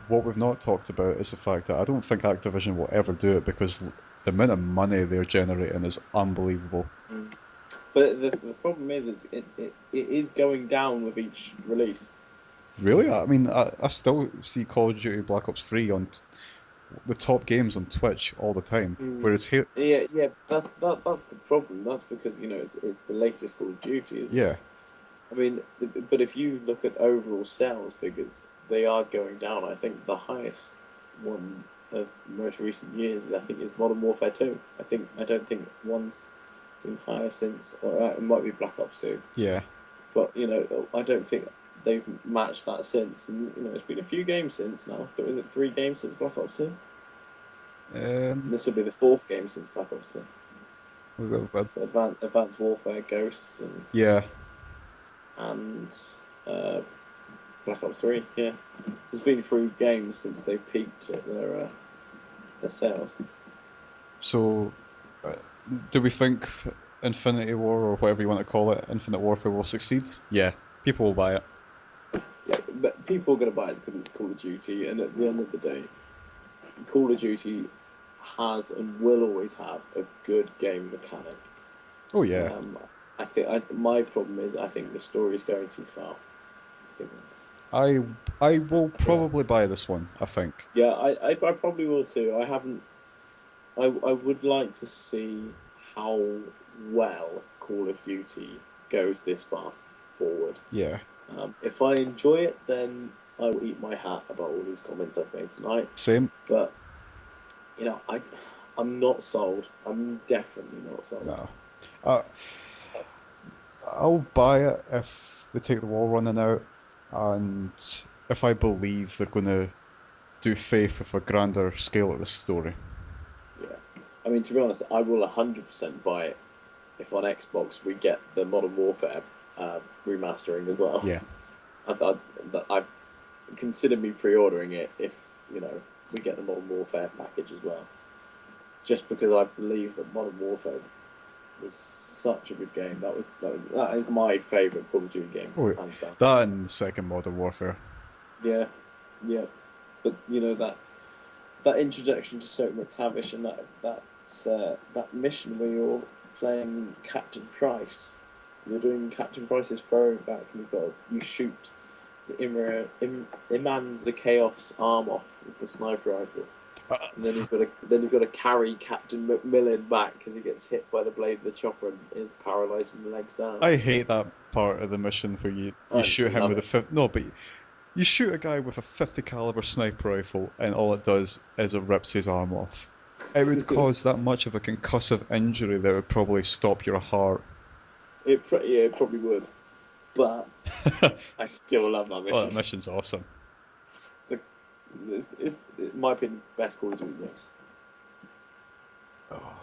what we've not talked about is the fact that I don't think Activision will ever do it because the amount of money they're generating is unbelievable. Mm. But the problem is it is going down with each release. Really? I mean, I still see Call of Duty Black Ops 3 on the top games on Twitch all the time. Mm. Whereas here, Yeah, yeah, that's the problem. That's because it's the latest Call of Duty, isn't it? yeah, I mean, but if you look at overall sales figures, they are going down. I think the highest one of most recent years, I think, is Modern Warfare 2. I don't think one's been higher since, or it might be Black Ops 2, yeah. but I don't think they've matched that since. And it's been a few games since now. But is it 3 games since Black Ops 2? Um, This will be the 4th game since Black Ops 2. we So Advanced Warfare, Ghosts, yeah. and uh, Black Ops 3, yeah. So it's been 3 games since they peaked at their sales. So, uh, do we think Infinity War or whatever you want to call it, Infinite Warfare will succeed? Yeah, people will buy it. Yeah, but people are going to buy it because it's Call of Duty, and at the end of the day, Call of Duty has and will always have a good game mechanic. Oh yeah, Um, my problem is I think the story is going too far. I I will I think that's probably buy this one. I think. yeah. I probably will too. I haven't. I would like to see how well Call of Duty goes this far forward. Yeah, If I enjoy it, then I will eat my hat about all these comments I've made tonight. same. But I I'm not sold. I'm definitely not sold. No. Uh, I'll buy it if they take the wall running out, and if I believe they're going to do Faith with a grander scale of the story. Yeah. I mean, to be honest, I will 100% buy it if on Xbox we get the Modern Warfare remastering as well. Yeah. I consider me pre-ordering it if we get the Modern Warfare package as well. Just because I believe that Modern Warfare was such a good game. That is my favourite Call of Duty game, Oh, hands down. that and the second Modern Warfare. Yeah, yeah. But that introduction to Soap McTavish and that mission where you're playing Captain Price. You're doing Captain Price's throwing back, and you shoot Iman Zakhaev's arm off with the sniper rifle, and then you've got to carry Captain McMillan back because he gets hit by the blade of the chopper and is paralysed from the legs down. I hate that part of the mission where you shoot him with you shoot a guy with a 50 caliber sniper rifle, and all it does is it rips his arm off. It would cause that much of a concussive injury that would probably stop your heart. It probably would, but I still love that mission. Oh, that mission's awesome. It's in my opinion, best Call of Duty game. Oh.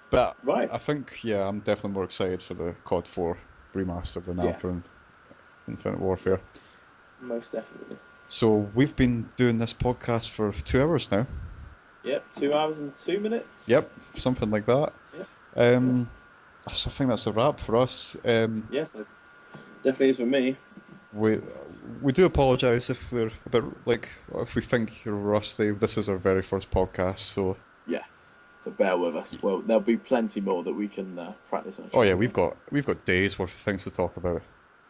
But right. I think, yeah, I'm definitely more excited for the COD 4 remaster than I am for Infinite Warfare. Most definitely. So we've been doing this podcast for 2 hours now. Yep, 2 hours and 2 minutes. Yep, something like that. Yep. So I think that's a wrap for us. Yes, it definitely is for me. We do apologise if we're a bit if we think you're rusty. This is our very first podcast, so yeah. So bear with us. Well, there'll be plenty more that we can practice on. Oh yeah, we've got days worth of things to talk about.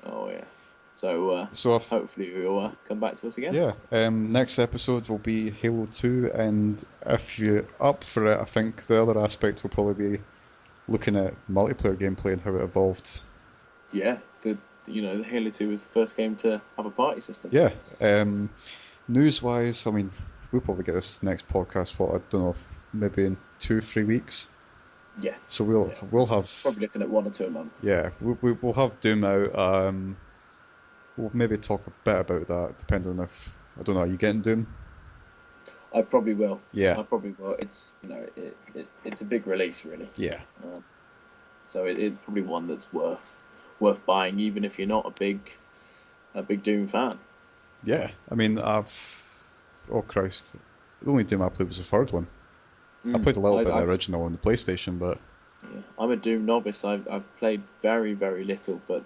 Oh yeah. So hopefully you'll come back to us again. Yeah. Next episode will be Halo 2, and if you're up for it, I think the other aspect will probably be looking at multiplayer gameplay and how it evolved. Yeah. The Halo 2 was the first game to have a party system. Yeah. News-wise, I mean, we'll probably get this next podcast. I don't know, maybe in 2-3 weeks. Yeah. So we'll have probably looking at 1 or 2 a month. Yeah, we'll have Doom out. We'll maybe talk a bit about that, depending on if I don't know. Are you getting Doom? I probably will. Yeah. I probably will. It's it's a big release, really. Yeah. So it is probably one that's worth buying, even if you're not a big Doom fan. Yeah, I mean, oh Christ, the only Doom I played was the third one. I played a little bit of the original on the PlayStation, but yeah, I'm a Doom novice. I've played very, very little, but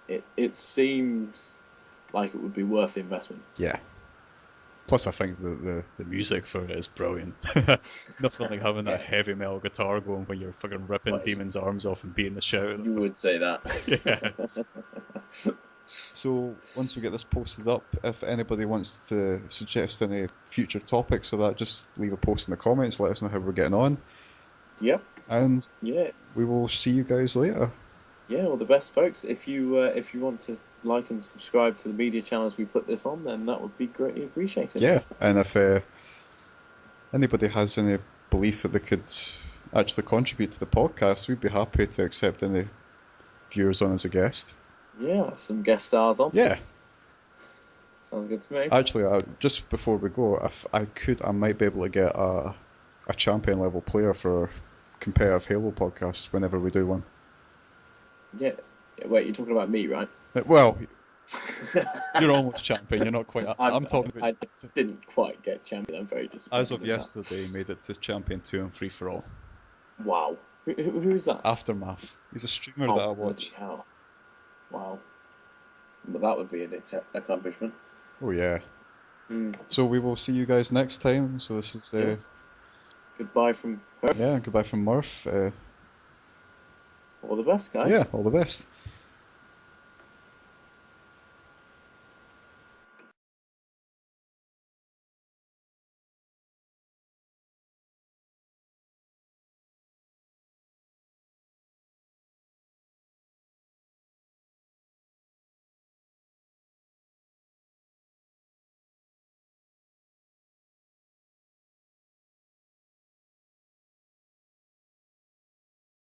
it seems like it would be worth the investment. Yeah. Plus, I think the music for it is brilliant. Nothing like having that heavy metal guitar going when you're fucking ripping demons' arms off and beating the shit out of them. You would say that. Yes. So once we get this posted up, if anybody wants to suggest any future topics or that, just leave a post in the comments. Let us know how we're getting on. Yep. And yeah, we will see you guys later. Yeah, all the best, folks. If you want to like and subscribe to the media channels we put this on, then that would be greatly appreciated. Yeah, and if anybody has any belief that they could actually contribute to the podcast, we'd be happy to accept any viewers on as a guest. Yeah, some guest stars on. Yeah. Sounds good to me. Actually, just before we go, if I could, I might be able to get a champion level player for competitive Halo podcast whenever we do one. Yeah. Wait, you're talking about me, right? Well, you're almost champion. You're not quite. I'm talking about. I didn't quite get champion. I'm very disappointed. As of yesterday, made it to champion 2 and free for all. Wow. Who is that? Aftermath. He's a streamer that I watch. Hell. Wow. But that would be an accomplishment. Oh yeah. So we will see you guys next time. So this is goodbye from Murph. Yeah, goodbye from Murph. All the best, guys. Yeah, all the best.